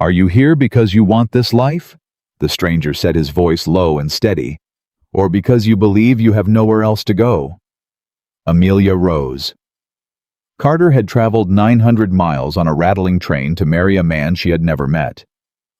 Are you here because you want this life? The stranger said, his voice low and steady. Or because you believe you have nowhere else to go? Amelia Rose Carter had traveled 900 miles on a rattling train to marry a man she had never met.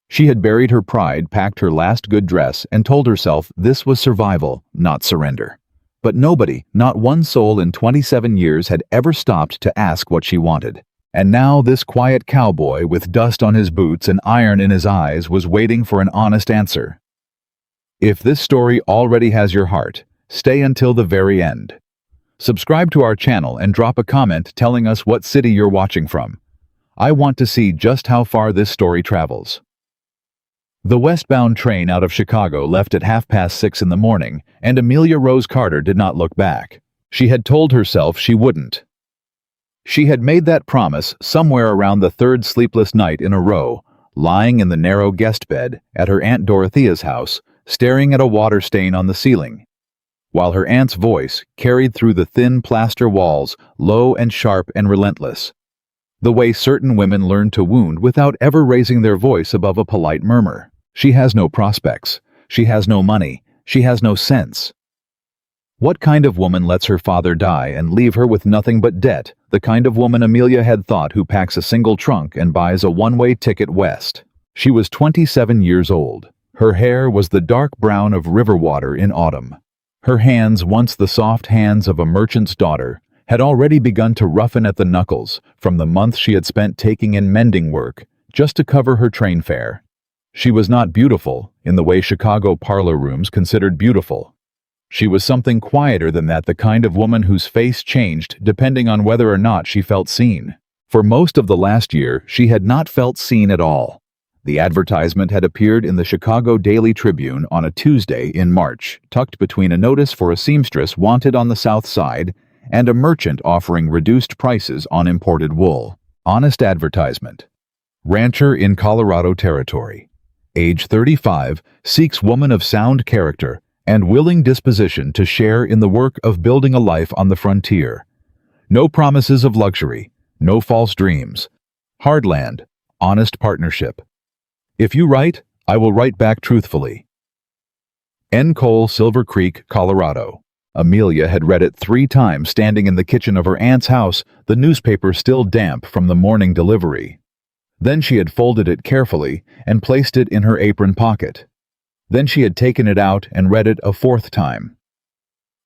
She had buried her pride, packed her last good dress, and told herself this was survival, not surrender. But nobody, not one soul in 27 years, had ever stopped to ask what she wanted. And now this quiet cowboy, with dust on his boots and iron in his eyes, was waiting for an honest answer. If this story already has your heart, stay until the very end. Subscribe to our channel and drop a comment telling us what city you're watching from. I want to see just how far this story travels. The westbound train out of Chicago left at 6:30 in the morning, and Amelia Rose Carter did not look back. She had told herself she wouldn't. She had made that promise somewhere around the third sleepless night in a row, lying in the narrow guest bed at her Aunt Dorothea's house, staring at a water stain on the ceiling, while her aunt's voice carried through the thin plaster walls, low and sharp and relentless, the way certain women learn to wound without ever raising their voice above a polite murmur. She has no prospects. She has no money. She has no sense. What kind of woman lets her father die and leave her with nothing but debt? The kind of woman Amelia had thought, who packs a single trunk and buys a one-way ticket west. She was 27 years old. Her hair was the dark brown of river water in autumn. Her hands, once the soft hands of a merchant's daughter, had already begun to roughen at the knuckles from the months she had spent taking in mending work just to cover her train fare. She was not beautiful in the way Chicago parlor rooms considered beautiful. She was something quieter than that, the kind of woman whose face changed depending on whether or not she felt seen. For most of the last year, she had not felt seen at all. The advertisement had appeared in the Chicago Daily Tribune on a Tuesday in March, tucked between a notice for a seamstress wanted on the South Side and a merchant offering reduced prices on imported wool. Honest advertisement. Rancher in Colorado Territory. Age 35, seeks woman of sound character and willing disposition to share in the work of building a life on the frontier. No promises of luxury, no false dreams. Hard land, honest partnership. If you write, I will write back truthfully. N. Cole, Silver Creek, Colorado. Amelia had read it 3 times standing in the kitchen of her aunt's house, the newspaper still damp from the morning delivery. Then she had folded it carefully and placed it in her apron pocket. Then she had taken it out and read it a 4th time.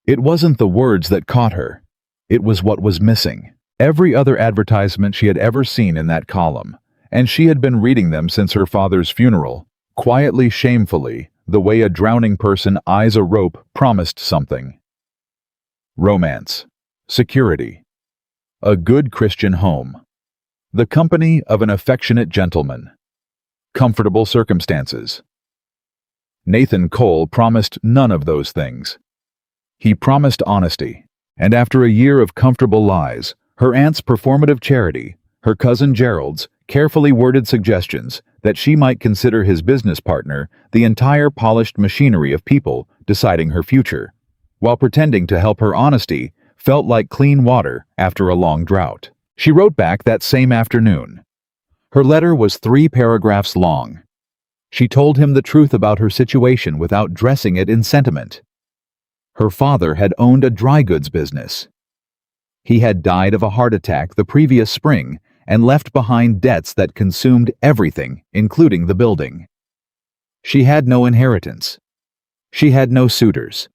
It wasn't the words that caught her. It was what was missing. Every other advertisement she had ever seen in that column, and she had been reading them since her father's funeral, quietly, shamefully, the way a drowning person eyes a rope, promised something. Romance. Security. A good Christian home. The company of an affectionate gentleman. Comfortable circumstances. Nathan Cole promised none of those things. He promised honesty, and after a year of comfortable lies, her aunt's performative charity, her cousin Gerald's carefully worded suggestions that she might consider his business partner, the entire polished machinery of people deciding her future, while pretending to help her honesty, felt like clean water after a long drought. She wrote back that same afternoon. Her letter was 3 paragraphs long. She told him the truth about her situation without dressing it in sentiment. Her father had owned a dry goods business. He had died of a heart attack the previous spring and left behind debts that consumed everything, including the building. She had no inheritance. She had no suitors.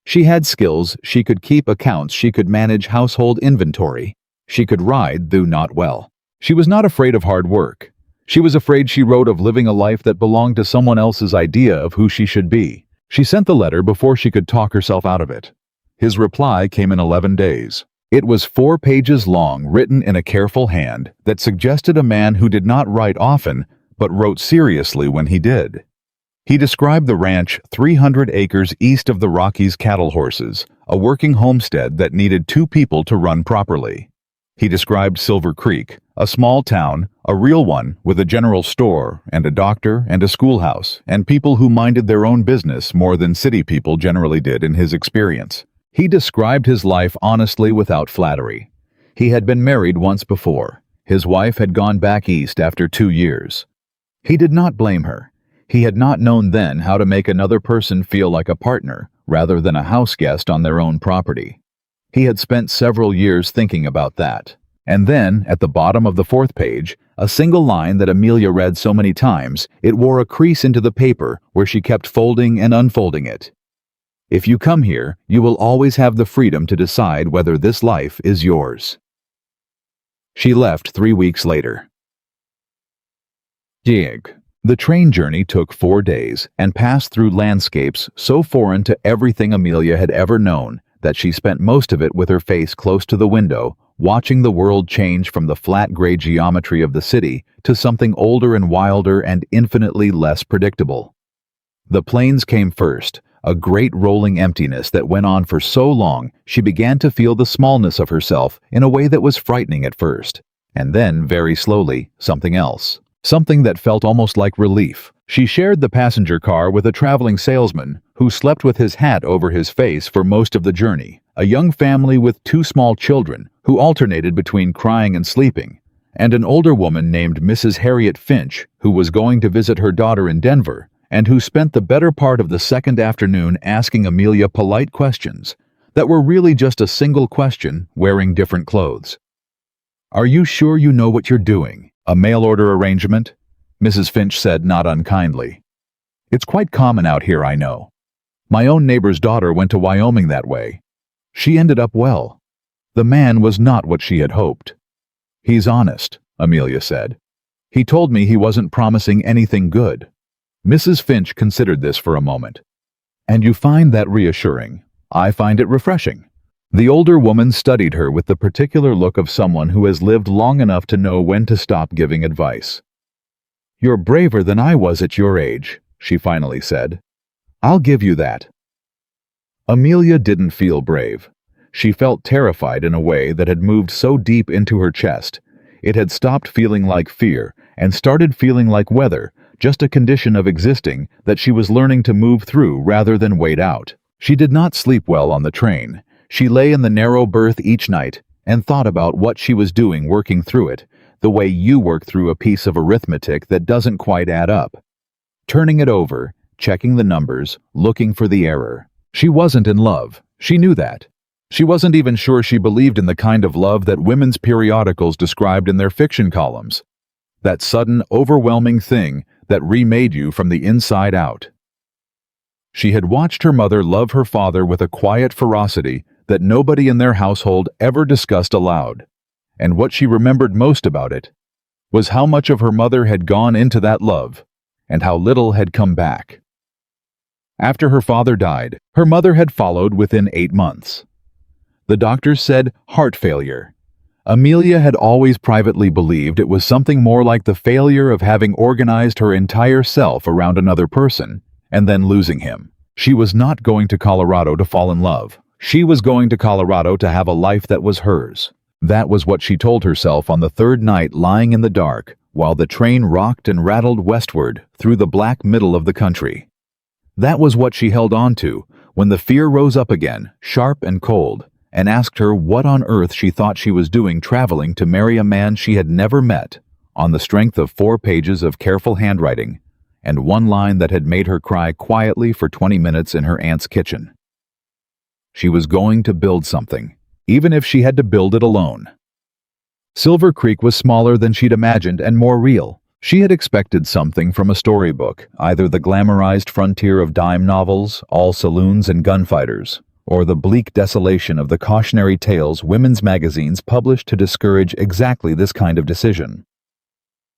She had skills. She could keep accounts. She could manage household inventory. She could ride, though not well. She was not afraid of hard work. She was afraid, she wrote, of living a life that belonged to someone else's idea of who she should be. She sent the letter before she could talk herself out of it. His reply came in 11 days. It was 4 pages long, written in a careful hand that suggested a man who did not write often, but wrote seriously when he did. He described the ranch 300 acres east of the Rockies cattle horses, a working homestead that needed 2 people to run properly. He described Silver Creek, a small town, a real one, with a general store and a doctor and a schoolhouse, and people who minded their own business more than city people generally did in his experience. He described his life honestly without flattery. He had been married once before. His wife had gone back east after 2 years. He did not blame her. He had not known then how to make another person feel like a partner rather than a house guest on their own property. He had spent several years thinking about that. And then, at the bottom of the fourth page, a single line that Amelia read so many times, it wore a crease into the paper where she kept folding and unfolding it. If you come here, you will always have the freedom to decide whether this life is yours. She left 3 weeks later. Gig. The train journey took 4 days and passed through landscapes so foreign to everything Amelia had ever known that she spent most of it with her face close to the window, watching the world change from the flat gray geometry of the city to something older and wilder and infinitely less predictable. The plains came first, a great rolling emptiness that went on for so long she began to feel the smallness of herself in a way that was frightening at first. And then, very slowly, something else. Something that felt almost like relief. She shared the passenger car with a traveling salesman who slept with his hat over his face for most of the journey, a young family with 2 small children who alternated between crying and sleeping, and an older woman named Mrs. Harriet Finch who was going to visit her daughter in Denver and who spent the better part of the second afternoon asking Amelia polite questions that were really just a single question, wearing different clothes. "Are you sure you know what you're doing? A mail-order arrangement?" Mrs. Finch said, not unkindly. "It's quite common out here, I know. My own neighbor's daughter went to Wyoming that way. She ended up well. The man was not what she had hoped." "He's honest," Amelia said. "He told me he wasn't promising anything good." Mrs. Finch considered this for a moment. "And you find that reassuring? I find it refreshing." The older woman studied her with the particular look of someone who has lived long enough to know when to stop giving advice. "You're braver than I was at your age," she finally said. "I'll give you that." Amelia didn't feel brave. She felt terrified in a way that had moved so deep into her chest. It had stopped feeling like fear and started feeling like weather, just a condition of existing that she was learning to move through rather than wait out. She did not sleep well on the train. She lay in the narrow berth each night and thought about what she was doing working through it, the way you work through a piece of arithmetic that doesn't quite add up. Turning it over, checking the numbers, looking for the error. She wasn't in love. She knew that. She wasn't even sure she believed in the kind of love that women's periodicals described in their fiction columns. That sudden, overwhelming thing that remade you from the inside out. She had watched her mother love her father with a quiet ferocity that nobody in their household ever discussed aloud. And what she remembered most about it was how much of her mother had gone into that love and how little had come back. After her father died, her mother had followed within 8 months. The doctors said heart failure. Amelia had always privately believed it was something more like the failure of having organized her entire self around another person and then losing him. She was not going to Colorado to fall in love. She was going to Colorado to have a life that was hers. That was what she told herself on the third night, lying in the dark, while the train rocked and rattled westward through the black middle of the country. That was what she held on to when the fear rose up again, sharp and cold, and asked her what on earth she thought she was doing traveling to marry a man she had never met, on the strength of 4 pages of careful handwriting, and 1 line that had made her cry quietly for 20 minutes in her aunt's kitchen. She was going to build something, even if she had to build it alone. Silver Creek was smaller than she'd imagined and more real. She had expected something from a storybook, either the glamorized frontier of dime novels, all saloons and gunfighters, or the bleak desolation of the cautionary tales women's magazines published to discourage exactly this kind of decision.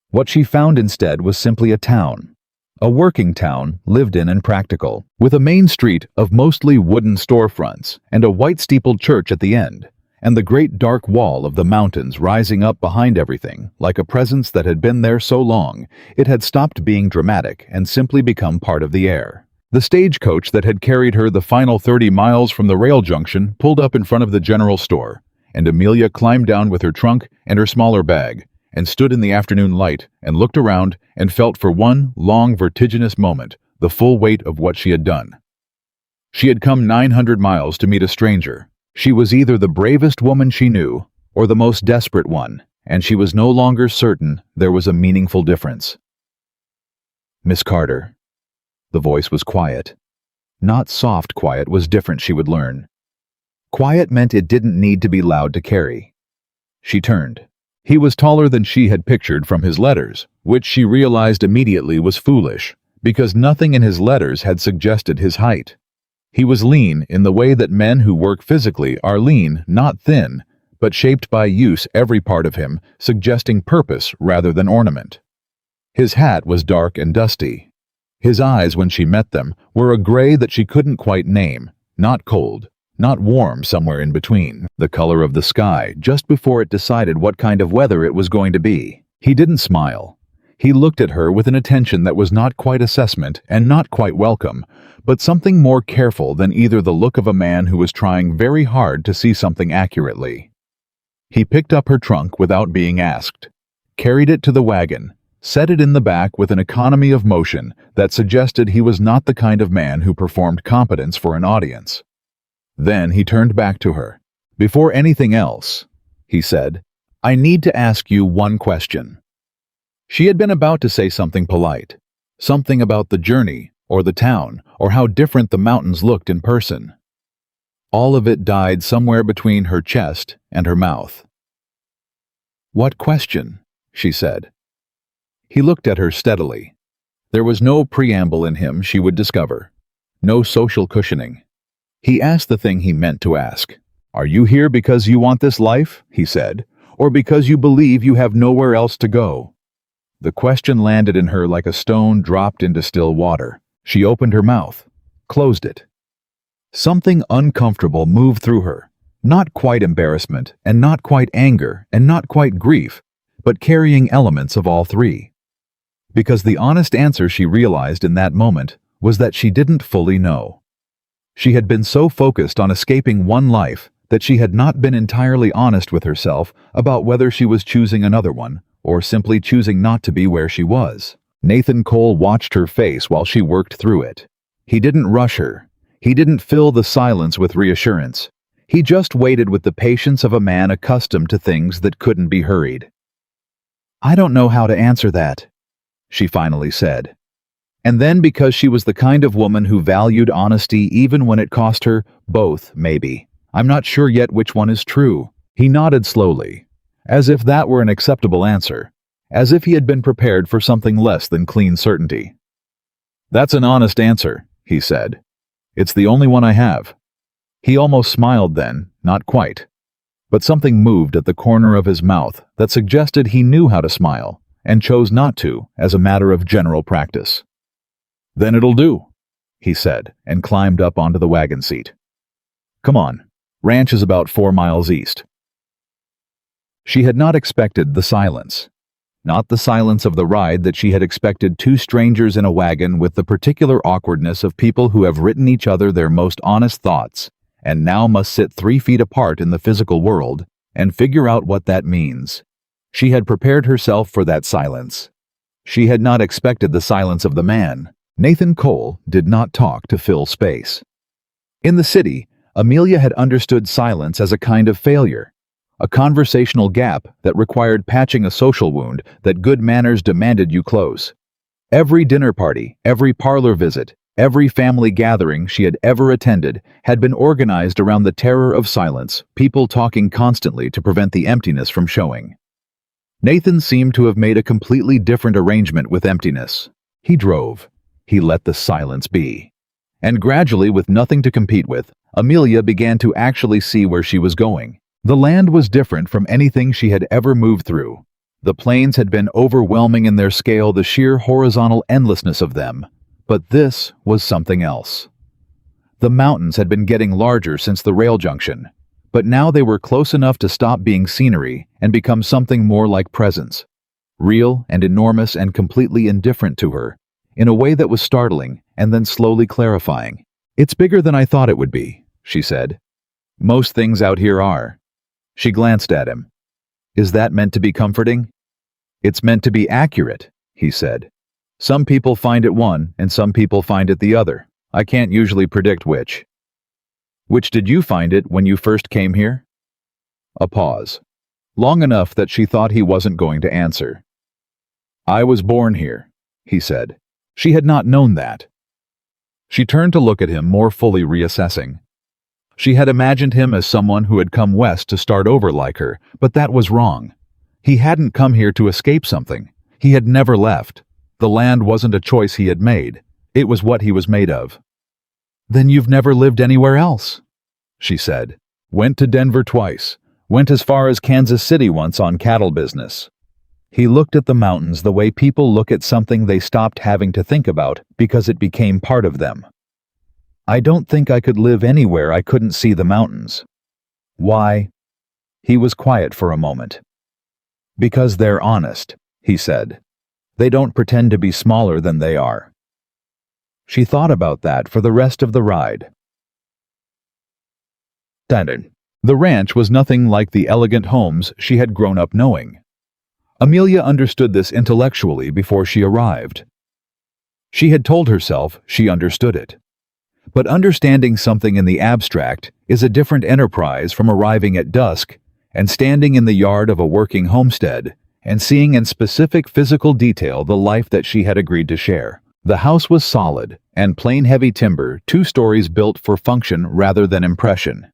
What she found instead was simply a town. A working town, lived in and practical, with a main street of mostly wooden storefronts and a white-steepled church at the end, and the great dark wall of the mountains rising up behind everything, like a presence that had been there so long it had stopped being dramatic and simply become part of the air. The stagecoach that had carried her the final 30 miles from the rail junction pulled up in front of the general store, and Amelia climbed down with her trunk and her smaller bag, and stood in the afternoon light and looked around and felt for one long vertiginous moment the full weight of what she had done. She had come 900 miles to meet a stranger. She was either the bravest woman she knew or the most desperate one, and she was no longer certain there was a meaningful difference. Miss Carter. The voice was quiet. Not soft quiet was different, she would learn. Quiet meant it didn't need to be loud to carry. She turned. He was taller than she had pictured from his letters, which she realized immediately was foolish, because nothing in his letters had suggested his height. He was lean in the way that men who work physically are lean, not thin, but shaped by use, every part of him suggesting purpose rather than ornament. His hat was dark and dusty. His eyes, when she met them, were a gray that she couldn't quite name, not cold, not warm, somewhere in between, the color of the sky just before it decided what kind of weather it was going to be. He didn't smile. He looked at her with an attention that was not quite assessment and not quite welcome, but something more careful than either the look of a man who was trying very hard to see something accurately. He picked up her trunk without being asked, carried it to the wagon, set it in the back with an economy of motion that suggested he was not the kind of man who performed competence for an audience. Then he turned back to her. "Before anything else," he said, "I need to ask you one question." She had been about to say something polite, something about the journey, or the town, or how different the mountains looked in person. All of it died somewhere between her chest and her mouth. "What question?" she said. He looked at her steadily. There was no preamble in him, she would discover. No social cushioning. He asked the thing he meant to ask. "Are you here because you want this life?" he said, "or because you believe you have nowhere else to go?" The question landed in her like a stone dropped into still water. She opened her mouth, closed it. Something uncomfortable moved through her, not quite embarrassment, and not quite anger, and not quite grief, but carrying elements of all three. Because the honest answer, she realized in that moment, was that she didn't fully know. She had been so focused on escaping one life that she had not been entirely honest with herself about whether she was choosing another one, or simply choosing not to be where she was. Nathan Cole watched her face while she worked through it. He didn't rush her. He didn't fill the silence with reassurance. He just waited with the patience of a man accustomed to things that couldn't be hurried. "I don't know how to answer that," she finally said. And then, because she was the kind of woman who valued honesty even when it cost her, both, maybe. "I'm not sure yet which one is true." He nodded slowly, as if that were an acceptable answer, as if he had been prepared for something less than clean certainty. "That's an honest answer," he said. "It's the only one I have." He almost smiled then, not quite. But something moved at the corner of his mouth that suggested he knew how to smile, and chose not to, as a matter of general practice. "Then it'll do," he said, and climbed up onto the wagon seat. "Come on. Ranch is about 4 miles east." She had not expected the silence. Not the silence of the ride that she had expected, two strangers in a wagon with the particular awkwardness of people who have written each other their most honest thoughts, and now must sit 3 feet apart in the physical world and figure out what that means. She had prepared herself for that silence. She had not expected the silence of the man. Nathan Cole did not talk to fill space. In the city, Amelia had understood silence as a kind of failure, a conversational gap that required patching a social wound that good manners demanded you close. Every dinner party, every parlor visit, every family gathering she had ever attended had been organized around the terror of silence, people talking constantly to prevent the emptiness from showing. Nathan seemed to have made a completely different arrangement with emptiness. He drove. He let the silence be. And gradually, with nothing to compete with, Amelia began to actually see where she was going. The land was different from anything she had ever moved through. The plains had been overwhelming in their scale, the sheer horizontal endlessness of them. But this was something else. The mountains had been getting larger since the rail junction, but now they were close enough to stop being scenery and become something more like presence. Real and enormous and completely indifferent to her, in a way that was startling and then slowly clarifying. "It's bigger than I thought it would be," she said. "Most things out here are." She glanced at him. "Is that meant to be comforting?" "It's meant to be accurate," he said. "Some people find it one, and some people find it the other. I can't usually predict which." "Which did you find it when you first came here?" A pause. Long enough that she thought he wasn't going to answer. "I was born here," he said. She had not known that. She turned to look at him, more fully reassessing. She had imagined him as someone who had come west to start over like her, but that was wrong. He hadn't come here to escape something. He had never left. The land wasn't a choice he had made. It was what he was made of. "Then you've never lived anywhere else?" she said. "Went to Denver twice. Went as far as Kansas City once on cattle business." He looked at the mountains the way people look at something they stopped having to think about because it became part of them. "I don't think I could live anywhere I couldn't see the mountains." "Why?" He was quiet for a moment. "Because they're honest," he said. "They don't pretend to be smaller than they are." She thought about that for the rest of the ride. The ranch was nothing like the elegant homes she had grown up knowing. Amelia understood this intellectually before she arrived. She had told herself she understood it. But understanding something in the abstract is a different enterprise from arriving at dusk and standing in the yard of a working homestead and seeing in specific physical detail the life that she had agreed to share. The house was solid and plain heavy timber, 2 stories built for function rather than impression.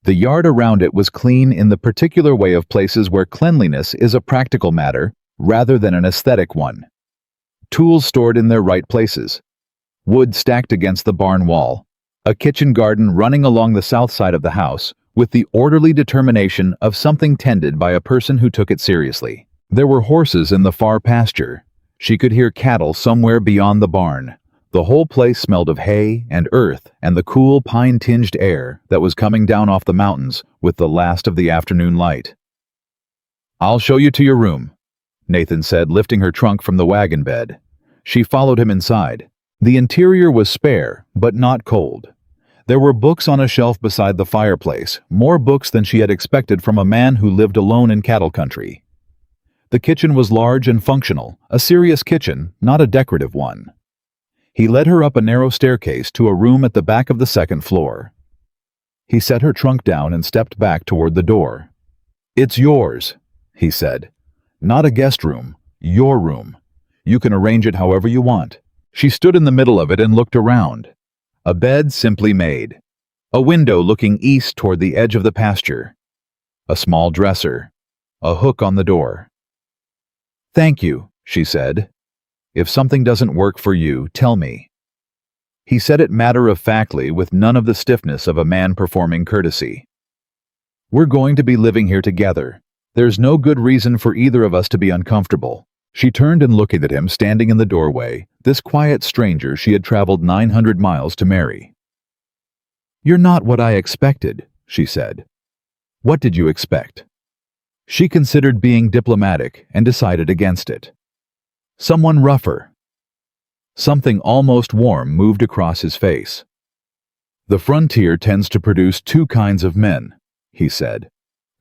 The yard around it was clean in the particular way of places where cleanliness is a practical matter rather than an aesthetic one. Tools stored in their right places. Wood stacked against the barn wall. A kitchen garden running along the south side of the house with the orderly determination of something tended by a person who took it seriously. There were horses in the far pasture. She could hear cattle somewhere beyond the barn. The whole place smelled of hay and earth and the cool pine-tinged air that was coming down off the mountains with the last of the afternoon light. "I'll show you to your room," Nathan said, lifting her trunk from the wagon bed. She followed him inside. The interior was spare, but not cold. There were books on a shelf beside the fireplace, more books than she had expected from a man who lived alone in cattle country. The kitchen was large and functional, a serious kitchen, not a decorative one. He led her up a narrow staircase to a room at the back of the second floor. He set her trunk down and stepped back toward the door. "It's yours," he said. "Not a guest room, your room. You can arrange it however you want." She stood in the middle of it and looked around. A bed simply made. A window looking east toward the edge of the pasture. A small dresser. A hook on the door. "Thank you," she said. "If something doesn't work for you, tell me." He said it matter-of-factly with none of the stiffness of a man performing courtesy. "We're going to be living here together. There's no good reason for either of us to be uncomfortable." She turned and looked at him standing in the doorway, this quiet stranger she had traveled 900 miles to marry. "You're not what I expected," she said. "What did you expect?" She considered being diplomatic and decided against it. "Someone rougher." Something almost warm moved across his face. "The frontier tends to produce 2 kinds of men," he said.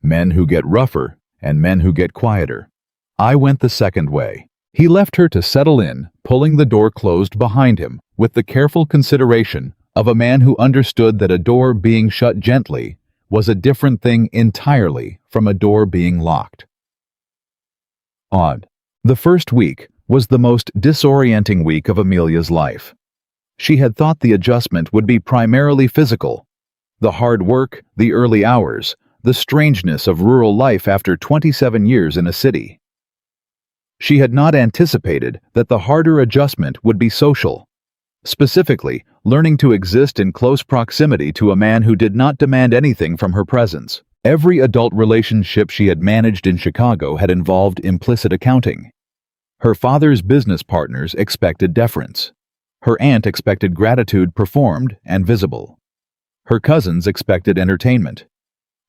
"Men who get rougher and men who get quieter. I went the second way." He left her to settle in, pulling the door closed behind him with the careful consideration of a man who understood that a door being shut gently was a different thing entirely from a door being locked. Odd. The first week was the most disorienting week of Amelia's life. She had thought the adjustment would be primarily physical. The hard work, the early hours, the strangeness of rural life after 27 years in a city. She had not anticipated that the harder adjustment would be social. Specifically, learning to exist in close proximity to a man who did not demand anything from her presence. Every adult relationship she had managed in Chicago had involved implicit accounting. Her father's business partners expected deference. Her aunt expected gratitude performed and visible. Her cousins expected entertainment.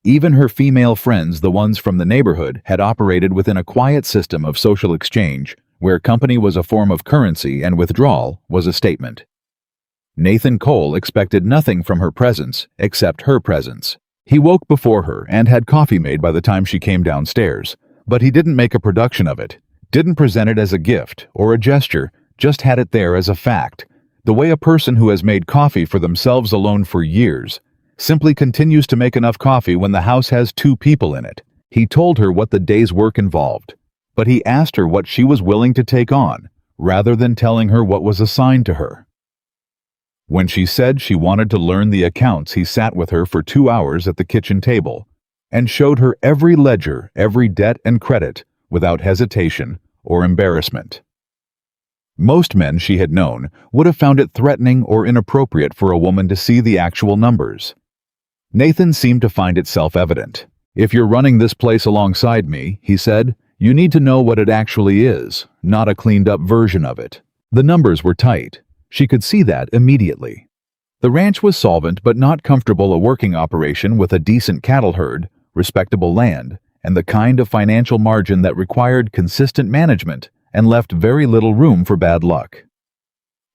Even her female friends, the ones from the neighborhood, had operated within a quiet system of social exchange, where company was a form of currency and withdrawal was a statement. Nathan Cole expected nothing from her presence except her presence. He woke before her and had coffee made by the time she came downstairs, but he didn't make a production of it, didn't present it as a gift or a gesture, just had it there as a fact, the way a person who has made coffee for themselves alone for years simply continues to make enough coffee when the house has 2 people in it. He told her what the day's work involved, but he asked her what she was willing to take on, rather than telling her what was assigned to her. When she said she wanted to learn the accounts, he sat with her for 2 hours at the kitchen table and showed her every ledger, every debt and credit, without hesitation or embarrassment. Most men she had known would have found it threatening or inappropriate for a woman to see the actual numbers. Nathan seemed to find it self-evident. "If you're running this place alongside me," he said, "you need to know what it actually is, not a cleaned-up version of it." The numbers were tight. She could see that immediately. The ranch was solvent but not comfortable, a working operation with a decent cattle herd, respectable land, and the kind of financial margin that required consistent management and left very little room for bad luck.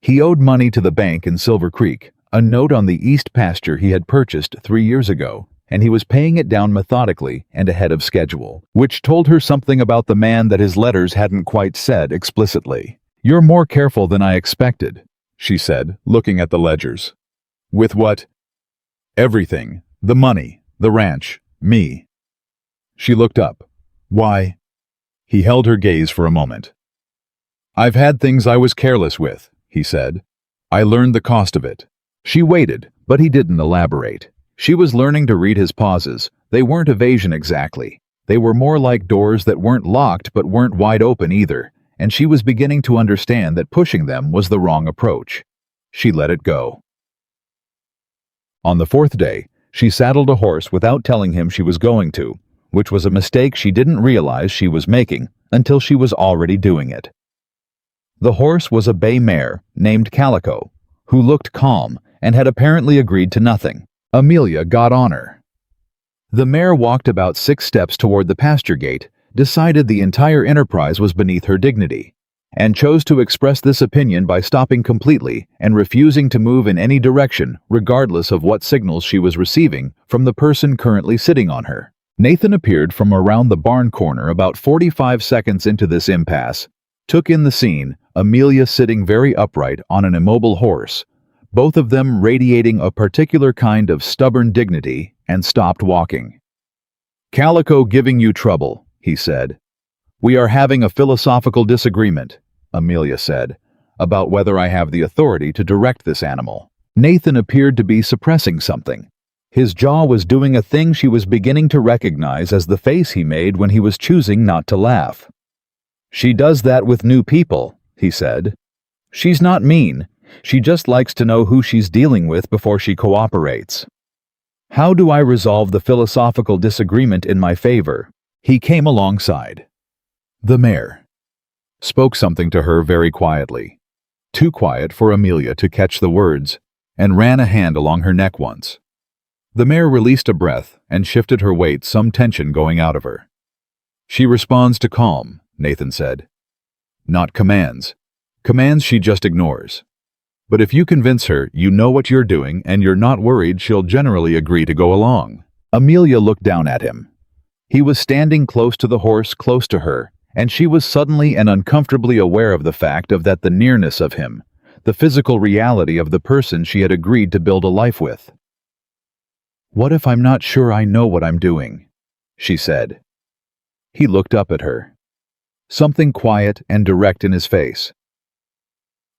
He owed money to the bank in Silver Creek, a note on the east pasture he had purchased 3 years ago, and he was paying it down methodically and ahead of schedule, which told her something about the man that his letters hadn't quite said explicitly. "You're more careful than I expected," she said, looking at the ledgers. "With what?" "Everything. The money, the ranch, me." She looked up. "Why?" He held her gaze for a moment. "I've had things I was careless with," he said. "I learned the cost of it." She waited, but he didn't elaborate. She was learning to read his pauses. They weren't evasion exactly. They were more like doors that weren't locked but weren't wide open either, and she was beginning to understand that pushing them was the wrong approach. She let it go. On the 4th day, she saddled a horse without telling him she was going to, which was a mistake she didn't realize she was making until she was already doing it. The horse was a bay mare named Calico, who looked calm and had apparently agreed to nothing. Amelia got on her. The mare walked about 6 steps toward the pasture gate, decided the entire enterprise was beneath her dignity, and chose to express this opinion by stopping completely and refusing to move in any direction regardless of what signals she was receiving from the person currently sitting on her. Nathan appeared from around the barn corner about 45 seconds into this impasse, took in the scene, Amelia sitting very upright on an immobile horse, both of them radiating a particular kind of stubborn dignity, and stopped walking. "Calico giving you trouble," he said. "We are having a philosophical disagreement," Amelia said, "about whether I have the authority to direct this animal." Nathan appeared to be suppressing something. His jaw was doing a thing she was beginning to recognize as the face he made when he was choosing not to laugh. "She does that with new people," he said. "She's not mean. She just likes to know who she's dealing with before she cooperates." "How do I resolve the philosophical disagreement in my favor?" He came alongside. The mare spoke something to her very quietly, too quiet for Amelia to catch the words, and ran a hand along her neck once. The mare released a breath and shifted her weight, some tension going out of her. "She responds to calm," Nathan said. "Not commands. Commands she just ignores. But if you convince her you know what you're doing and you're not worried, she'll generally agree to go along." Amelia looked down at him. He was standing close to the horse, close to her, and she was suddenly and uncomfortably aware of the fact of that the nearness of him, the physical reality of the person she had agreed to build a life with. "What if I'm not sure I know what I'm doing?" she said. He looked up at her. Something quiet and direct in his face.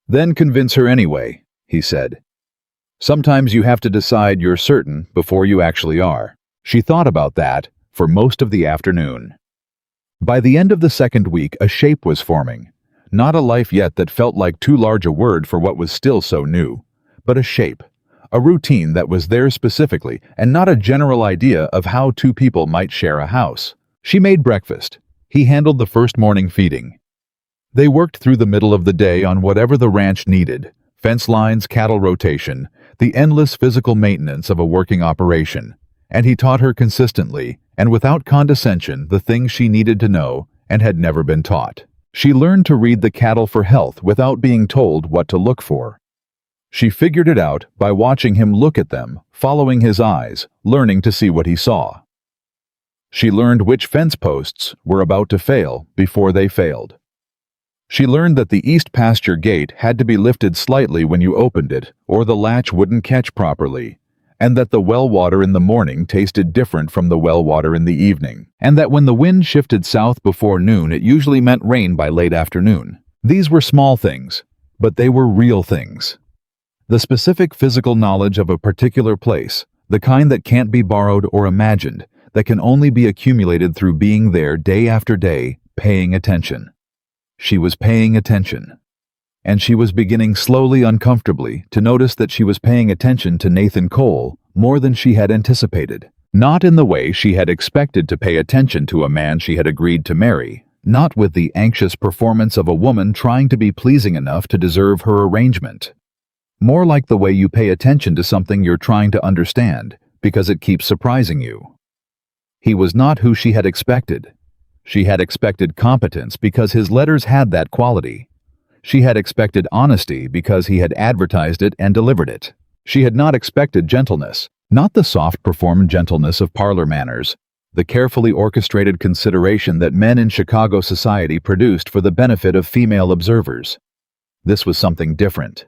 "Then convince her anyway," he said. "Sometimes you have to decide you're certain before you actually are." She thought about that for most of the afternoon. By the end of the 2nd week, a shape was forming. Not a life yet that felt like too large a word for what was still so new, but a shape, a routine that was there specifically, and not a general idea of how 2 people might share a house. She made breakfast. He handled the first morning feeding. They worked through the middle of the day on whatever the ranch needed: fence lines, cattle rotation, the endless physical maintenance of a working operation. And he taught her consistently, and without condescension, the things she needed to know and had never been taught. She learned to read the cattle for health without being told what to look for. She figured it out by watching him look at them, following his eyes, learning to see what he saw. She learned which fence posts were about to fail before they failed. She learned that the east pasture gate had to be lifted slightly when you opened it, or the latch wouldn't catch properly, and that the well water in the morning tasted different from the well water in the evening, and that when the wind shifted south before noon, it usually meant rain by late afternoon. These were small things, but they were real things. The specific physical knowledge of a particular place, the kind that can't be borrowed or imagined, that can only be accumulated through being there day after day, paying attention. She was paying attention. And she was beginning slowly, uncomfortably, to notice that she was paying attention to Nathan Cole more than she had anticipated. Not in the way she had expected to pay attention to a man she had agreed to marry, not with the anxious performance of a woman trying to be pleasing enough to deserve her arrangement. More like the way you pay attention to something you're trying to understand, because it keeps surprising you. He was not who she had expected. She had expected competence because his letters had that quality. She had expected honesty because he had advertised it and delivered it. She had not expected gentleness, not the soft performed gentleness of parlor manners, the carefully orchestrated consideration that men in Chicago society produced for the benefit of female observers. This was something different.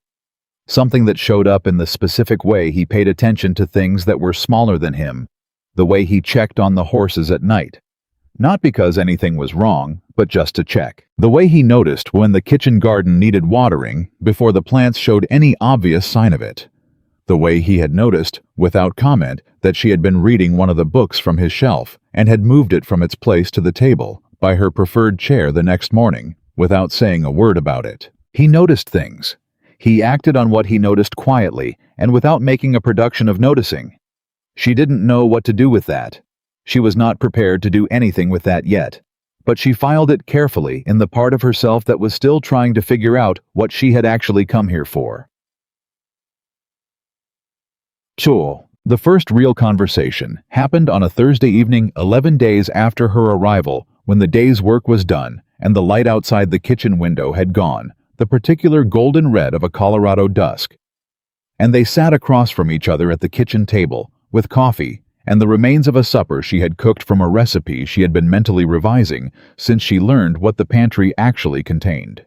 Something that showed up in the specific way he paid attention to things that were smaller than him, the way he checked on the horses at night. Not because anything was wrong, but just to check. The way he noticed when the kitchen garden needed watering before the plants showed any obvious sign of it. The way he had noticed, without comment, that she had been reading one of the books from his shelf and had moved it from its place to the table by her preferred chair the next morning, without saying a word about it. He noticed things. He acted on what he noticed quietly and without making a production of noticing. She didn't know what to do with that. She was not prepared to do anything with that yet, but she filed it carefully in the part of herself that was still trying to figure out what she had actually come here for. The first real conversation happened on a Thursday evening 11 days after her arrival, when the day's work was done and the light outside the kitchen window had gone, the particular golden red of a Colorado dusk. And they sat across from each other at the kitchen table, with coffee and the remains of a supper she had cooked from a recipe she had been mentally revising since she learned what the pantry actually contained.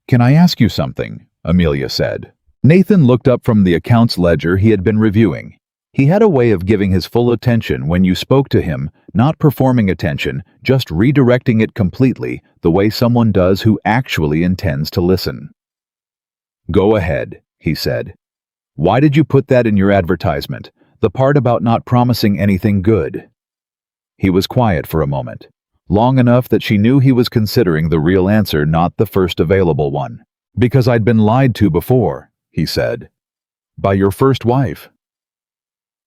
"Can I ask you something?" Amelia said. Nathan looked up from the accounts ledger he had been reviewing. He had a way of giving his full attention when you spoke to him, not performing attention, just redirecting it completely, the way someone does who actually intends to listen. "Go ahead," he said. "Why did you put that in your advertisement? The part about not promising anything good?" He was quiet for a moment, long enough that she knew he was considering the real answer, not the first available one. "Because I'd been lied to before," he said. "By your first wife."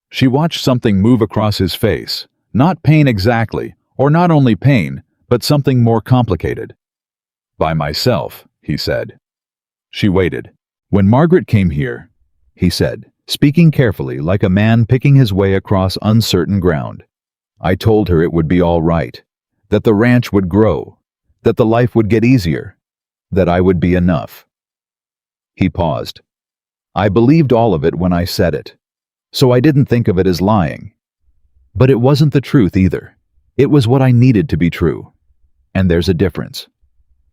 She watched something move across his face, not pain exactly, or not only pain, but something more complicated. "By myself," he said. She waited. "When Margaret came here," he said, speaking carefully like a man picking his way across uncertain ground, "I told her it would be all right, that the ranch would grow, that the life would get easier, that I would be enough." He paused. "I believed all of it when I said it, so I didn't think of it as lying. But it wasn't the truth either. It was what I needed to be true. And there's a difference."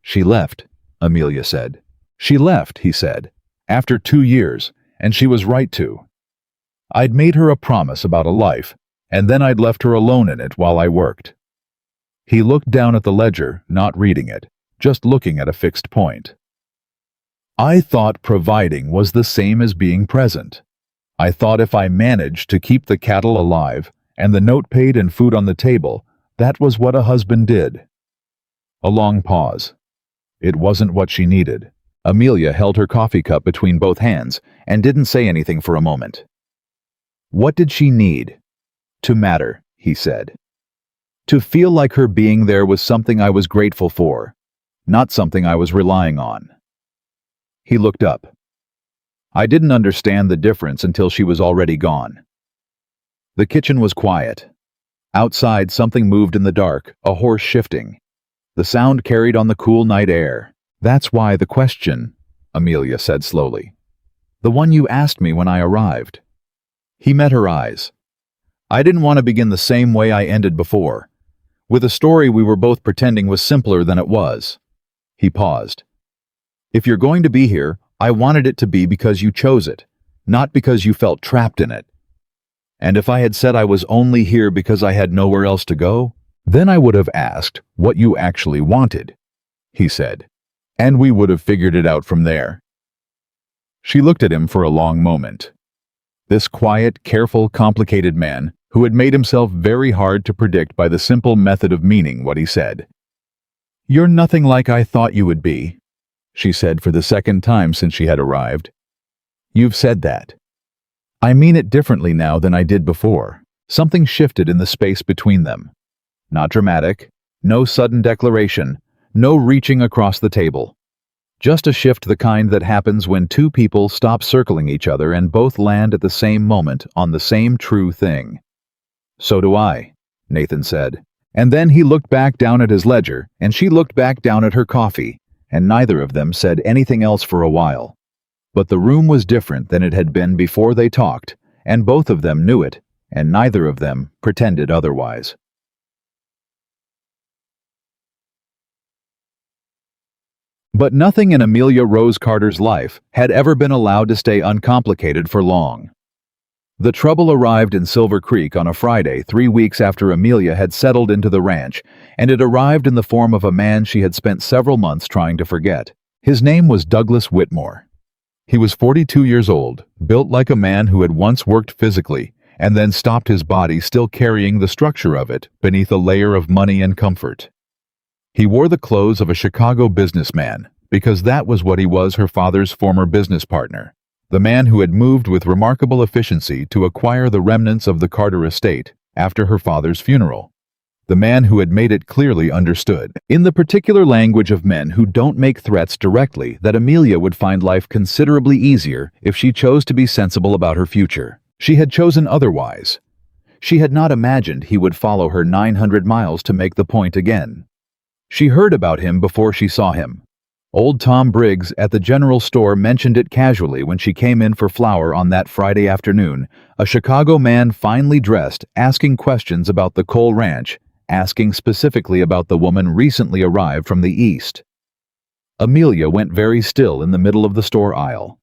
"She left," Amelia said. "She left," he said, "after 2 years, and she was right to. I'd made her a promise about a life, and then I'd left her alone in it while I worked." He looked down at the ledger, not reading it, just looking at a fixed point. "I thought providing was the same as being present. I thought if I managed to keep the cattle alive and the note paid and food on the table, that was what a husband did." A long pause. It wasn't what she needed. Amelia held her coffee cup between both hands and didn't say anything for a moment. "What did she need?" "To matter," he said. "To feel like her being there was something I was grateful for, not something I was relying on." He looked up. "I didn't understand the difference until she was already gone." The kitchen was quiet. Outside, something moved in the dark, a horse shifting. The sound carried on the cool night air. "That's why the question," Amelia said slowly. "The one you asked me when I arrived." He met her eyes. "I didn't want to begin the same way I ended before, with a story we were both pretending was simpler than it was." He paused. "If you're going to be here, I wanted it to be because you chose it, not because you felt trapped in it. And if I had said I was only here because I had nowhere else to go, then I would have asked what you actually wanted," he said. And we would have figured it out from there." She looked at him for a long moment. This quiet, careful, complicated man who had made himself very hard to predict by the simple method of meaning what he said. "You're nothing like I thought you would be," she said for the second time since she had arrived. "You've said that. I mean it differently now than I did before." Something shifted in the space between them. Not dramatic, no sudden declaration, no reaching across the table. Just a shift, the kind that happens when two people stop circling each other and both land at the same moment on the same true thing. "So do I," Nathan said. And then he looked back down at his ledger, and she looked back down at her coffee, and neither of them said anything else for a while. But the room was different than it had been before they talked, and both of them knew it, and neither of them pretended otherwise. But nothing in Amelia Rose Carter's life had ever been allowed to stay uncomplicated for long. The trouble arrived in Silver Creek on a Friday 3 weeks after Amelia had settled into the ranch, and it arrived in the form of a man she had spent several months trying to forget. His name was Douglas Whitmore. He was 42 years old, built like a man who had once worked physically, and then stopped his body still carrying the structure of it beneath a layer of money and comfort. He wore the clothes of a Chicago businessman, because that was what he was, her father's former business partner, the man who had moved with remarkable efficiency to acquire the remnants of the Carter estate after her father's funeral. The man who had made it clearly understood, in the particular language of men who don't make threats directly, that Amelia would find life considerably easier if she chose to be sensible about her future. She had chosen otherwise. She had not imagined he would follow her 900 miles to make the point again. She heard about him before she saw him. Old Tom Briggs at the general store mentioned it casually when she came in for flour on that Friday afternoon, a Chicago man finely dressed, asking questions about the Cole Ranch, asking specifically about the woman recently arrived from the east. Amelia went very still in the middle of the store aisle.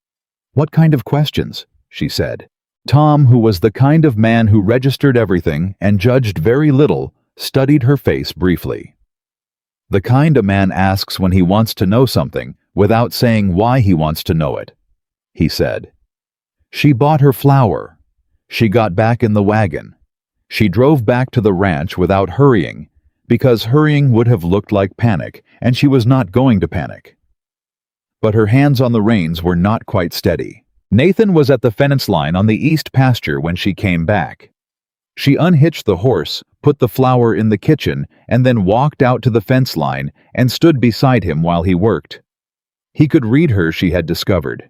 "What kind of questions?" she said. Tom, who was the kind of man who registered everything and judged very little, studied her face briefly. "The kind a man asks when he wants to know something without saying why he wants to know it," he said. "She bought her flour. She got back in the wagon. She drove back to the ranch without hurrying, because hurrying would have looked like panic, and she was not going to panic. But her hands on the reins were not quite steady. Nathan was at the fence line on the east pasture when she came back. She unhitched the horse, put the flour in the kitchen, and then walked out to the fence line and stood beside him while he worked. He could read her, she had discovered.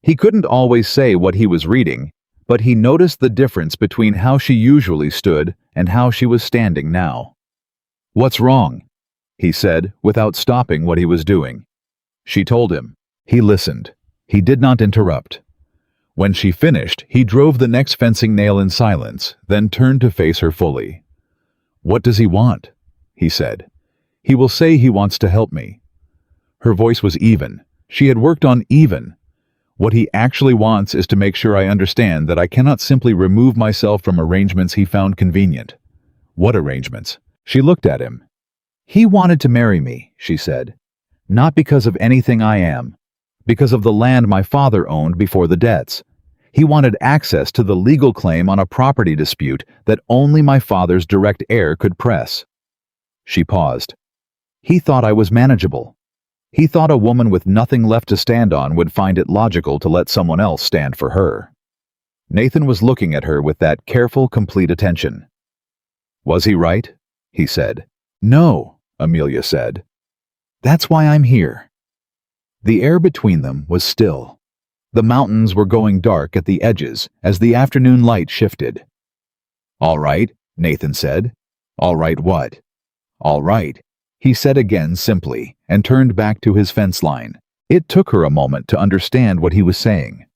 He couldn't always say what he was reading, but he noticed the difference between how she usually stood and how she was standing now. "What's wrong?" he said, without stopping what he was doing. She told him. He listened. He did not interrupt. When she finished, he drove the next fencing nail in silence, then turned to face her fully. "What does he want?" he said. "He will say he wants to help me." Her voice was even. She had worked on even. "What he actually wants is to make sure I understand that I cannot simply remove myself from arrangements he found convenient." "What arrangements?" She looked at him. "He wanted to marry me," she said. "Not because of anything I am. Because of the land my father owned before the debts. He wanted access to the legal claim on a property dispute that only my father's direct heir could press." She paused. "He thought I was manageable. He thought a woman with nothing left to stand on would find it logical to let someone else stand for her." Nathan was looking at her with that careful, complete attention. "Was he right?" he said. "No," Amelia said. "That's why I'm here." The air between them was still. The mountains were going dark at the edges as the afternoon light shifted. "All right," Nathan said. "All right what?" "All right," he said again simply, and turned back to his fence line. It took her a moment to understand what he was saying.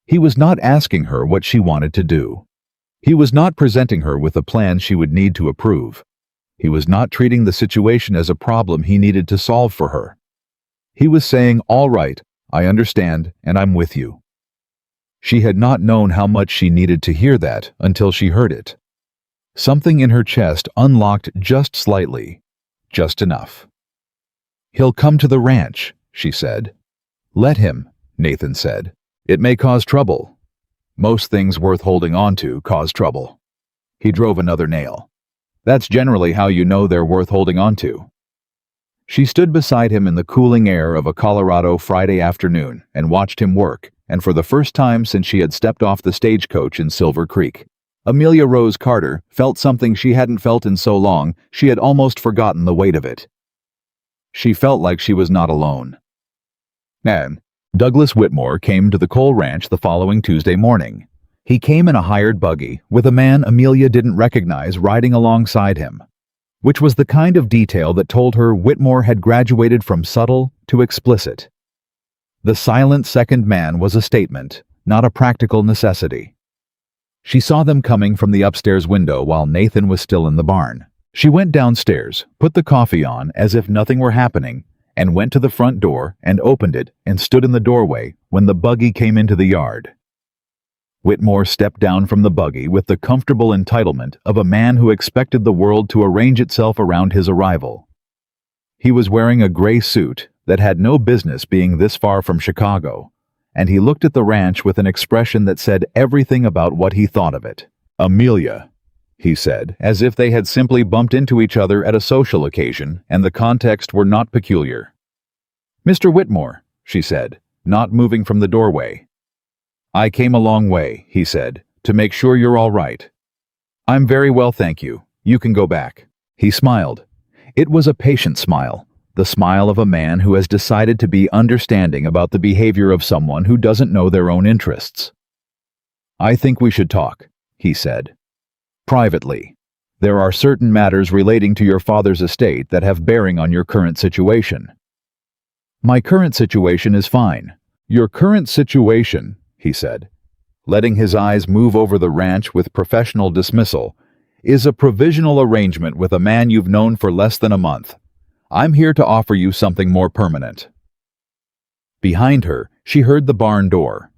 He was not asking her what she wanted to do. He was not presenting her with a plan she would need to approve. He was not treating the situation as a problem he needed to solve for her. He was saying, "All right, I understand, and I'm with you." She had not known how much she needed to hear that until she heard it. Something in her chest unlocked just slightly, just enough. "He'll come to the ranch," she said. Let him, Nathan said. It may cause trouble. Most things worth holding on to cause trouble. He drove another nail. That's generally how you know they're worth holding on to. She stood beside him in the cooling air of a Colorado Friday afternoon and watched him work, and for the first time since she had stepped off the stagecoach in Silver Creek, Amelia Rose Carter felt something she hadn't felt in so long she had almost forgotten the weight of it. She felt like she was not alone. And Douglas Whitmore came to the Cole Ranch the following Tuesday morning. He came in a hired buggy with a man Amelia didn't recognize riding alongside him, which was the kind of detail that told her Whitmore had graduated from subtle to explicit. The silent second man was a statement, not a practical necessity. She saw them coming from the upstairs window while Nathan was still in the barn. She went downstairs, put the coffee on as if nothing were happening, and went to the front door and opened it and stood in the doorway when the buggy came into the yard. Whitmore stepped down from the buggy with the comfortable entitlement of a man who expected the world to arrange itself around his arrival. He was wearing a gray suit that had no business being this far from Chicago, and he looked at the ranch with an expression that said everything about what he thought of it. "Amelia," he said, as if they had simply bumped into each other at a social occasion and the context were not peculiar. "Mr. Whitmore," she said, not moving from the doorway. "I came a long way," he said, "to make sure you're all right." "I'm very well, thank you. You can go back." He smiled. It was a patient smile, the smile of a man who has decided to be understanding about the behavior of someone who doesn't know their own interests. "I think we should talk," he said. "Privately. There are certain matters relating to your father's estate that have bearing on your current situation." "My current situation is fine." "Your current situation," he said, letting his eyes move over the ranch with professional dismissal, "is a provisional arrangement with a man you've known for less than a month. I'm here to offer you something more permanent." Behind her, she heard the barn door.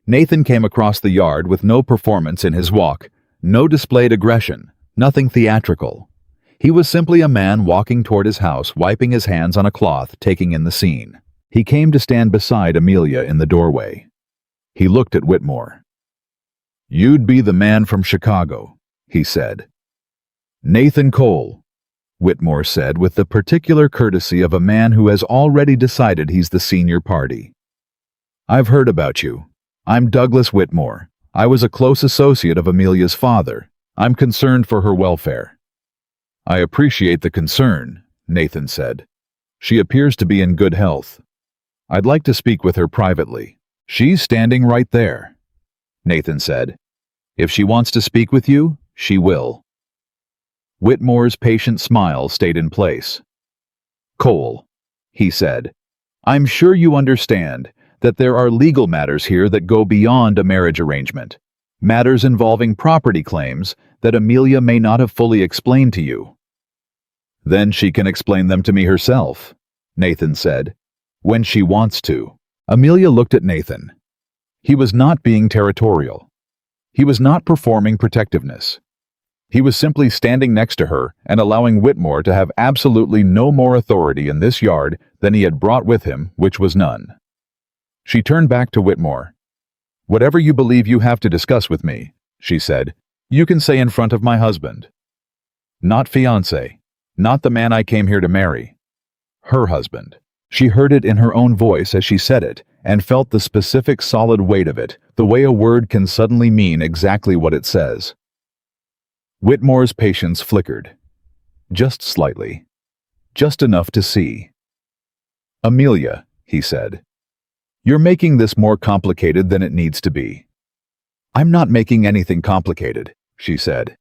Nathan came across the yard with no performance in his walk, no displayed aggression, nothing theatrical. He was simply a man walking toward his house, wiping his hands on a cloth, taking in the scene. He came to stand beside Amelia in the doorway. He looked at Whitmore. "You'd be the man from Chicago," he said. "Nathan Cole," Whitmore said with the particular courtesy of a man who has already decided he's the senior party. "I've heard about you. I'm Douglas Whitmore. I was a close associate of Amelia's father. I'm concerned for her welfare." "I appreciate the concern," Nathan said. "She appears to be in good health. I'd like to speak with her privately." "She's standing right there," Nathan said. "If she wants to speak with you, she will." Whitmore's patient smile stayed in place. "Cole," he said, "I'm sure you understand that there are legal matters here that go beyond a marriage arrangement, matters involving property claims that Amelia may not have fully explained to you." "Then she can explain them to me herself," Nathan said, "when she wants to." Amelia looked at Nathan. He was not being territorial. He was not performing protectiveness. He was simply standing next to her and allowing Whitmore to have absolutely no more authority in this yard than he had brought with him, which was none. She turned back to Whitmore. "Whatever you believe you have to discuss with me," she said, "you can say in front of my husband. Not fiancé, not the man I came here to marry. Her husband." She heard it in her own voice as she said it, and felt the specific solid weight of it, the way a word can suddenly mean exactly what it says. Whitmore's patience flickered. Just slightly. Just enough to see. "Amelia," he said, "you're making this more complicated than it needs to be." "I'm not making anything complicated," she said.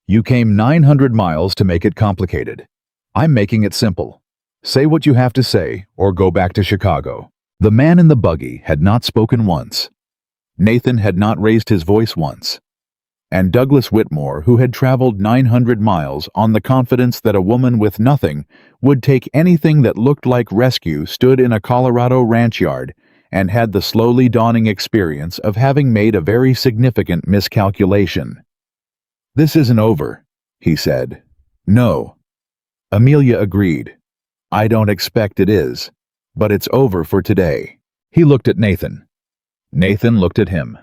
"You came 900 miles to make it complicated. I'm making it simple. Say what you have to say, or go back to Chicago." The man in the buggy had not spoken once. Nathan had not raised his voice once. And Douglas Whitmore, who had traveled 900 miles on the confidence that a woman with nothing would take anything that looked like rescue, stood in a Colorado ranch yard and had the slowly dawning experience of having made a very significant miscalculation. "This isn't over," he said. "No." Amelia agreed. "I don't expect it is." But it's over for today. He looked at Nathan. Nathan looked at him.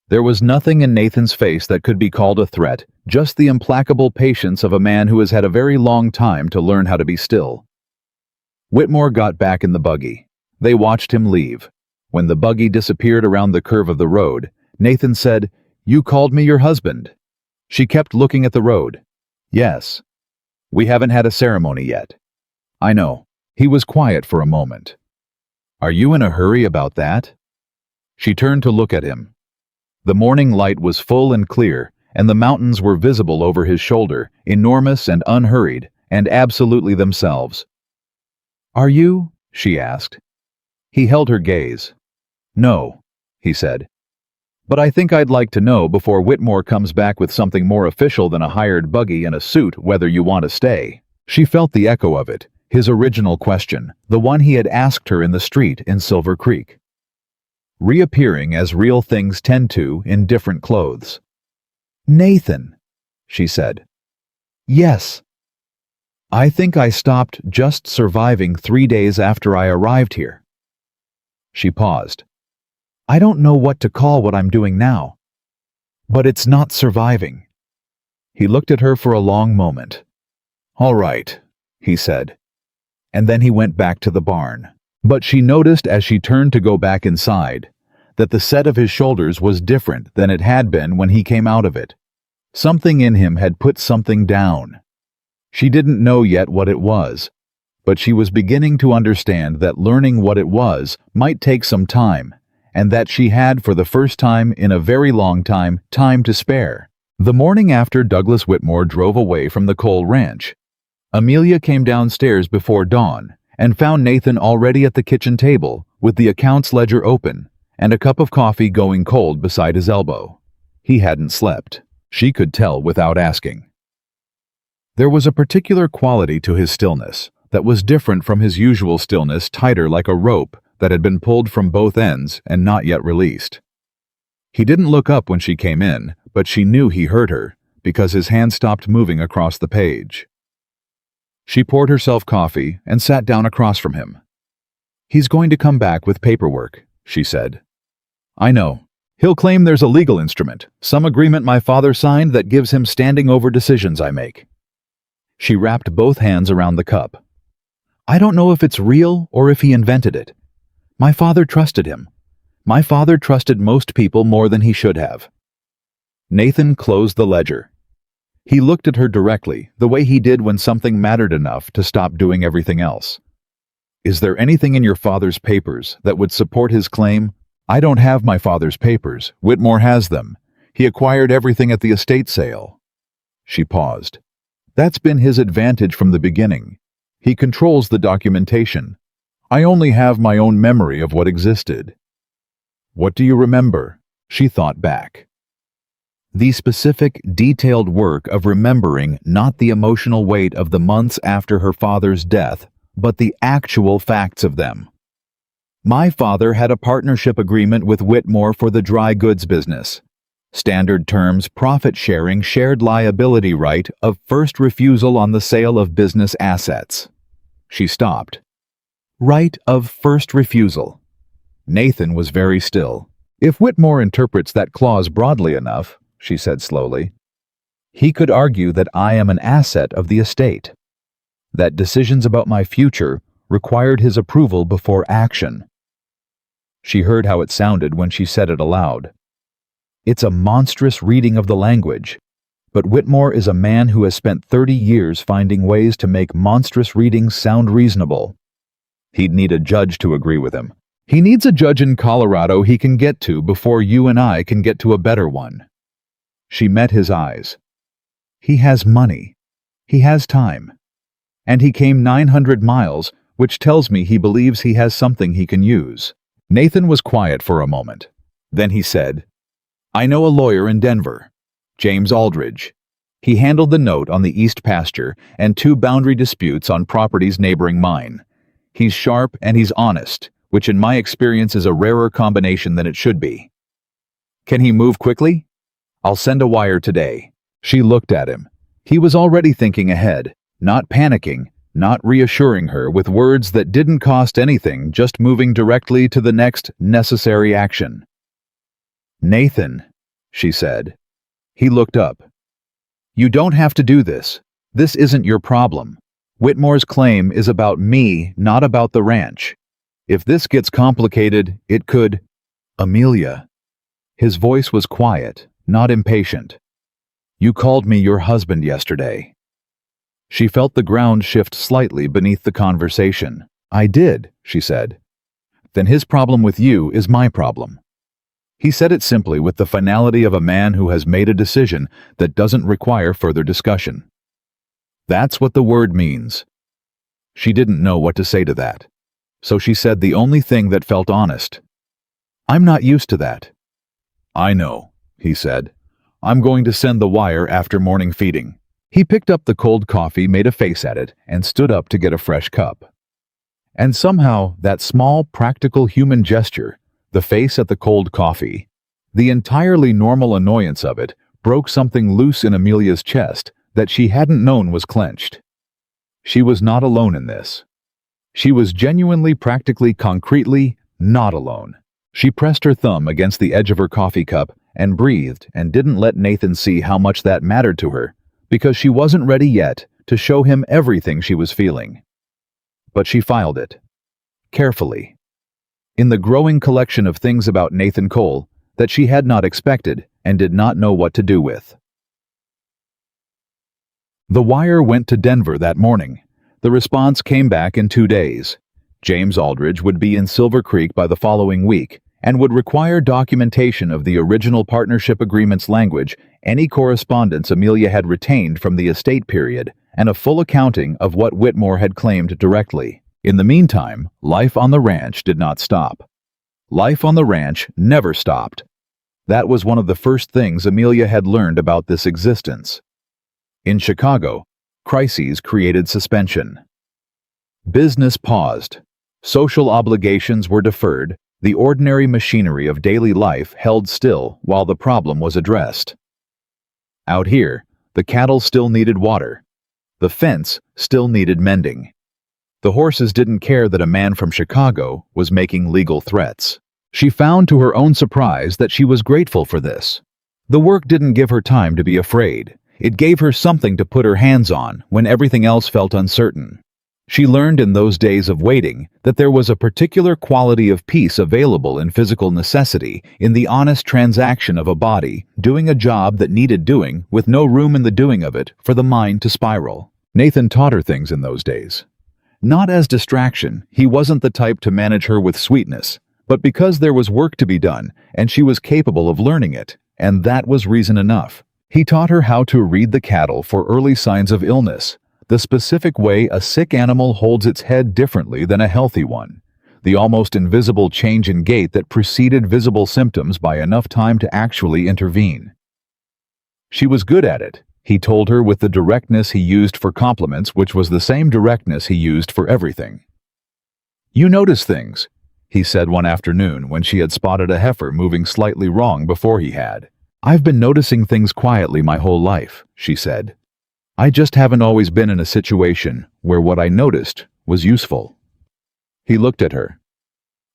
There was nothing in Nathan's face that could be called a threat, just the implacable patience of a man who has had a very long time to learn how to be still. Whitmore got back in the buggy. They watched him leave. When the buggy disappeared around the curve of the road, Nathan said, "You called me your husband." She kept looking at the road. "Yes. We haven't had a ceremony yet." "I know." He was quiet for a moment. "Are you in a hurry about that?" She turned to look at him. The morning light was full and clear, and the mountains were visible over his shoulder, enormous and unhurried, and absolutely themselves. "Are you?" she asked. He held her gaze. "No," he said. "But I think I'd like to know before Whitmore comes back with something more official than a hired buggy and a suit whether you want to stay." She felt the echo of it, his original question, the one he had asked her in the street in Silver Creek. Reappearing as real things tend to in different clothes. "Nathan," she said. "Yes." "I think I stopped just surviving 3 days after I arrived here." She paused. "I don't know what to call what I'm doing now." "But it's not surviving." He looked at her for a long moment. "All right," he said. And then he went back to the barn. But she noticed as she turned to go back inside that the set of his shoulders was different than it had been when he came out of it. Something in him had put something down. She didn't know yet what it was, but she was beginning to understand that learning what it was might take some time, and that she had, for the first time in a very long time, time to spare. The morning after Douglas Whitmore drove away from the Cole Ranch, Amelia came downstairs before dawn and found Nathan already at the kitchen table with the accounts ledger open and a cup of coffee going cold beside his elbow. He hadn't slept. She could tell without asking. There was a particular quality to his stillness that was different from his usual stillness, tighter like a rope that had been pulled from both ends and not yet released. He didn't look up when she came in, but she knew he heard her because his hand stopped moving across the page. She poured herself coffee and sat down across from him. "He's going to come back with paperwork," she said. "I know. He'll claim there's a legal instrument, some agreement my father signed that gives him standing over decisions I make." She wrapped both hands around the cup. "I don't know if it's real or if he invented it. My father trusted him. My father trusted most people more than he should have." Nathan closed the ledger. He looked at her directly, the way he did when something mattered enough to stop doing everything else. "Is there anything in your father's papers that would support his claim?" "I don't have my father's papers. Whitmore has them. He acquired everything at the estate sale." She paused. "That's been his advantage from the beginning. He controls the documentation. I only have my own memory of what existed." "What do you remember?" She thought back. The specific, detailed work of remembering not the emotional weight of the months after her father's death, but the actual facts of them. "My father had a partnership agreement with Whitmore for the dry goods business. Standard terms, profit sharing, shared liability right of first refusal on the sale of business assets." She stopped. "Right of first refusal." Nathan was very still. "If Whitmore interprets that clause broadly enough," she said slowly, "he could argue that I am an asset of the estate, that decisions about my future required his approval before action." She heard how it sounded when she said it aloud. It's a monstrous reading of the language, but Whitmore is a man who has spent 30 years finding ways to make monstrous readings sound reasonable. He'd need a judge to agree with him. He needs a judge in Colorado he can get to before you and I can get to a better one. She met his eyes. He has money. He has time. And he came 900 miles, which tells me he believes he has something he can use. Nathan was quiet for a moment. Then he said, "I know a lawyer in Denver, James Aldridge. He handled the note on the east pasture and 2 boundary disputes on properties neighboring mine. He's sharp and he's honest, which in my experience is a rarer combination than it should be. Can he move quickly? I'll send a wire today." She looked at him. He was already thinking ahead, not panicking, not reassuring her with words that didn't cost anything, just moving directly to the next necessary action. "Nathan," she said. He looked up. "You don't have to do this. This isn't your problem. Whitmore's claim is about me, not about the ranch. If this gets complicated, it could—" "Amelia." His voice was quiet, not impatient. "You called me your husband yesterday." She felt the ground shift slightly beneath the conversation. "I did," she said. "Then his problem with you is my problem." He said it simply with the finality of a man who has made a decision that doesn't require further discussion. That's what the word means. She didn't know what to say to that, so she said the only thing that felt honest. "I'm not used to that." "I know," he said. "I'm going to send the wire after morning feeding." He picked up the cold coffee, made a face at it, and stood up to get a fresh cup. And somehow, that small, practical human gesture, the face at the cold coffee, the entirely normal annoyance of it, broke something loose in Amelia's chest that she hadn't known was clenched. She was not alone in this. She was genuinely, practically, concretely not alone. She pressed her thumb against the edge of her coffee cup and breathed and didn't let Nathan see how much that mattered to her, because she wasn't ready yet to show him everything she was feeling. But she filed it. Carefully. In the growing collection of things about Nathan Cole that she had not expected and did not know what to do with. The wire went to Denver that morning. The response came back in 2 days. James Aldridge would be in Silver Creek by the following week and would require documentation of the original partnership agreement's language, any correspondence Amelia had retained from the estate period, and a full accounting of what Whitmore had claimed directly. In the meantime, life on the ranch did not stop. Life on the ranch never stopped. That was one of the first things Amelia had learned about this existence. In Chicago, crises created suspension. Business paused. Social obligations were deferred. The ordinary machinery of daily life held still while the problem was addressed. Out here, the cattle still needed water. The fence still needed mending. The horses didn't care that a man from Chicago was making legal threats. She found to her own surprise that she was grateful for this. The work didn't give her time to be afraid. It gave her something to put her hands on when everything else felt uncertain. She learned in those days of waiting that there was a particular quality of peace available in physical necessity, in the honest transaction of a body doing a job that needed doing with no room in the doing of it for the mind to spiral. Nathan taught her things in those days. Not as distraction, he wasn't the type to manage her with sweetness, but because there was work to be done and she was capable of learning it, and that was reason enough. He taught her how to read the cattle for early signs of illness, the specific way a sick animal holds its head differently than a healthy one, the almost invisible change in gait that preceded visible symptoms by enough time to actually intervene. She was good at it, he told her with the directness he used for compliments, which was the same directness he used for everything. "You notice things," he said one afternoon when she had spotted a heifer moving slightly wrong before he had. "I've been noticing things quietly my whole life," she said. "I just haven't always been in a situation where what I noticed was useful." He looked at her.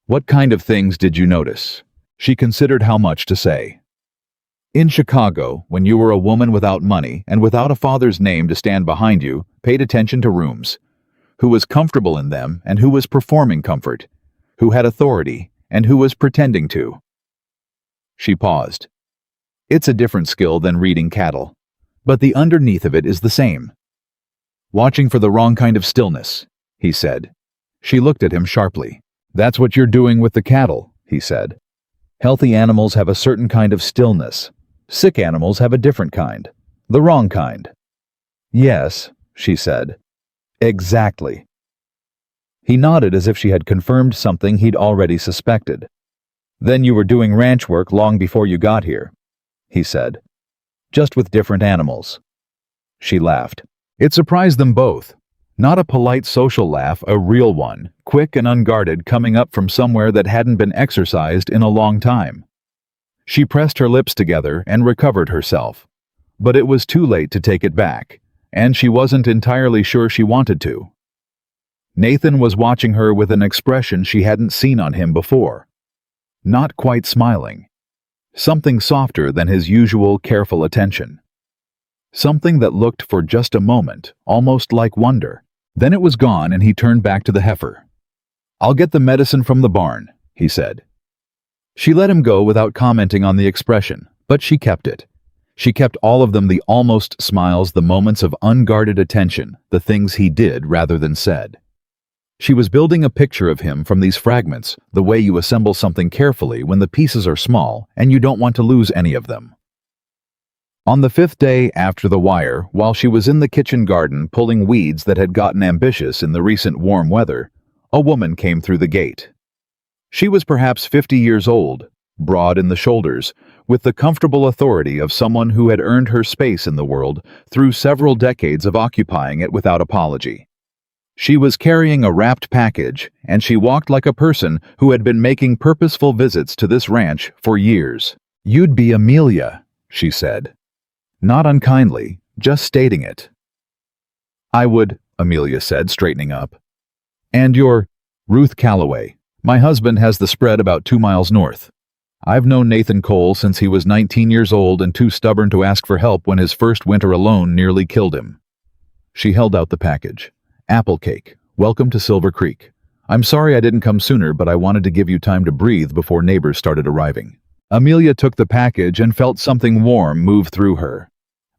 "What kind of things did you notice?" She considered how much to say. "In Chicago, when you were a woman without money and without a father's name to stand behind you, paid attention to rooms. Who was comfortable in them and who was performing comfort. Who had authority and who was pretending to." She paused. "It's a different skill than reading cattle. But the underneath of it is the same. Watching for the wrong kind of stillness," he said. She looked at him sharply. "That's what you're doing with the cattle," he said. "Healthy animals have a certain kind of stillness. Sick animals have a different kind. The wrong kind." "Yes," she said. "Exactly." He nodded as if she had confirmed something he'd already suspected. "Then you were doing ranch work long before you got here," he said. "Just with different animals." She laughed. It surprised them both. Not a polite social laugh, a real one, quick and unguarded, coming up from somewhere that hadn't been exercised in a long time. She pressed her lips together and recovered herself. But it was too late to take it back, and she wasn't entirely sure she wanted to. Nathan was watching her with an expression she hadn't seen on him before. Not quite smiling. Something softer than his usual careful attention. Something that looked for just a moment, almost like wonder. Then it was gone and he turned back to the heifer. "I'll get the medicine from the barn," he said. She let him go without commenting on the expression, but she kept it. She kept all of them, the almost smiles, the moments of unguarded attention, the things he did rather than said. She was building a picture of him from these fragments, the way you assemble something carefully when the pieces are small and you don't want to lose any of them. On the 5th day after the wire, while she was in the kitchen garden pulling weeds that had gotten ambitious in the recent warm weather, a woman came through the gate. She was perhaps 50 years old, broad in the shoulders, with the comfortable authority of someone who had earned her space in the world through several decades of occupying it without apology. She was carrying a wrapped package, and she walked like a person who had been making purposeful visits to this ranch for years. "You'd be Amelia," she said. Not unkindly, just stating it. "I would," Amelia said, straightening up. "And you're Ruth Calloway. My husband has the spread about 2 miles north. I've known Nathan Cole since he was 19 years old and too stubborn to ask for help when his first winter alone nearly killed him." She held out the package. "Apple cake. Welcome to Silver Creek. I'm sorry I didn't come sooner, but I wanted to give you time to breathe before neighbors started arriving." Amelia took the package and felt something warm move through her.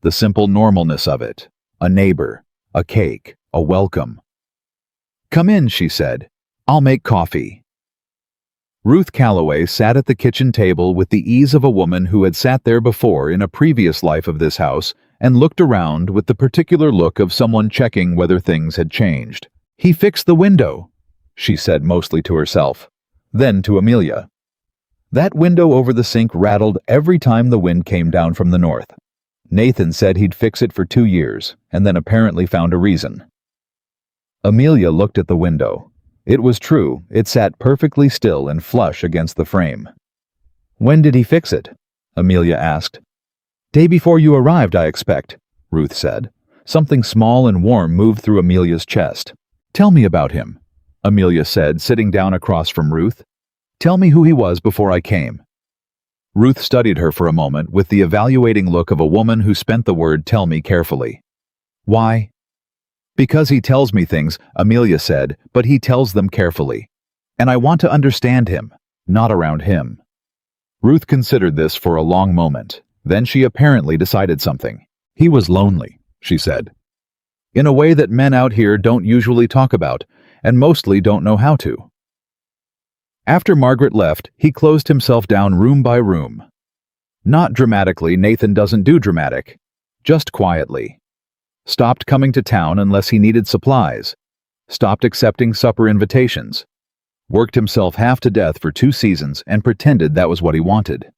The simple normalness of it. A neighbor. A cake. A welcome. "Come in," she said. "I'll make coffee." Ruth Calloway sat at the kitchen table with the ease of a woman who had sat there before in a previous life of this house and looked around with the particular look of someone checking whether things had changed. "He fixed the window," she said mostly to herself. Then to Amelia. "That window over the sink rattled every time the wind came down from the north. Nathan said he'd fix it for 2 years, and then apparently found a reason." Amelia looked at the window. It was true, it sat perfectly still and flush against the frame. "When did he fix it?" Amelia asked. "Day before you arrived, I expect," Ruth said. Something small and warm moved through Amelia's chest. "Tell me about him," Amelia said, sitting down across from Ruth. "Tell me who he was before I came." Ruth studied her for a moment with the evaluating look of a woman who spent the word "tell me" carefully. "Why?" "Because he tells me things," Amelia said, "but he tells them carefully. And I want to understand him, not around him." Ruth considered this for a long moment. Then she apparently decided something. "He was lonely," she said. "In a way that men out here don't usually talk about, and mostly don't know how to." After Margaret left, he closed himself down room by room. Not dramatically, Nathan doesn't do dramatic. Just quietly. Stopped coming to town unless he needed supplies. Stopped accepting supper invitations. Worked himself half to death for 2 seasons and pretended that was what he wanted.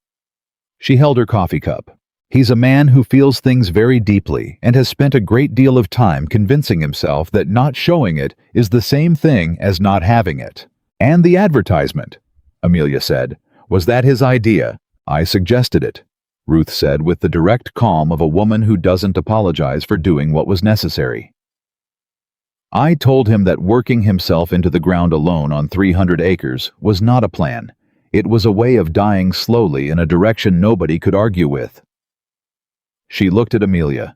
She held her coffee cup. He's a man who feels things very deeply and has spent a great deal of time convincing himself that not showing it is the same thing as not having it. "And the advertisement," Amelia said. "Was that his idea?" "I suggested it," Ruth said with the direct calm of a woman who doesn't apologize for doing what was necessary. "I told him that working himself into the ground alone on 300 acres was not a plan. It was a way of dying slowly in a direction nobody could argue with." She looked at Amelia.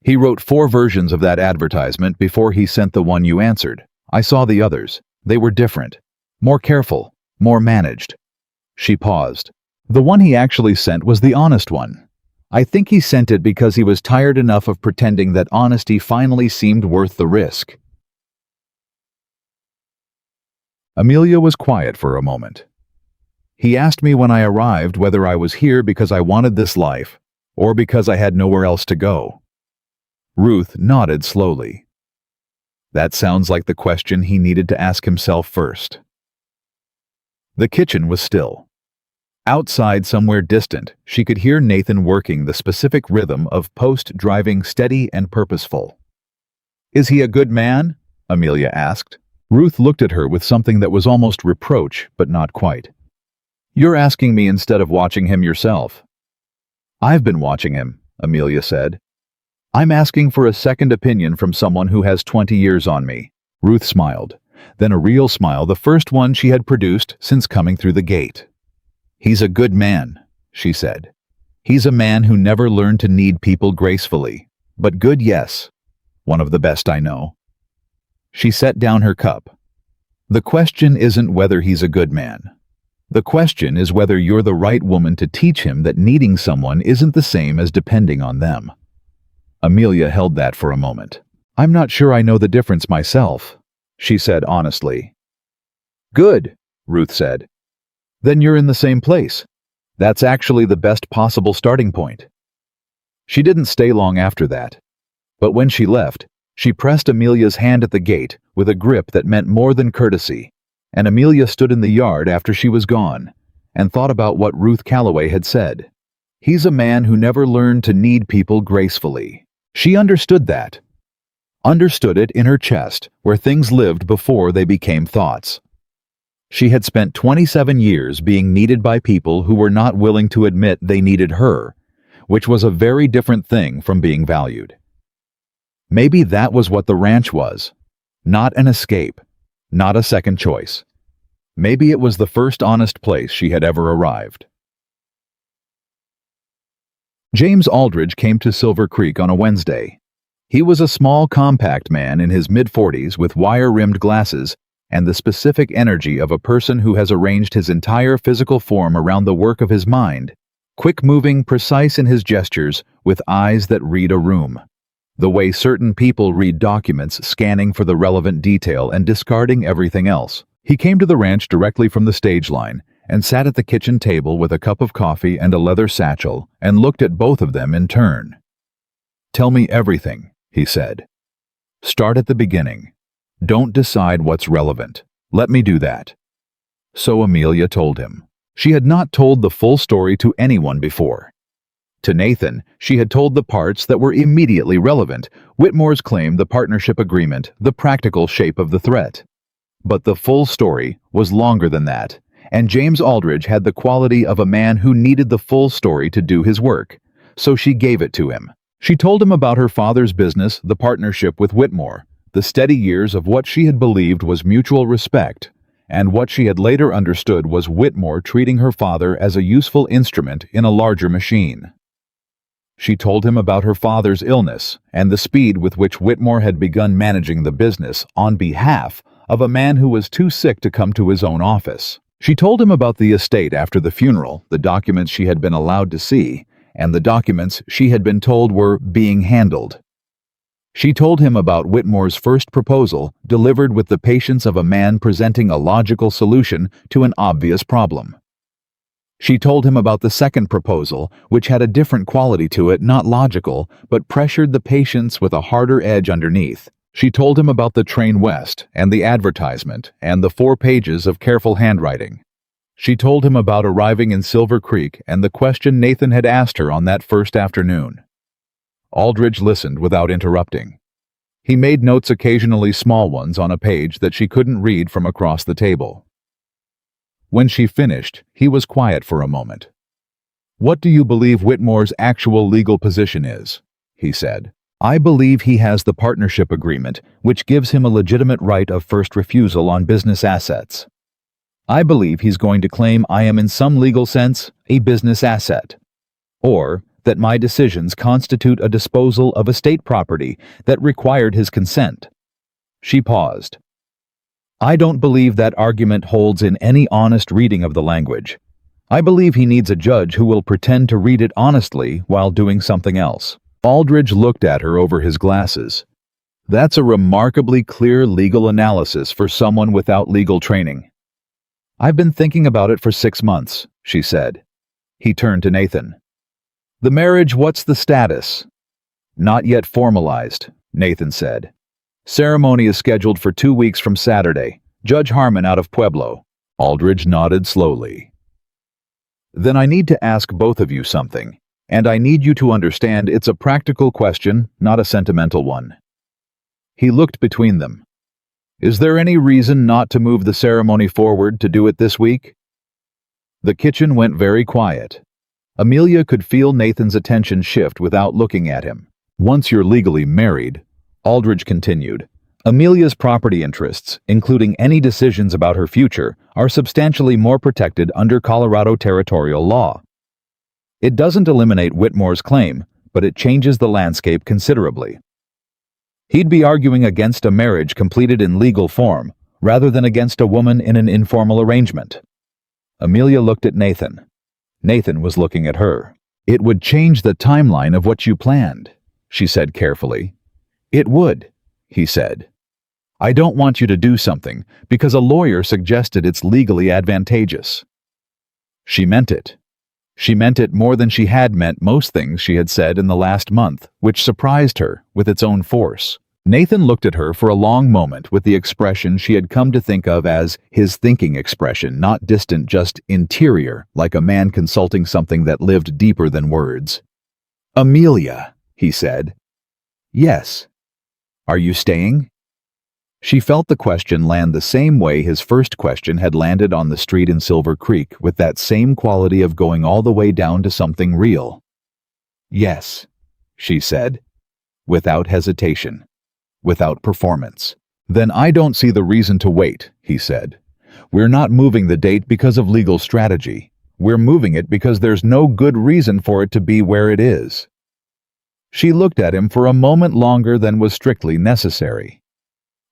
"He wrote 4 versions of that advertisement before he sent the one you answered. I saw the others. They were different. More careful. More managed." She paused. "The one he actually sent was the honest one. I think he sent it because he was tired enough of pretending that honesty finally seemed worth the risk." Amelia was quiet for a moment. "He asked me when I arrived whether I was here because I wanted this life, or because I had nowhere else to go." Ruth nodded slowly. That sounds like the question he needed to ask himself first. The kitchen was still. Outside, somewhere distant, she could hear Nathan working the specific rhythm of post-driving steady and purposeful. "Is he a good man?" Amelia asked. Ruth looked at her with something that was almost reproach, but not quite. "You're asking me instead of watching him yourself." "I've been watching him," Amelia said. "I'm asking for a second opinion from someone who has 20 years on me. Ruth smiled, then a real smile, the first one she had produced since coming through the gate. "He's a good man," she said. "He's a man who never learned to need people gracefully. But good, yes. One of the best I know." She set down her cup. "The question isn't whether he's a good man. The question is whether you're the right woman to teach him that needing someone isn't the same as depending on them." Amelia held that for a moment. "I'm not sure I know the difference myself," she said honestly. "Good," Ruth said. "Then you're in the same place. That's actually the best possible starting point." She didn't stay long after that. But when she left, she pressed Amelia's hand at the gate with a grip that meant more than courtesy, and Amelia stood in the yard after she was gone and thought about what Ruth Calloway had said. He's a man who never learned to need people gracefully. She understood that. Understood it in her chest, where things lived before they became thoughts. She had spent 27 years being needed by people who were not willing to admit they needed her, which was a very different thing from being valued. Maybe that was what the ranch was. Not an escape, not a second choice. Maybe it was the first honest place she had ever arrived. James Aldridge came to Silver Creek on a Wednesday. He was a small, compact man in his mid-40s with wire-rimmed glasses and the specific energy of a person who has arranged his entire physical form around the work of his mind, quick-moving, precise in his gestures, with eyes that read a room. The way certain people read documents, scanning for the relevant detail and discarding everything else. He came to the ranch directly from the stage line and sat at the kitchen table with a cup of coffee and a leather satchel and looked at both of them in turn. "Tell me everything," he said. "Start at the beginning. Don't decide what's relevant. Let me do that." So Amelia told him. She had not told the full story to anyone before. To Nathan, she had told the parts that were immediately relevant: Whitmore's claim, the partnership agreement, the practical shape of the threat. But the full story was longer than that, and James Aldridge had the quality of a man who needed the full story to do his work, so she gave it to him. She told him about her father's business, the partnership with Whitmore, the steady years of what she had believed was mutual respect, and what she had later understood was Whitmore treating her father as a useful instrument in a larger machine. She told him about her father's illness and the speed with which Whitmore had begun managing the business on behalf of a man who was too sick to come to his own office. She told him about the estate after the funeral, the documents she had been allowed to see, and the documents she had been told were being handled. She told him about Whitmore's first proposal, delivered with the patience of a man presenting a logical solution to an obvious problem. She told him about the second proposal, which had a different quality to it, not logical, but pressured the patience with a harder edge underneath. She told him about the train west and the advertisement and the 4 pages of careful handwriting. She told him about arriving in Silver Creek and the question Nathan had asked her on that first afternoon. Aldridge listened without interrupting. He made notes, occasionally small ones, on a page that she couldn't read from across the table. When she finished, he was quiet for a moment. "What do you believe Whitmore's actual legal position is?" he said. "I believe he has the partnership agreement, which gives him a legitimate right of first refusal on business assets. I believe he's going to claim I am in some legal sense a business asset, or that my decisions constitute a disposal of estate property that required his consent." She paused. "I don't believe that argument holds in any honest reading of the language. I believe he needs a judge who will pretend to read it honestly while doing something else." Aldridge looked at her over his glasses. "That's a remarkably clear legal analysis for someone without legal training." "I've been thinking about it for 6 months, she said. He turned to Nathan. "The marriage, what's the status?" "Not yet formalized," Nathan said. "Ceremony is scheduled for 2 weeks from Saturday. Judge Harmon out of Pueblo." Aldridge nodded slowly. "Then I need to ask both of you something, and I need you to understand it's a practical question, not a sentimental one." He looked between them. "Is there any reason not to move the ceremony forward, to do it this week?" The kitchen went very quiet. Amelia could feel Nathan's attention shift without looking at him. "Once you're legally married," Aldridge continued, Amelia's property interests, including any decisions about her future, are substantially more protected under Colorado territorial law. It doesn't eliminate Whitmore's claim, but it changes the landscape considerably. He'd be arguing against a marriage completed in legal form, rather than against a woman in an informal arrangement. Amelia looked at Nathan. Nathan was looking at her. "It would change the timeline of what you planned," she said carefully. "It would," he said. "I don't want you to do something because a lawyer suggested it's legally advantageous." She meant it. She meant it more than she had meant most things she had said in the last month, which surprised her with its own force. Nathan looked at her for a long moment with the expression she had come to think of as his thinking expression, not distant, just interior, like a man consulting something that lived deeper than words. "Amelia," he said. "Yes." "Are you staying?" She felt the question land the same way his first question had landed on the street in Silver Creek, with that same quality of going all the way down to something real. "Yes," she said, without hesitation, without performance. "Then I don't see the reason to wait," he said. "We're not moving the date because of legal strategy. We're moving it because there's no good reason for it to be where it is." She looked at him for a moment longer than was strictly necessary.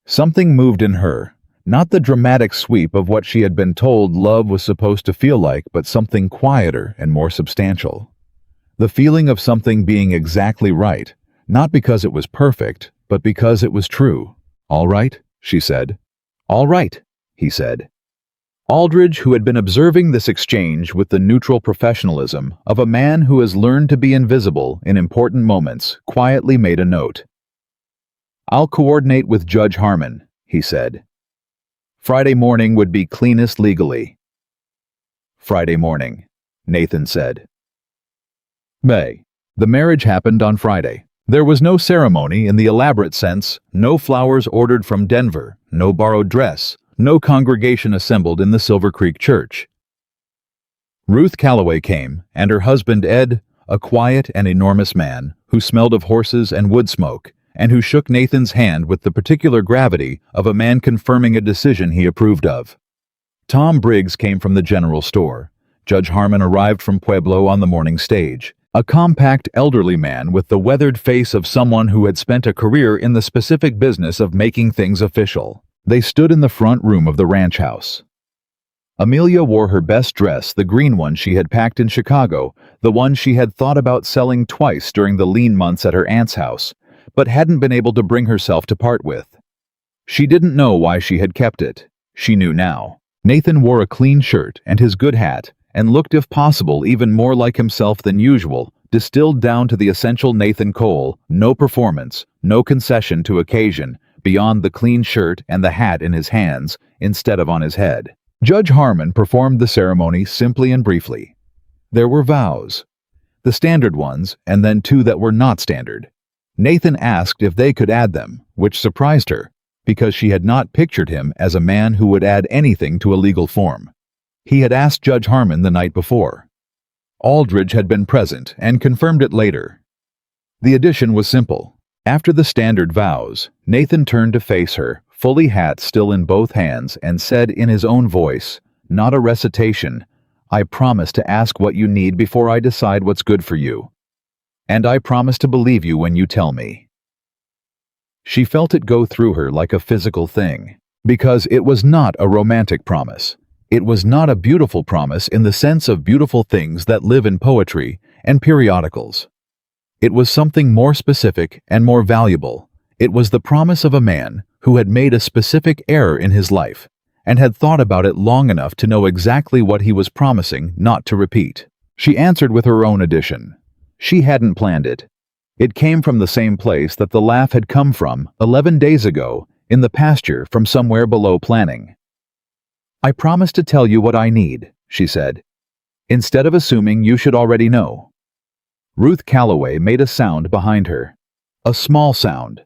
Something moved in her, not the dramatic sweep of what she had been told love was supposed to feel like, but something quieter and more substantial. The feeling of something being exactly right, not because it was perfect, but because it was true. "All right," she said. "All right," he said. Aldridge, who had been observing this exchange with the neutral professionalism of a man who has learned to be invisible in important moments, quietly made a note. "I'll coordinate with Judge Harmon," he said. "Friday morning would be cleanest legally." "Friday morning," Nathan said. May. The marriage happened on Friday. There was no ceremony in the elaborate sense, no flowers ordered from Denver, no borrowed dress, no congregation assembled in the Silver Creek Church. Ruth Calloway came, and her husband Ed, a quiet and enormous man who smelled of horses and wood smoke, and who shook Nathan's hand with the particular gravity of a man confirming a decision he approved of. Tom Briggs came from the general store. Judge Harmon arrived from Pueblo on the morning stage, a compact elderly man with the weathered face of someone who had spent a career in the specific business of making things official. They stood in the front room of the ranch house. Amelia wore her best dress, the green one she had packed in Chicago, the one she had thought about selling twice during the lean months at her aunt's house, but hadn't been able to bring herself to part with. She didn't know why she had kept it. She knew now. Nathan wore a clean shirt and his good hat, and looked if possible even more like himself than usual, distilled down to the essential Nathan Cole, no performance, no concession to occasion, beyond the clean shirt and the hat in his hands, instead of on his head. Judge Harmon performed the ceremony simply and briefly. There were vows. The standard ones, and then two that were not standard. Nathan asked if they could add them, which surprised her, because she had not pictured him as a man who would add anything to a legal form. He had asked Judge Harmon the night before. Aldridge had been present and confirmed it later. The addition was simple. After the standard vows, Nathan turned to face her, fully hat still in both hands, and said in his own voice, not a recitation, "I promise to ask what you need before I decide what's good for you. And I promise to believe you when you tell me." She felt it go through her like a physical thing, because it was not a romantic promise. It was not a beautiful promise in the sense of beautiful things that live in poetry and periodicals. It was something more specific and more valuable. It was the promise of a man who had made a specific error in his life and had thought about it long enough to know exactly what he was promising not to repeat. She answered with her own addition. She hadn't planned it. It came from the same place that the laugh had come from 11 days ago, in the pasture from somewhere below planning. "I promise to tell you what I need," she said, "instead of assuming you should already know." Ruth Calloway made a sound behind her. A small sound.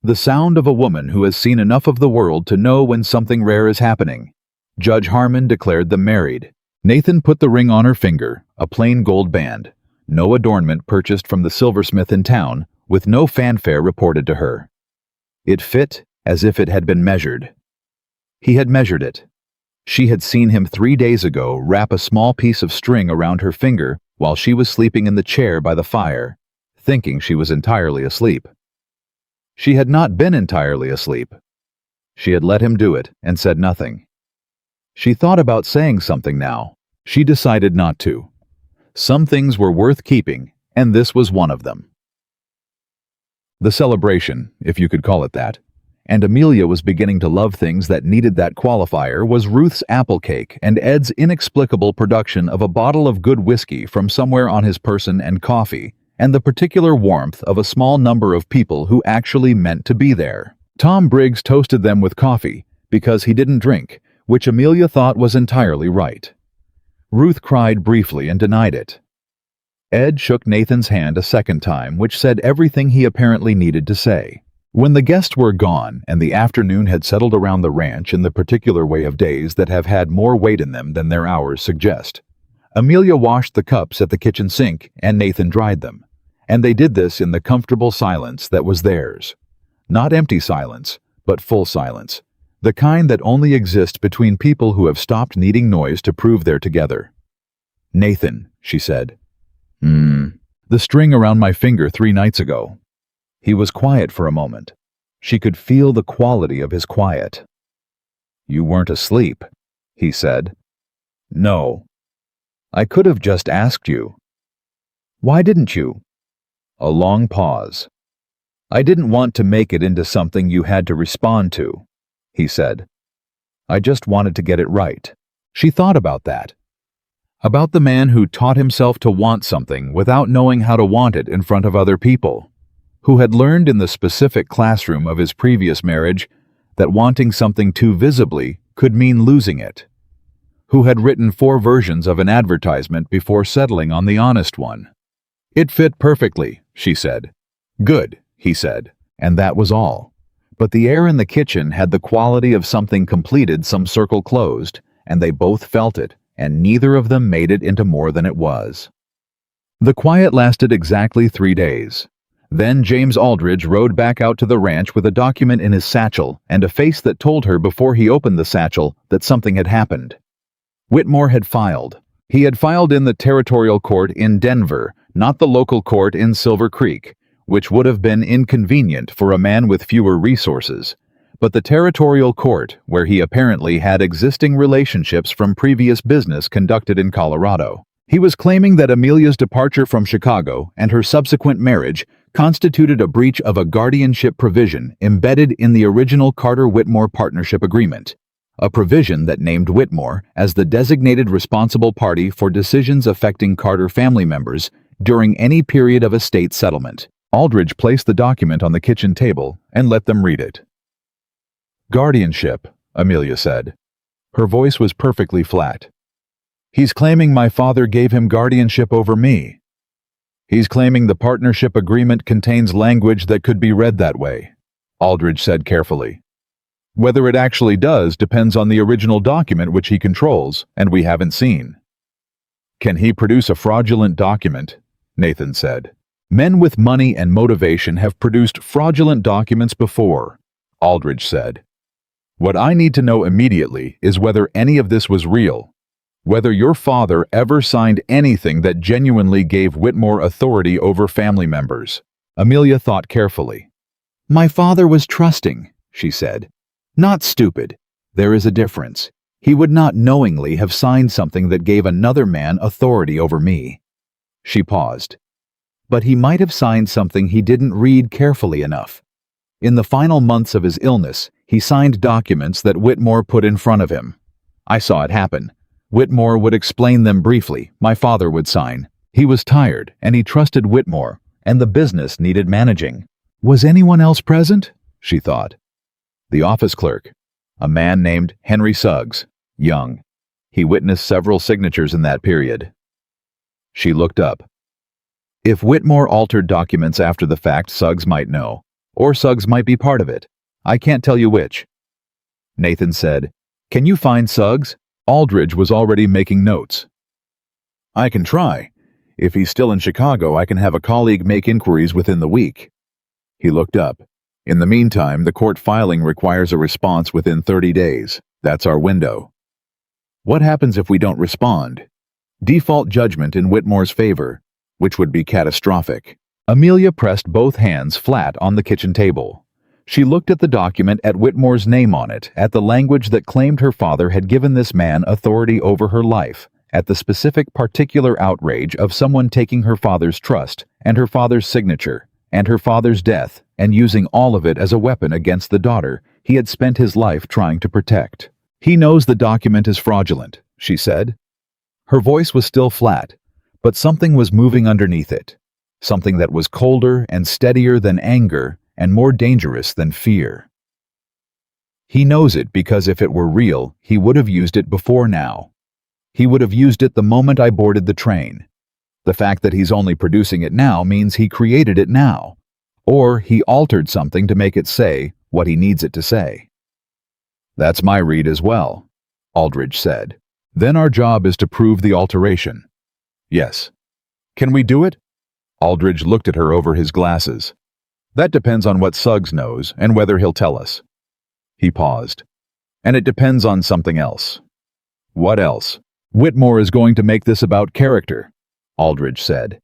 The sound of a woman who has seen enough of the world to know when something rare is happening. Judge Harmon declared them married. Nathan put the ring on her finger, a plain gold band. No adornment purchased from the silversmith in town, with no fanfare reported to her. It fit as if it had been measured. He had measured it. She had seen him 3 days ago wrap a small piece of string around her finger while she was sleeping in the chair by the fire, thinking she was entirely asleep. She had not been entirely asleep. She had let him do it and said nothing. She thought about saying something now. She decided not to. Some things were worth keeping, and this was one of them. The celebration, if you could call it that, and Amelia was beginning to love things that needed that qualifier, was Ruth's apple cake and Ed's inexplicable production of a bottle of good whiskey from somewhere on his person and coffee, and the particular warmth of a small number of people who actually meant to be there. Tom Briggs toasted them with coffee because he didn't drink, which Amelia thought was entirely right. Ruth cried briefly and denied it. Ed shook Nathan's hand a second time, which said everything he apparently needed to say. When the guests were gone and the afternoon had settled around the ranch in the particular way of days that have had more weight in them than their hours suggest, Amelia washed the cups at the kitchen sink and Nathan dried them, and they did this in the comfortable silence that was theirs. Not empty silence, but full silence, the kind that only exists between people who have stopped needing noise to prove they're together. "Nathan," she said. The string around my finger 3 nights ago." He was quiet for a moment. She could feel the quality of his quiet. "You weren't asleep," he said. "No. I could have just asked you." "Why didn't you?" A long pause. "I didn't want to make it into something you had to respond to," he said. "I just wanted to get it right." She thought about that. About the man who taught himself to want something without knowing how to want it in front of other people, who had learned in the specific classroom of his previous marriage that wanting something too visibly could mean losing it, who had written 4 versions of an advertisement before settling on the honest one. It fit perfectly, she said. "Good," he said, and that was all. But the air in the kitchen had the quality of something completed, some circle closed, and they both felt it, and neither of them made it into more than it was. The quiet lasted exactly 3 days. Then James Aldridge rode back out to the ranch with a document in his satchel and a face that told her before he opened the satchel that something had happened. Whitmore had filed. He had filed in the territorial court in Denver, not the local court in Silver Creek, which would have been inconvenient for a man with fewer resources, but the territorial court where he apparently had existing relationships from previous business conducted in Colorado. He was claiming that Amelia's departure from Chicago and her subsequent marriage constituted a breach of a guardianship provision embedded in the original Carter-Whitmore partnership agreement, a provision that named Whitmore as the designated responsible party for decisions affecting Carter family members during any period of estate settlement. Aldridge placed the document on the kitchen table and let them read it. "Guardianship," Amelia said. Her voice was perfectly flat. "He's claiming my father gave him guardianship over me. He's claiming the partnership agreement contains language that could be read that way," Aldridge said carefully. "Whether it actually does depends on the original document which he controls, and we haven't seen." "Can he produce a fraudulent document?" Nathan said. "Men with money and motivation have produced fraudulent documents before," Aldridge said. "What I need to know immediately is whether any of this was real, whether your father ever signed anything that genuinely gave Whitmore authority over family members." Amelia thought carefully. "My father was trusting," she said. "Not stupid. There is a difference. He would not knowingly have signed something that gave another man authority over me." She paused. "But he might have signed something he didn't read carefully enough. In the final months of his illness, he signed documents that Whitmore put in front of him. I saw it happen. Whitmore would explain them briefly. My father would sign. He was tired, and he trusted Whitmore, and the business needed managing." Was anyone else present? She thought. The office clerk, a man named Henry Suggs, young. He witnessed several signatures in that period. She looked up. If Whitmore altered documents after the fact, Suggs might know, or Suggs might be part of it. I can't tell you which. Nathan said, "Can you find Suggs?" Aldridge was already making notes. "I can try. If he's still in Chicago, I can have a colleague make inquiries within the week." He looked up. In the meantime, the court filing requires a response within 30 days. That's our window. What happens if we don't respond? Default judgment in Whitmore's favor, which would be catastrophic. Amelia pressed both hands flat on the kitchen table. She looked at the document, at Whitmore's name on it, at the language that claimed her father had given this man authority over her life, at the specific particular outrage of someone taking her father's trust, and her father's signature, and her father's death, and using all of it as a weapon against the daughter he had spent his life trying to protect. He knows the document is fraudulent, she said. Her voice was still flat, but something was moving underneath it. Something that was colder and steadier than anger and more dangerous than fear. He knows it because if it were real, he would have used it before now. He would have used it the moment I boarded the train. The fact that he's only producing it now means he created it now, or he altered something to make it say what he needs it to say. That's my read as well, Aldridge said. Then our job is to prove the alteration. Yes. Can we do it? Aldridge looked at her over his glasses. That depends on what Suggs knows and whether he'll tell us. He paused. And it depends on something else. What else? Whitmore is going to make this about character, Aldridge said.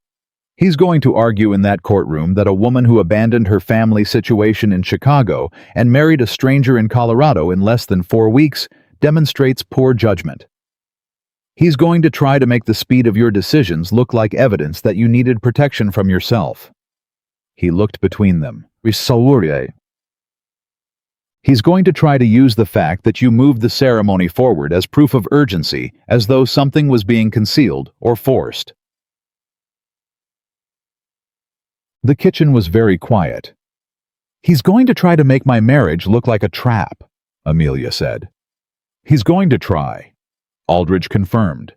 He's going to argue in that courtroom that a woman who abandoned her family situation in Chicago and married a stranger in Colorado in less than 4 weeks demonstrates poor judgment. He's going to try to make the speed of your decisions look like evidence that you needed protection from yourself. He looked between them. He's going to try to use the fact that you moved the ceremony forward as proof of urgency, as though something was being concealed or forced. The kitchen was very quiet. He's going to try to make my marriage look like a trap, Amelia said. He's going to try, Aldridge confirmed.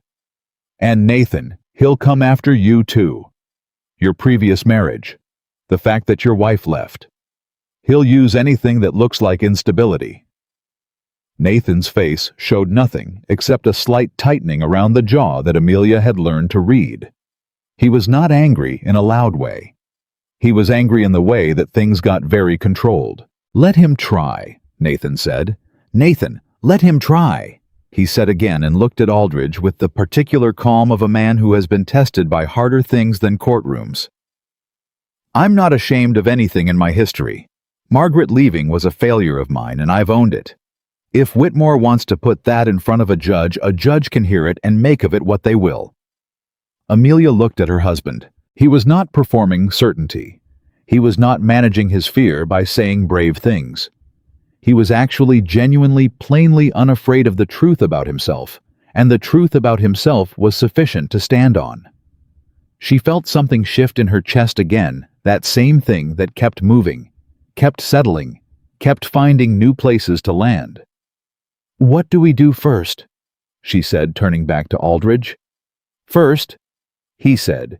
And Nathan, he'll come after you too. Your previous marriage. The fact that your wife left. He'll use anything that looks like instability. Nathan's face showed nothing except a slight tightening around the jaw that Amelia had learned to read. He was not angry in a loud way. He was angry in the way that things got very controlled. Let him try, Nathan said. Nathan, let him try, he said again and looked at Aldridge with the particular calm of a man who has been tested by harder things than courtrooms. I'm not ashamed of anything in my history. Margaret leaving was a failure of mine, and I've owned it. If Whitmore wants to put that in front of a judge can hear it and make of it what they will. Amelia looked at her husband. He was not performing certainty. He was not managing his fear by saying brave things. He was actually genuinely, plainly unafraid of the truth about himself, and the truth about himself was sufficient to stand on. She felt something shift in her chest again, that same thing that kept moving, kept settling, kept finding new places to land. What do we do first? She said, turning back to Aldridge. First, he said,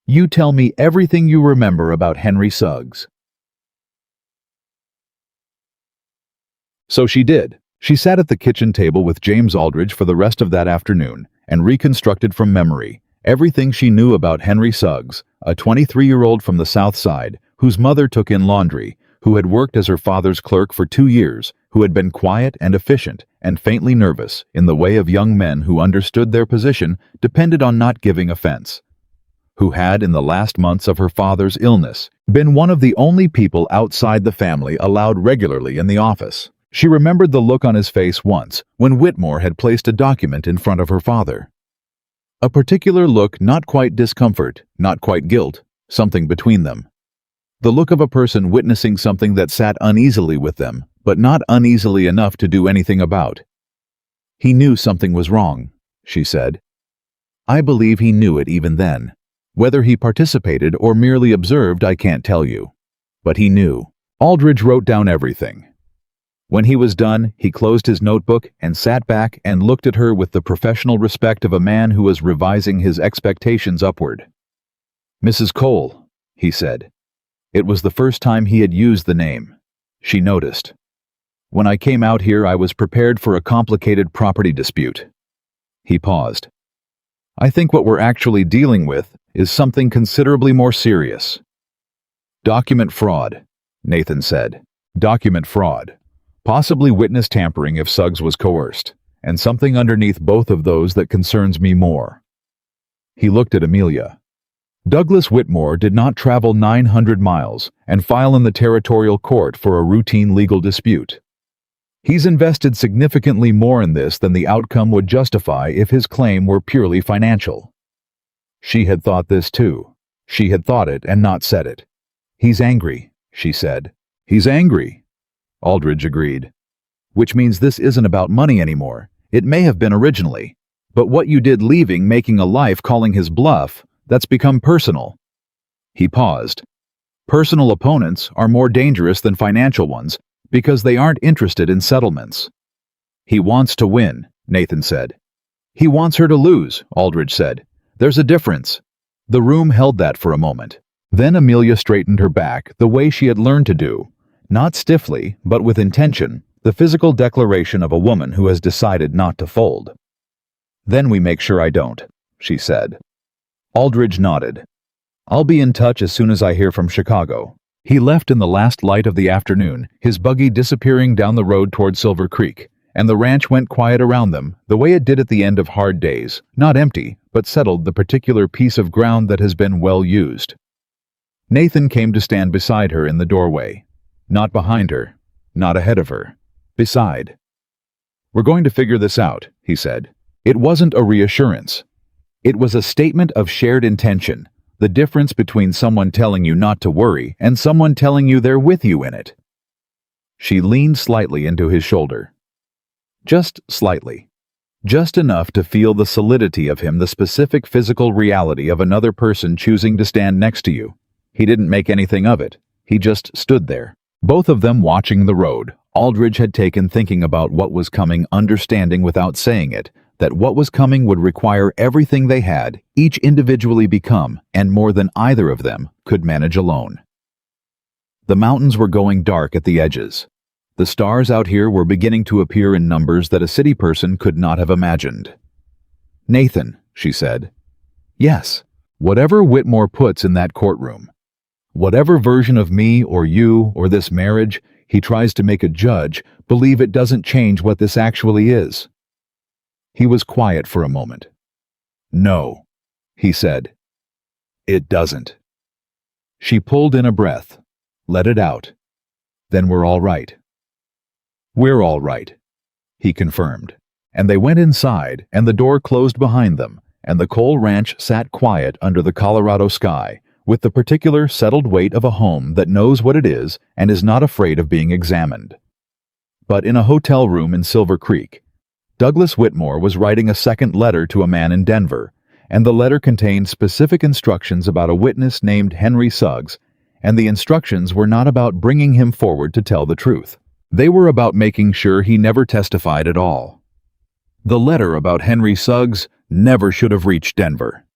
you tell me everything you remember about Henry Suggs. So she did. She sat at the kitchen table with James Aldridge for the rest of that afternoon and reconstructed from memory everything she knew about Henry Suggs, a 23-year-old from the South Side whose mother took in laundry, who had worked as her father's clerk for 2 years, who had been quiet and efficient and faintly nervous in the way of young men who understood their position depended on not giving offense, who had, in the last months of her father's illness, been one of the only people outside the family allowed regularly in the office. She remembered the look on his face once when Whitmore had placed a document in front of her father. A particular look, not quite discomfort, not quite guilt, something between them. The look of a person witnessing something that sat uneasily with them, but not uneasily enough to do anything about. He knew something was wrong, she said. I believe he knew it even then. Whether he participated or merely observed, I can't tell you. But he knew. Aldridge wrote down everything. When he was done, he closed his notebook and sat back and looked at her with the professional respect of a man who was revising his expectations upward. Mrs. Cole, he said. It was the first time he had used the name. She noticed. When I came out here, I was prepared for a complicated property dispute. He paused. I think what we're actually dealing with is something considerably more serious. Document fraud, Nathan said. Document fraud. Possibly witness tampering if Suggs was coerced, and something underneath both of those that concerns me more. He looked at Amelia. Douglas Whitmore did not travel 900 miles and file in the territorial court for a routine legal dispute. He's invested significantly more in this than the outcome would justify if his claim were purely financial. She had thought this too. She had thought it and not said it. He's angry, she said. He's angry, Aldridge agreed. Which means this isn't about money anymore. It may have been originally. But what you did leaving, making a life, calling his bluff, that's become personal. He paused. Personal opponents are more dangerous than financial ones because they aren't interested in settlements. He wants to win, Nathan said. He wants her to lose, Aldridge said. There's a difference. The room held that for a moment. Then Amelia straightened her back the way she had learned to do, not stiffly, but with intention, the physical declaration of a woman who has decided not to fold. Then we make sure I don't, she said. Aldridge nodded. I'll be in touch as soon as I hear from Chicago. He left in the last light of the afternoon, his buggy disappearing down the road toward Silver Creek, and the ranch went quiet around them, the way it did at the end of hard days, not empty, but settled the particular piece of ground that has been well used. Nathan came to stand beside her in the doorway. Not behind her, not ahead of her, beside. We're going to figure this out, he said. It wasn't a reassurance. It was a statement of shared intention, the difference between someone telling you not to worry and someone telling you they're with you in it. She leaned slightly into his shoulder. Just slightly. Just enough to feel the solidity of him, the specific physical reality of another person choosing to stand next to you. He didn't make anything of it. He just stood there. Both of them watching the road. Aldridge had taken thinking about what was coming, understanding without saying it, that what was coming would require everything they had, each individually become, and more than either of them could manage alone. The mountains were going dark at the edges. The stars out here were beginning to appear in numbers that a city person could not have imagined. Nathan, she said. Yes, whatever Whitmore puts in that courtroom. Whatever version of me or you or this marriage he tries to make a judge believe, it doesn't change what this actually is. He was quiet for a moment. No, he said. It doesn't. She pulled in a breath, let it out. Then we're all right. We're all right, he confirmed, and they went inside, and the door closed behind them, and the Cole Ranch sat quiet under the Colorado sky, with the particular settled weight of a home that knows what it is and is not afraid of being examined. But in a hotel room in Silver Creek, Douglas Whitmore was writing a second letter to a man in Denver, and the letter contained specific instructions about a witness named Henry Suggs, and the instructions were not about bringing him forward to tell the truth. They were about making sure he never testified at all. The letter about Henry Suggs never should have reached Denver.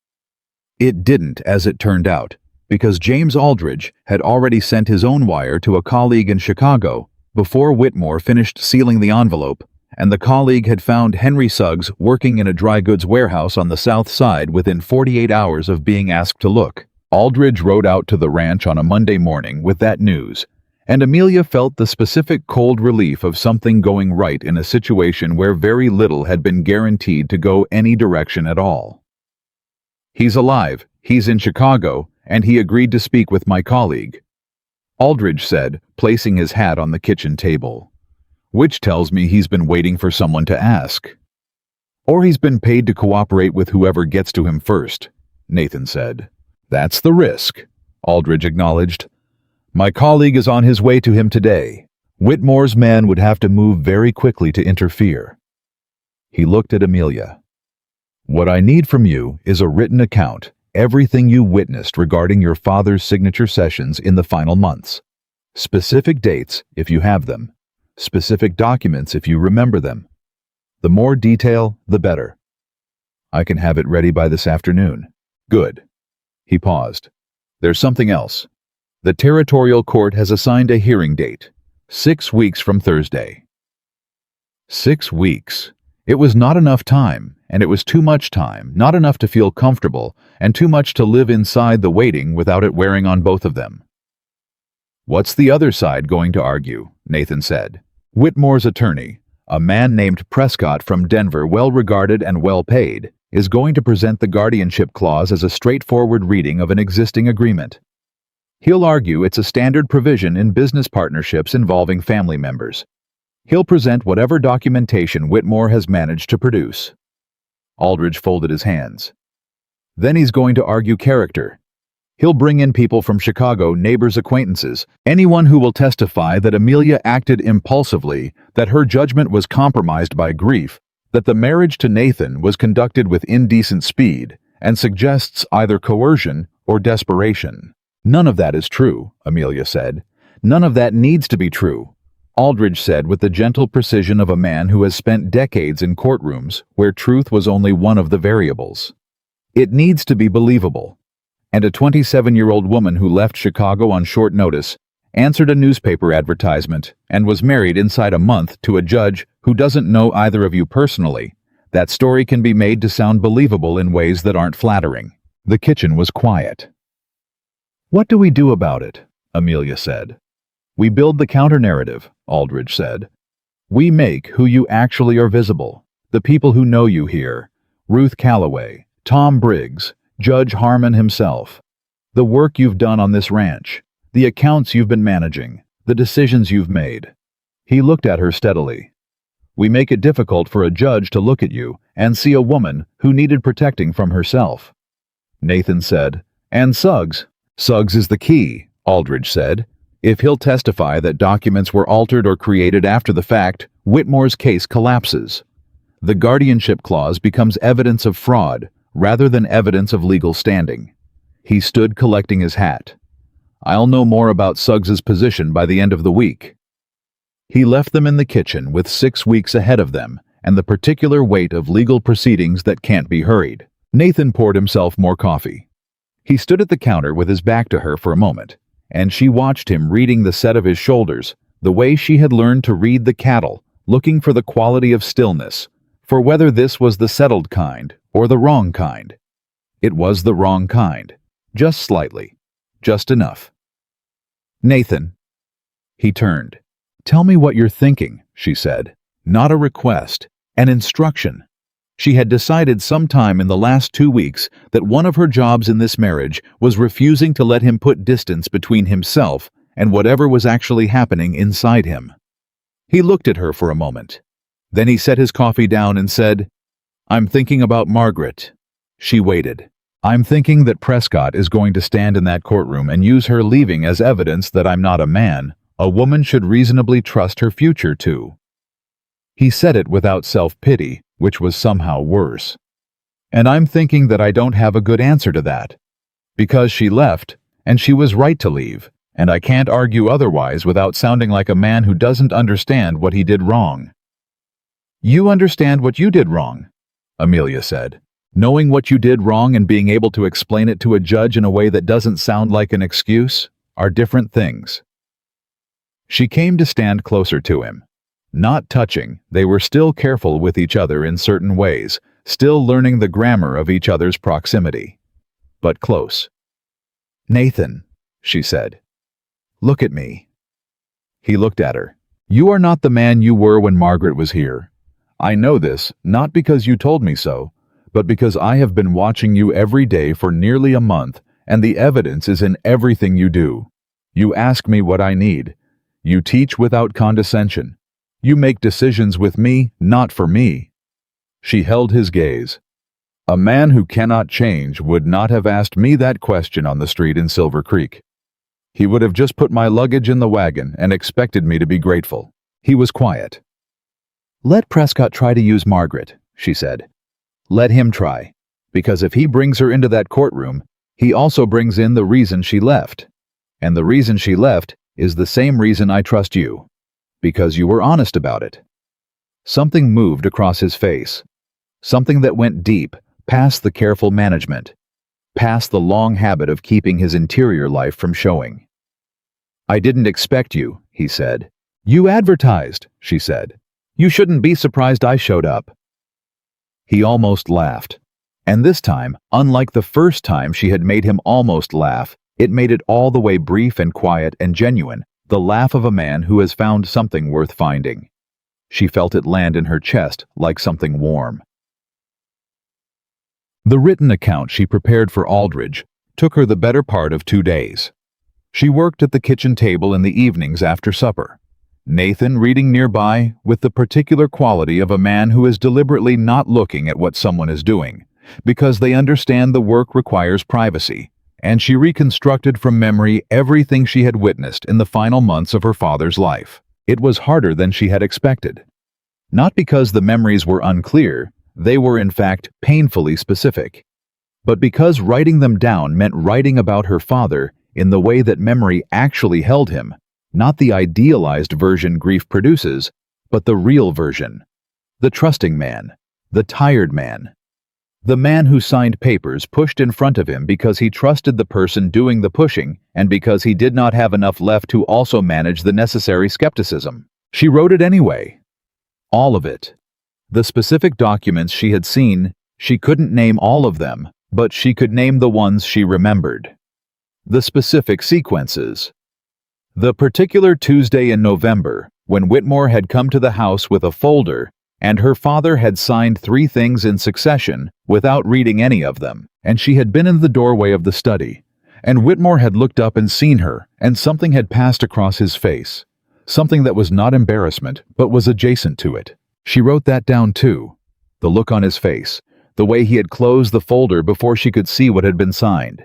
It didn't, as it turned out, because James Aldridge had already sent his own wire to a colleague in Chicago before Whitmore finished sealing the envelope, and the colleague had found Henry Suggs working in a dry goods warehouse on the south side within 48 hours of being asked to look. Aldridge rode out to the ranch on a Monday morning with that news, and Amelia felt the specific cold relief of something going right in a situation where very little had been guaranteed to go any direction at all. He's alive, he's in Chicago, and he agreed to speak with my colleague, Aldridge said, placing his hat on the kitchen table. Which tells me he's been waiting for someone to ask. Or he's been paid to cooperate with whoever gets to him first, Nathan said. That's the risk, Aldridge acknowledged. My colleague is on his way to him today. Whitmore's men would have to move very quickly to interfere. He looked at Amelia. What I need from you is a written account, everything you witnessed regarding your father's signature sessions in the final months. Specific dates, if you have them. Specific documents, if you remember them. The more detail, the better. I can have it ready by this afternoon. Good. He paused. There's something else. The territorial court has assigned a hearing date, 6 weeks from Thursday. 6 weeks. It was not enough time, and it was too much time, not enough to feel comfortable, and too much to live inside the waiting without it wearing on both of them. What's the other side going to argue? Nathan said. Whitmore's attorney, a man named Prescott from Denver, well-regarded and well-paid, is going to present the guardianship clause as a straightforward reading of an existing agreement. He'll argue it's a standard provision in business partnerships involving family members. He'll present whatever documentation Whitmore has managed to produce. Aldridge folded his hands. Then he's going to argue character. He'll bring in people from Chicago, neighbors, acquaintances, anyone who will testify that Amelia acted impulsively, that her judgment was compromised by grief, that the marriage to Nathan was conducted with indecent speed, and suggests either coercion or desperation. None of that is true, Amelia said. None of that needs to be true, Aldridge said with the gentle precision of a man who has spent decades in courtrooms where truth was only one of the variables. It needs to be believable. And a 27-year-old woman who left Chicago on short notice, answered a newspaper advertisement, and was married inside a month to a judge who doesn't know either of you personally, that story can be made to sound believable in ways that aren't flattering. The kitchen was quiet. What do we do about it? Amelia said. We build the counter-narrative, Aldridge said. We make who you actually are visible, the people who know you here, Ruth Calloway, Tom Briggs, Judge Harmon himself, the work you've done on this ranch, the accounts you've been managing, the decisions you've made. He looked at her steadily. We make it difficult for a judge to look at you and see a woman who needed protecting from herself. Nathan said, and Suggs. Suggs is the key, Aldridge said. If he'll testify that documents were altered or created after the fact, Whitmore's case collapses. The guardianship clause becomes evidence of fraud rather than evidence of legal standing. He stood collecting his hat. I'll know more about Suggs's position by the end of the week. He left them in the kitchen with 6 weeks ahead of them and the particular weight of legal proceedings that can't be hurried. Nathan poured himself more coffee. He stood at the counter with his back to her for a moment, and she watched him reading the set of his shoulders, the way she had learned to read the cattle, looking for the quality of stillness, for whether this was the settled kind or the wrong kind. It was the wrong kind, just slightly, just enough. Nathan. He turned. Tell me what you're thinking, she said. Not a request, an instruction. She had decided sometime in the last 2 weeks that one of her jobs in this marriage was refusing to let him put distance between himself and whatever was actually happening inside him. He looked at her for a moment. Then he set his coffee down and said, I'm thinking about Margaret. She waited. I'm thinking that Prescott is going to stand in that courtroom and use her leaving as evidence that I'm not a man a woman should reasonably trust her future to. He said it without self-pity, which was somehow worse. And I'm thinking that I don't have a good answer to that. Because she left, and she was right to leave, and I can't argue otherwise without sounding like a man who doesn't understand what he did wrong. You understand what you did wrong, Amelia said. Knowing what you did wrong and being able to explain it to a judge in a way that doesn't sound like an excuse are different things. She came to stand closer to him. Not touching, they were still careful with each other in certain ways, still learning the grammar of each other's proximity. But close. Nathan, she said. Look at me. He looked at her. You are not the man you were when Margaret was here. I know this, not because you told me so, but because I have been watching you every day for nearly a month, and the evidence is in everything you do. You ask me what I need. You teach without condescension. You make decisions with me, not for me. She held his gaze. A man who cannot change would not have asked me that question on the street in Silver Creek. He would have just put my luggage in the wagon and expected me to be grateful. He was quiet. Let Prescott try to use Margaret, she said. Let him try, because if he brings her into that courtroom, he also brings in the reason she left. And the reason she left is the same reason I trust you, because you were honest about it. Something moved across his face, something that went deep, past the careful management, past the long habit of keeping his interior life from showing. I didn't expect you, he said. You advertised, she said. You shouldn't be surprised I showed up. He almost laughed, and this time, unlike the first time she had made him almost laugh, It made it all the way brief and quiet and genuine, the laugh of a man who has found something worth finding. She felt it land in her chest like something warm. The written account she prepared for Aldridge took her the better part of 2 days. She worked at the kitchen table in the evenings after supper, Nathan reading nearby with the particular quality of a man who is deliberately not looking at what someone is doing, because they understand the work requires privacy, and she reconstructed from memory everything she had witnessed in the final months of her father's life. It was harder than she had expected. Not because the memories were unclear, they were in fact painfully specific, but because writing them down meant writing about her father in the way that memory actually held him, not the idealized version grief produces, but the real version. The trusting man, the tired man. The man who signed papers pushed in front of him because he trusted the person doing the pushing and because he did not have enough left to also manage the necessary skepticism. She wrote it anyway. All of it. The specific documents she had seen, she couldn't name all of them, but she could name the ones she remembered. The specific sequences. The particular Tuesday in November, when Whitmore had come to the house with a folder, and her father had signed 3 things in succession without reading any of them, and she had been in the doorway of the study, and Whitmore had looked up and seen her, and something had passed across his face, something that was not embarrassment, but was adjacent to it. She wrote that down too, the look on his face, the way he had closed the folder before she could see what had been signed.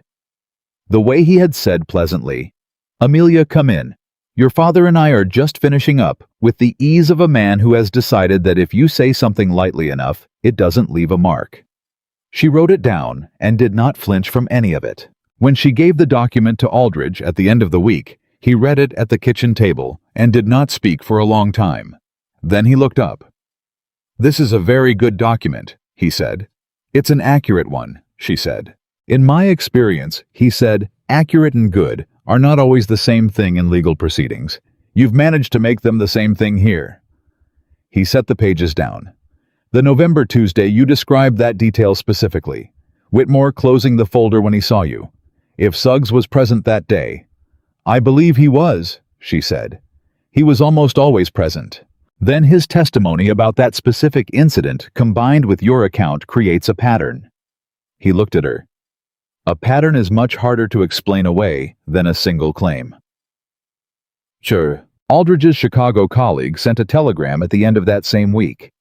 The way he had said pleasantly, "Amelia, come in. Your father and I are just finishing up," with the ease of a man who has decided that if you say something lightly enough, it doesn't leave a mark. She wrote it down and did not flinch from any of it. When she gave the document to Aldridge at the end of the week, he read it at the kitchen table and did not speak for a long time. Then he looked up. "This is a very good document," he said. "It's an accurate one," she said. "In my experience," he said, "accurate and good are not always the same thing in legal proceedings. You've managed to make them the same thing here." He set the pages down. "The November Tuesday, you described that detail specifically. Whitmore closing the folder when he saw you. If Suggs was present that day." "I believe he was," she said. "He was almost always present." Then his testimony about that specific incident combined with your account creates a pattern. He looked at her. A pattern is much harder to explain away than a single claim. Sure, Aldridge's Chicago colleague sent a telegram at the end of that same week.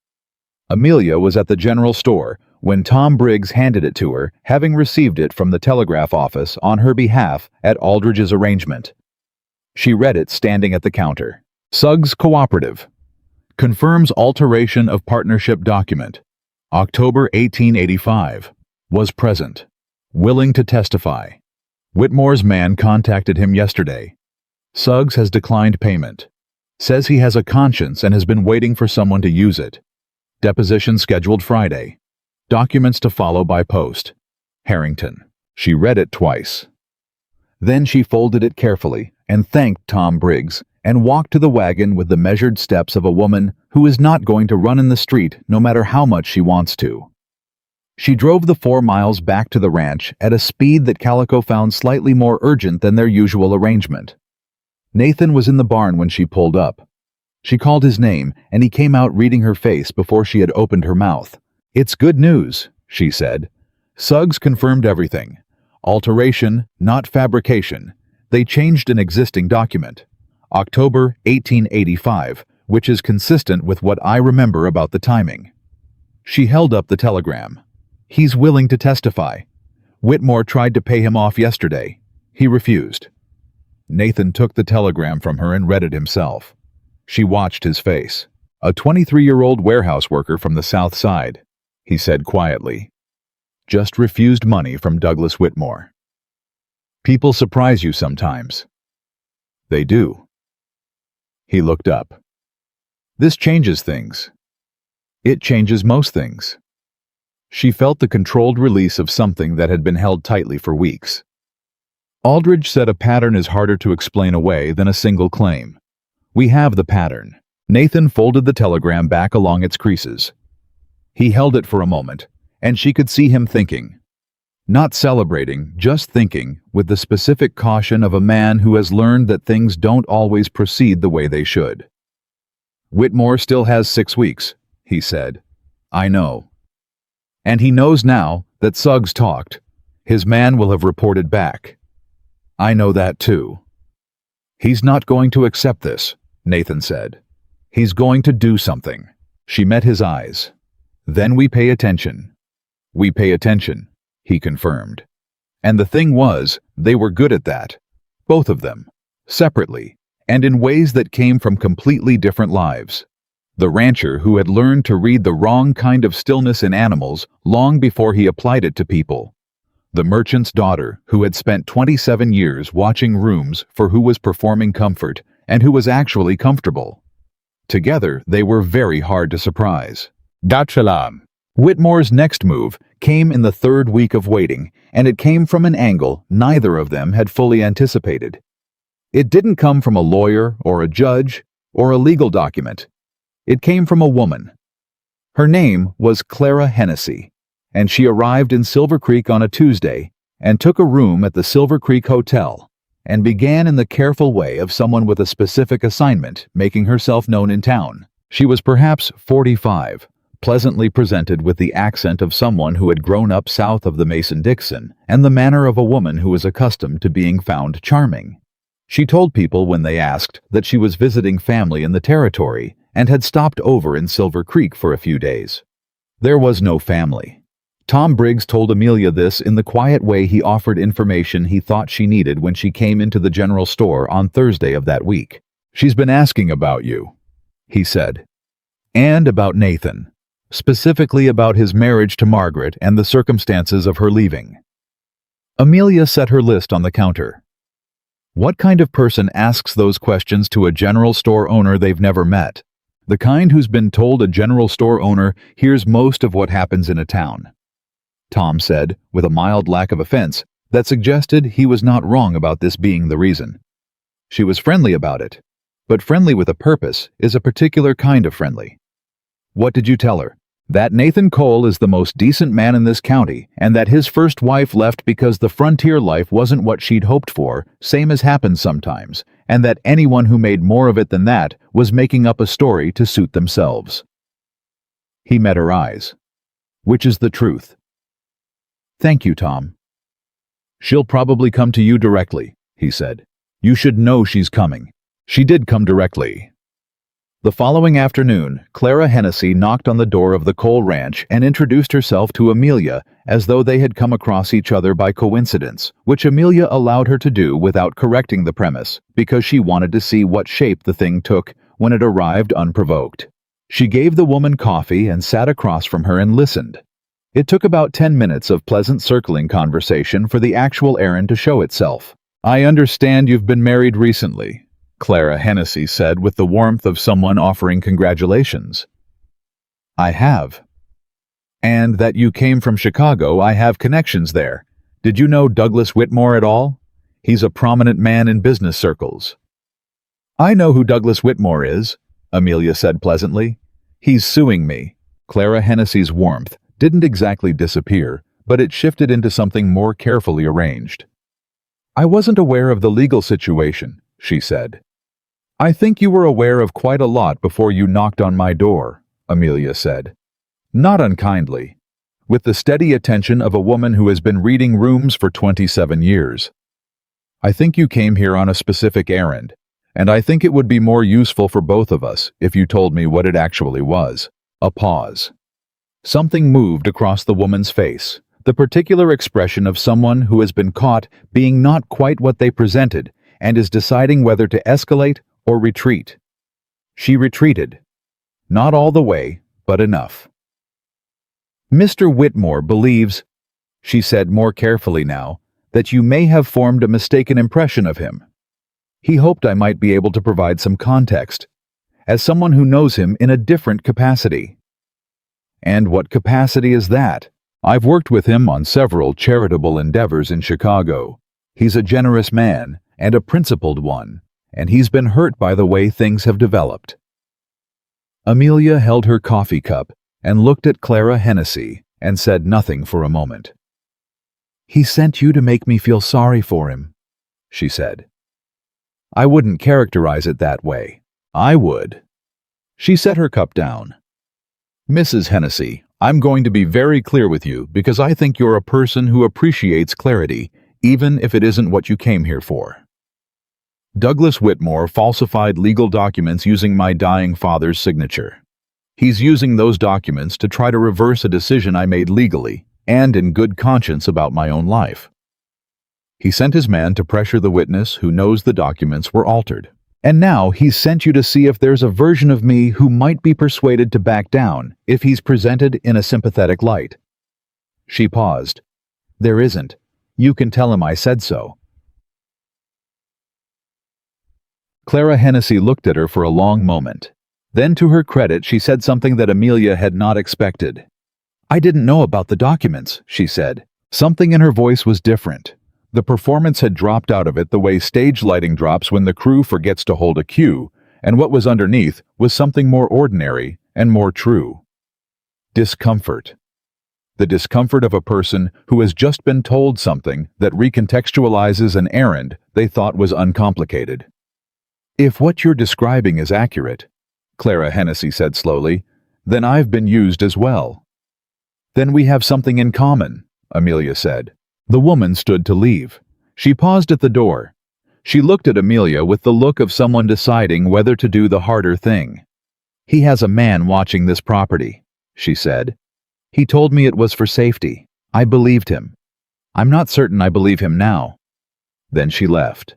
Amelia was at the general store when Tom Briggs handed it to her, having received it from the telegraph office on her behalf at Aldridge's arrangement. She read it standing at the counter. Suggs Cooperative. Confirms alteration of partnership document. October 1885. Was present. Willing to testify. Whitmore's man contacted him yesterday. Suggs has declined payment. Says he has a conscience and has been waiting for someone to use it. Deposition scheduled Friday. Documents to follow by post. Harrington. She read it twice. Then she folded it carefully and thanked Tom Briggs and walked to the wagon with the measured steps of a woman who is not going to run in the street no matter how much she wants to. She drove the 4 miles back to the ranch at a speed that Calico found slightly more urgent than their usual arrangement. Nathan was in the barn when she pulled up. She called his name, and he came out reading her face before she had opened her mouth. "It's good news," she said. "Suggs confirmed everything. Alteration, not fabrication. They changed an existing document. October 1885, which is consistent with what I remember about the timing." She held up the telegram. "He's willing to testify. Whitmore tried to pay him off yesterday. He refused." Nathan took the telegram from her and read it himself. She watched his face. "A 23-year-old warehouse worker from the South Side," he said quietly. "Just refused money from Douglas Whitmore. People surprise you sometimes." "They do." He looked up. "This changes things. It changes most things." She felt the controlled release of something that had been held tightly for weeks. Aldridge said a pattern is harder to explain away than a single claim. We have the pattern. Nathan folded the telegram back along its creases. He held it for a moment, and she could see him thinking. Not celebrating, just thinking, with the specific caution of a man who has learned that things don't always proceed the way they should. "Whitmore still has 6 weeks," he said. "I know." And he knows now that Suggs talked. His man will have reported back. "I know that too." "He's not going to accept this," Nathan said. "He's going to do something." She met his eyes. "Then we pay attention." "We pay attention," he confirmed. And the thing was, they were good at that. Both of them. Separately, and in ways that came from completely different lives. The rancher who had learned to read the wrong kind of stillness in animals long before he applied it to people. The merchant's daughter who had spent 27 years watching rooms for who was performing comfort and who was actually comfortable. Together, they were very hard to surprise. Dachalam. Whitmore's next move came in the 3rd week of waiting, and it came from an angle neither of them had fully anticipated. It didn't come from a lawyer or a judge or a legal document. It came from a woman. Her name was Clara Hennessy, and she arrived in Silver Creek on a Tuesday and took a room at the Silver Creek Hotel and began in the careful way of someone with a specific assignment, making herself known in town. She was perhaps 45, pleasantly presented with the accent of someone who had grown up south of the Mason-Dixon and the manner of a woman who was accustomed to being found charming. She told people when they asked that she was visiting family in the territory and had stopped over in Silver Creek for a few days. There was no family. Tom Briggs told Amelia this in the quiet way he offered information he thought she needed when she came into the general store on Thursday of that week. "She's been asking about you," he said. "And about Nathan. Specifically about his marriage to Margaret and the circumstances of her leaving." Amelia set her list on the counter. What kind of person asks those questions to a general store owner they've never met? The kind who's been told a general store owner hears most of what happens in a town. Tom said, with a mild lack of offense, that suggested he was not wrong about this being the reason. She was friendly about it, but friendly with a purpose is a particular kind of friendly. "What did you tell her?" "That Nathan Cole is the most decent man in this county, and that his first wife left because the frontier life wasn't what she'd hoped for, same as happens sometimes, and that anyone who made more of it than that was making up a story to suit themselves." He met her eyes. "Which is the truth?" "Thank you, Tom." "She'll probably come to you directly," he said. "You should know she's coming." She did come directly. The following afternoon, Clara Hennessy knocked on the door of the Cole Ranch and introduced herself to Amelia as though they had come across each other by coincidence, which Amelia allowed her to do without correcting the premise, because she wanted to see what shape the thing took when it arrived unprovoked. She gave the woman coffee and sat across from her and listened. It took about 10 minutes of pleasant circling conversation for the actual errand to show itself. "I understand you've been married recently," Clara Hennessy said with the warmth of someone offering congratulations. "I have." "And that you came from Chicago. I have connections there. Did you know Douglas Whitmore at all? He's a prominent man in business circles." "I know who Douglas Whitmore is," Amelia said pleasantly. "He's suing me." Clara Hennessy's warmth didn't exactly disappear, but it shifted into something more carefully arranged. "I wasn't aware of the legal situation," she said. "I think you were aware of quite a lot before you knocked on my door," Amelia said. Not unkindly, with the steady attention of a woman who has been reading rooms for 27 years. "I think you came here on a specific errand, and I think it would be more useful for both of us if you told me what it actually was." A pause. Something moved across the woman's face, the particular expression of someone who has been caught being not quite what they presented and is deciding whether to escalate or retreat. She retreated. Not all the way, but enough. "Mr. Whitmore believes," she said more carefully now, "that you may have formed a mistaken impression of him. He hoped I might be able to provide some context, as someone who knows him in a different capacity." "And what capacity is that?" "I've worked with him on several charitable endeavors in Chicago. He's a generous man, and a principled one, and he's been hurt by the way things have developed." Amelia held her coffee cup and looked at Clara Hennessy and said nothing for a moment. He sent you to make me feel sorry for him, she said. I wouldn't characterize it that way. I would. She set her cup down. Mrs. Hennessy, I'm going to be very clear with you because I think you're a person who appreciates clarity, even if it isn't what you came here for. Douglas Whitmore falsified legal documents using my dying father's signature. He's using those documents to try to reverse a decision I made legally and in good conscience about my own life. He sent his man to pressure the witness who knows the documents were altered. And now he's sent you to see if there's a version of me who might be persuaded to back down if he's presented in a sympathetic light. She paused. There isn't. You can tell him I said so. Clara Hennessy looked at her for a long moment. Then, to her credit, she said something that Amelia had not expected. I didn't know about the documents, she said. Something in her voice was different. The performance had dropped out of it the way stage lighting drops when the crew forgets to hold a cue, and what was underneath was something more ordinary and more true. Discomfort. The discomfort of a person who has just been told something that recontextualizes an errand they thought was uncomplicated. If what you're describing is accurate, Clara Hennessy said slowly, then I've been used as well. Then we have something in common, Amelia said. The woman stood to leave. She paused at the door. She looked at Amelia with the look of someone deciding whether to do the harder thing. He has a man watching this property, she said. He told me it was for safety. I believed him. I'm not certain I believe him now. Then she left.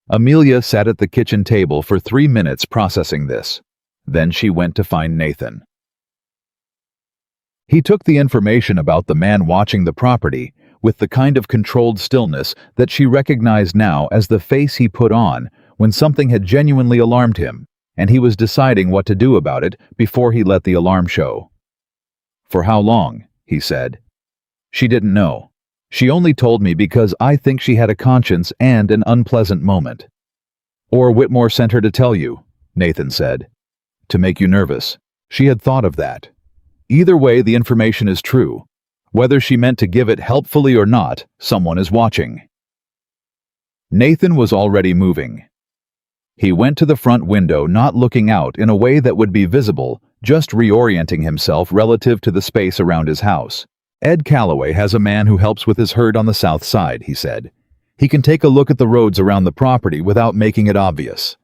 Amelia sat at the kitchen table for 3 minutes processing this. Then she went to find Nathan. He took the information about the man watching the property with the kind of controlled stillness that she recognized now as the face he put on when something had genuinely alarmed him, and he was deciding what to do about it before he let the alarm show. For how long? He said. She didn't know. She only told me because I think she had a conscience and an unpleasant moment. Or Whitmore sent her to tell you, Nathan said. To make you nervous. She had thought of that. Either way, the information is true. Whether she meant to give it helpfully or not, someone is watching. Nathan was already moving. He went to the front window, not looking out in a way that would be visible, just reorienting himself relative to the space around his house. Ed Calloway has a man who helps with his herd on the south side, he said. He can take a look at the roads around the property without making it obvious.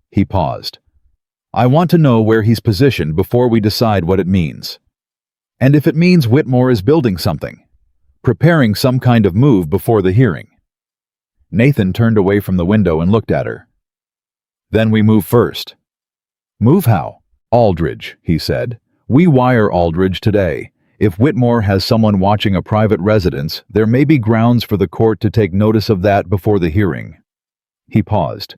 He paused. I want to know where he's positioned before we decide what it means. And if it means Whitmore is building something, preparing some kind of move before the hearing. Nathan turned away from the window and looked at her. Then we move first. Move how? Aldridge, he said. We wire Aldridge today. If Whitmore has someone watching a private residence, there may be grounds for the court to take notice of that before the hearing. He paused.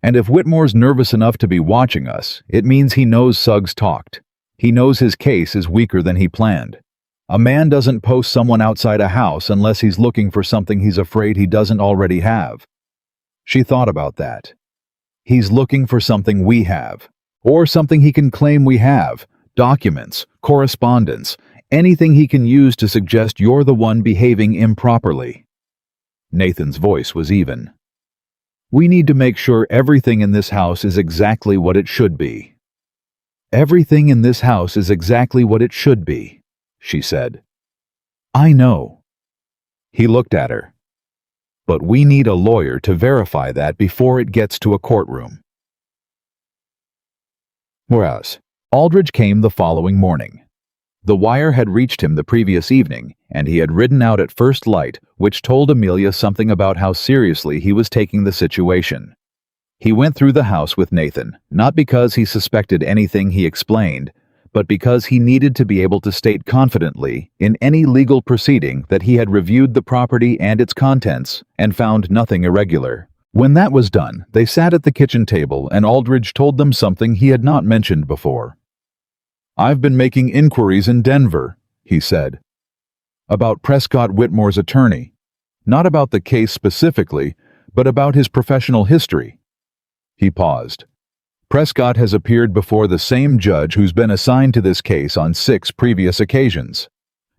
And if Whitmore's nervous enough to be watching us, it means he knows Suggs talked. He knows his case is weaker than he planned. A man doesn't post someone outside a house unless he's looking for something he's afraid he doesn't already have. She thought about that. He's looking for something we have, or something he can claim we have, documents, correspondence, anything he can use to suggest you're the one behaving improperly. Nathan's voice was even. We need to make sure everything in this house is exactly what it should be. Everything in this house is exactly what it should be, she said. I know. He looked at her. But we need a lawyer to verify that before it gets to a courtroom. Whereas, Aldridge came the following morning. The wire had reached him the previous evening, and he had ridden out at first light, which told Amelia something about how seriously he was taking the situation. He went through the house with Nathan, not because he suspected anything he explained, but because he needed to be able to state confidently in any legal proceeding that he had reviewed the property and its contents and found nothing irregular. When that was done, they sat at the kitchen table and Aldridge told them something he had not mentioned before. I've been making inquiries in Denver, he said, about Prescott Whitmore's attorney. Not about the case specifically, but about his professional history. He paused. Prescott has appeared before the same judge who's been assigned to this case on 6 previous occasions.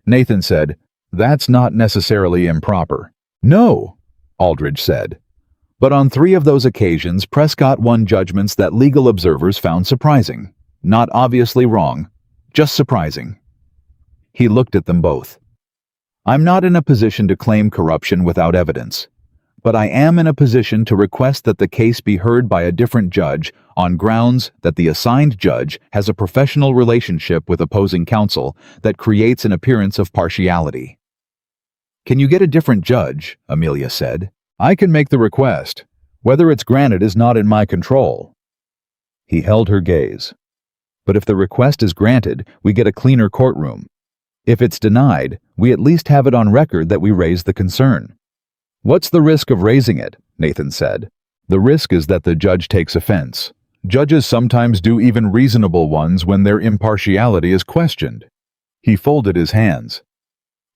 Nathan said, That's not necessarily improper. No, Aldridge said. But on 3 of those occasions, Prescott won judgments that legal observers found surprising. Not obviously wrong, just surprising. He looked at them both. I'm not in a position to claim corruption without evidence, but I am in a position to request that the case be heard by a different judge on grounds that the assigned judge has a professional relationship with opposing counsel that creates an appearance of partiality. Can you get a different judge? Amelia said. I can make the request. Whether it's granted is not in my control. He held her gaze. But if the request is granted, we get a cleaner courtroom. If it's denied, we at least have it on record that we raised the concern. What's the risk of raising it? Nathan said. The risk is that the judge takes offense. Judges sometimes do even reasonable ones when their impartiality is questioned. He folded his hands.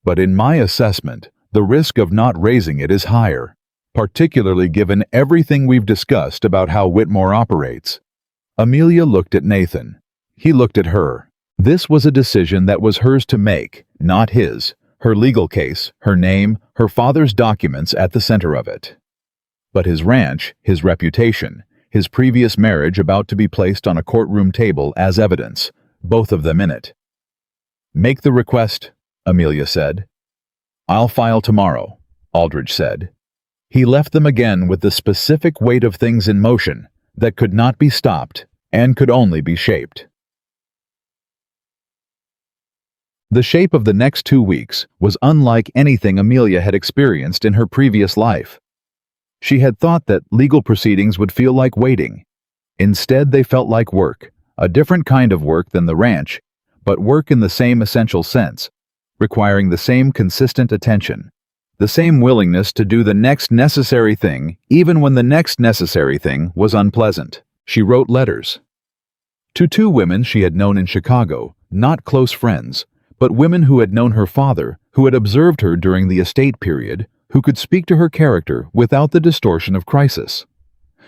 But in my assessment, the risk of not raising it is higher, particularly given everything we've discussed about how Whitmore operates. Amelia looked at Nathan. He looked at her. This was a decision that was hers to make, not his. Her legal case, her name, her father's documents at the center of it. But his ranch, his reputation, his previous marriage about to be placed on a courtroom table as evidence, both of them in it. Make the request, Amelia said. I'll file tomorrow, Aldridge said. He left them again with the specific weight of things in motion that could not be stopped and could only be shaped. The shape of the next 2 weeks was unlike anything Amelia had experienced in her previous life. She had thought that legal proceedings would feel like waiting. Instead, they felt like work, a different kind of work than the ranch, but work in the same essential sense, requiring the same consistent attention, the same willingness to do the next necessary thing, even when the next necessary thing was unpleasant. She wrote letters to 2 women she had known in Chicago, not close friends, but women who had known her father, who had observed her during the estate period, who could speak to her character without the distortion of crisis.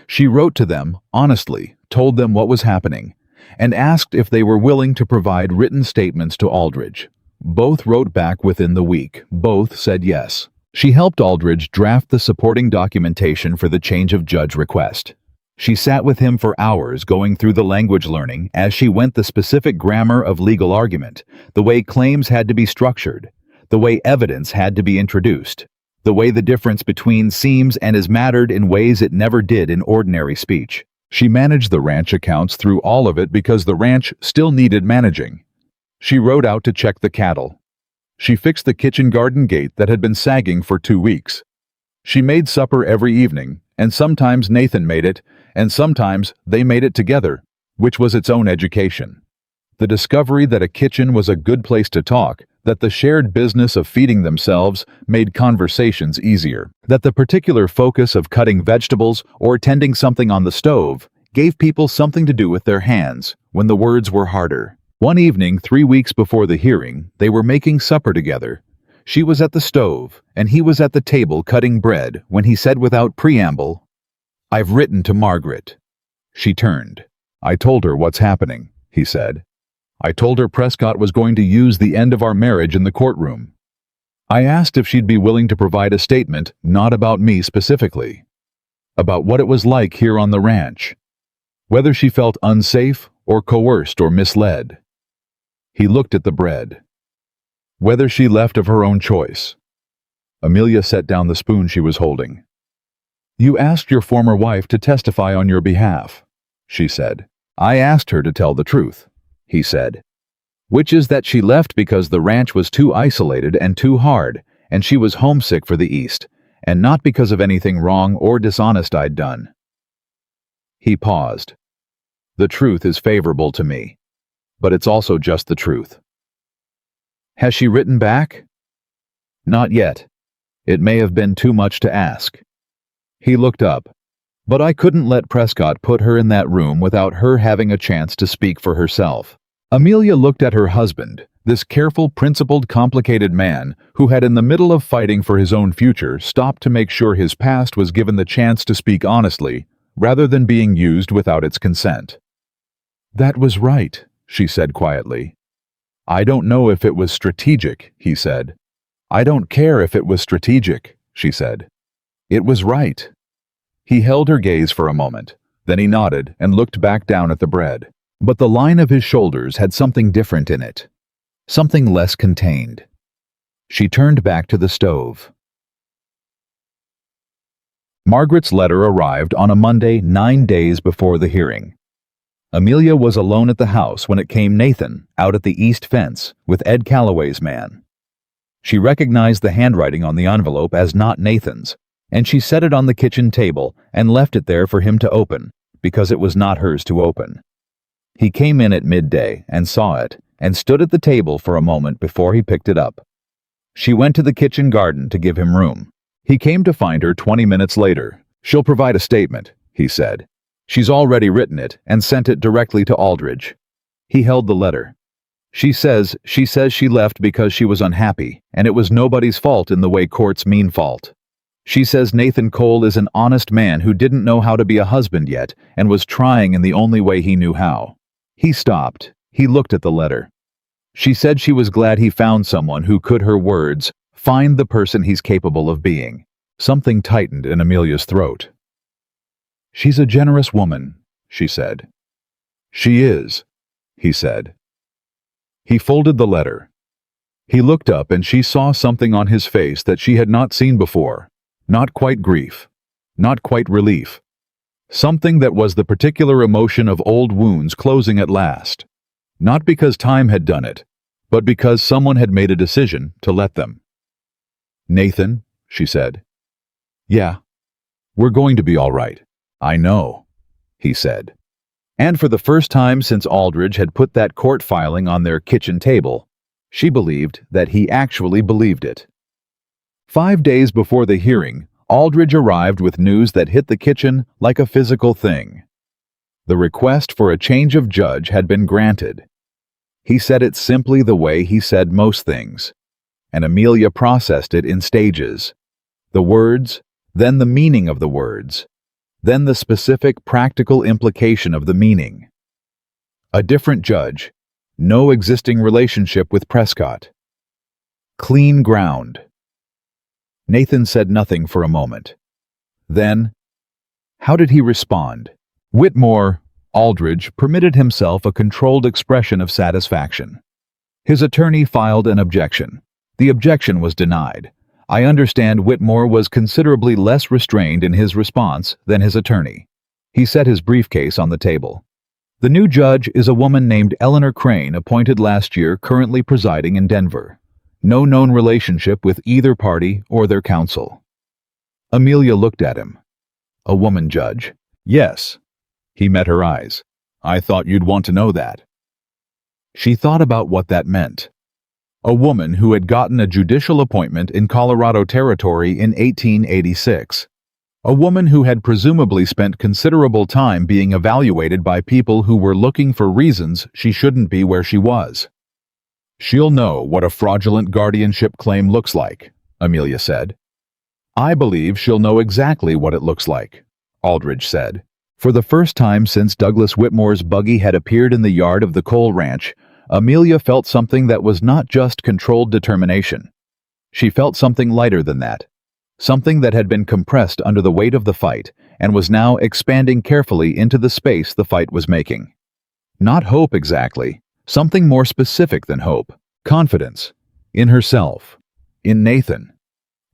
She wrote to them, honestly, told them what was happening, and asked if they were willing to provide written statements to Aldridge. Both wrote back within the week. Both said yes. She helped Aldridge draft the supporting documentation for the change of judge request. She sat with him for hours going through the language learning as she went the specific grammar of legal argument, the way claims had to be structured, the way evidence had to be introduced, the way the difference between seems and is mattered in ways it never did in ordinary speech. She managed the ranch accounts through all of it because the ranch still needed managing. She rode out to check the cattle. She fixed the kitchen garden gate that had been sagging for 2 weeks. She made supper every evening, and sometimes Nathan made it, and sometimes they made it together, which was its own education. The discovery that a kitchen was a good place to talk, that the shared business of feeding themselves made conversations easier, that the particular focus of cutting vegetables or tending something on the stove gave people something to do with their hands when the words were harder. One evening, 3 weeks before the hearing, they were making supper together. She was at the stove, and he was at the table cutting bread when he said without preamble, I've written to Margaret. She turned. I told her what's happening, he said. I told her Prescott was going to use the end of our marriage in the courtroom. I asked if she'd be willing to provide a statement not about me specifically, about what it was like here on the ranch, whether she felt unsafe or coerced or misled. He looked at the bread. Whether she left of her own choice. Amelia set down the spoon she was holding. You asked your former wife to testify on your behalf, she said. I asked her to tell the truth, he said. Which is that she left because the ranch was too isolated and too hard, and she was homesick for the East, and not because of anything wrong or dishonest I'd done. He paused. The truth is favorable to me, but it's also just the truth. Has she written back? Not yet. It may have been too much to ask. He looked up. But I couldn't let Prescott put her in that room without her having a chance to speak for herself. Amelia looked at her husband, this careful, principled, complicated man who had in the middle of fighting for his own future stopped to make sure his past was given the chance to speak honestly, rather than being used without its consent. That was right, she said quietly. I don't know if it was strategic, he said. I don't care if it was strategic, she said. It was right. He held her gaze for a moment. Then he nodded and looked back down at the bread. But the line of his shoulders had something different in it. Something less contained. She turned back to the stove. Margaret's letter arrived on a Monday 9 days before the hearing. Amelia was alone at the house when it came Nathan out at the east fence with Ed Calloway's man. She recognized the handwriting on the envelope as not Nathan's, and she set it on the kitchen table and left it there for him to open, because it was not hers to open. He came in at midday and saw it, and stood at the table for a moment before he picked it up. She went to the kitchen garden to give him room. He came to find her 20 minutes later. She'll provide a statement, he said. She's already written it and sent it directly to Aldridge. He held the letter. She says she left because she was unhappy, and it was nobody's fault in the way courts mean fault. She says Nathan Cole is an honest man who didn't know how to be a husband yet and was trying in the only way he knew how. He stopped. He looked at the letter. She said she was glad he found someone who could, her words, find the person he's capable of being. Something tightened in Amelia's throat. She's a generous woman, she said. She is, he said. He folded the letter. He looked up and she saw something on his face that she had not seen before. Not quite grief. Not quite relief. Something that was the particular emotion of old wounds closing at last. Not because time had done it, but because someone had made a decision to let them. Nathan, she said. Yeah, we're going to be all right. I know, he said. And for the first time since Aldridge had put that court filing on their kitchen table, she believed that he actually believed it. 5 days before the hearing, Aldridge arrived with news that hit the kitchen like a physical thing. The request for a change of judge had been granted. He said it simply the way he said most things, and Amelia processed it in stages. The words, then the meaning of the words, then the specific practical implication of the meaning. A different judge, no existing relationship with Prescott. Clean ground. Nathan said nothing for a moment. Then, how did he respond? Whitmore, Aldridge, permitted himself a controlled expression of satisfaction. His attorney filed an objection. The objection was denied. I understand Whitmore was considerably less restrained in his response than his attorney. He set his briefcase on the table. The new judge is a woman named Eleanor Crane, appointed last year, currently presiding in Denver. No known relationship with either party or their counsel. Amelia looked at him. A woman judge. Yes. He met her eyes. I thought you'd want to know that. She thought about what that meant. A woman who had gotten a judicial appointment in Colorado Territory in 1886. A woman who had presumably spent considerable time being evaluated by people who were looking for reasons she shouldn't be where she was. She'll know what a fraudulent guardianship claim looks like, Amelia said. I believe she'll know exactly what it looks like, Aldridge said. For the first time since Douglas Whitmore's buggy had appeared in the yard of the Cole Ranch, Amelia felt something that was not just controlled determination. She felt something lighter than that. Something that had been compressed under the weight of the fight and was now expanding carefully into the space the fight was making. Not hope exactly, something more specific than hope. Confidence. In herself. In Nathan.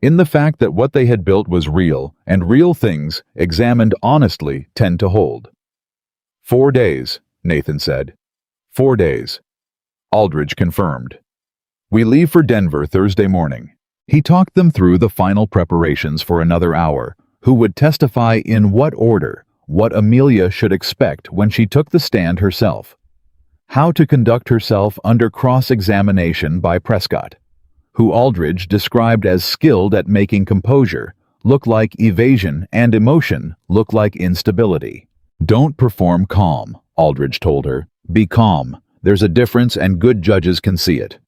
In the fact that what they had built was real, and real things, examined honestly, tend to hold. 4 days, Nathan said. 4 days. Aldridge confirmed. We leave for Denver Thursday morning. He talked them through the final preparations for another hour, who would testify in what order, what Amelia should expect when she took the stand herself. How to conduct herself under cross-examination by Prescott, who Aldridge described as skilled at making composure look like evasion and emotion look like instability. Don't perform calm, Aldridge told her. Be calm. There's a difference and good judges can see it.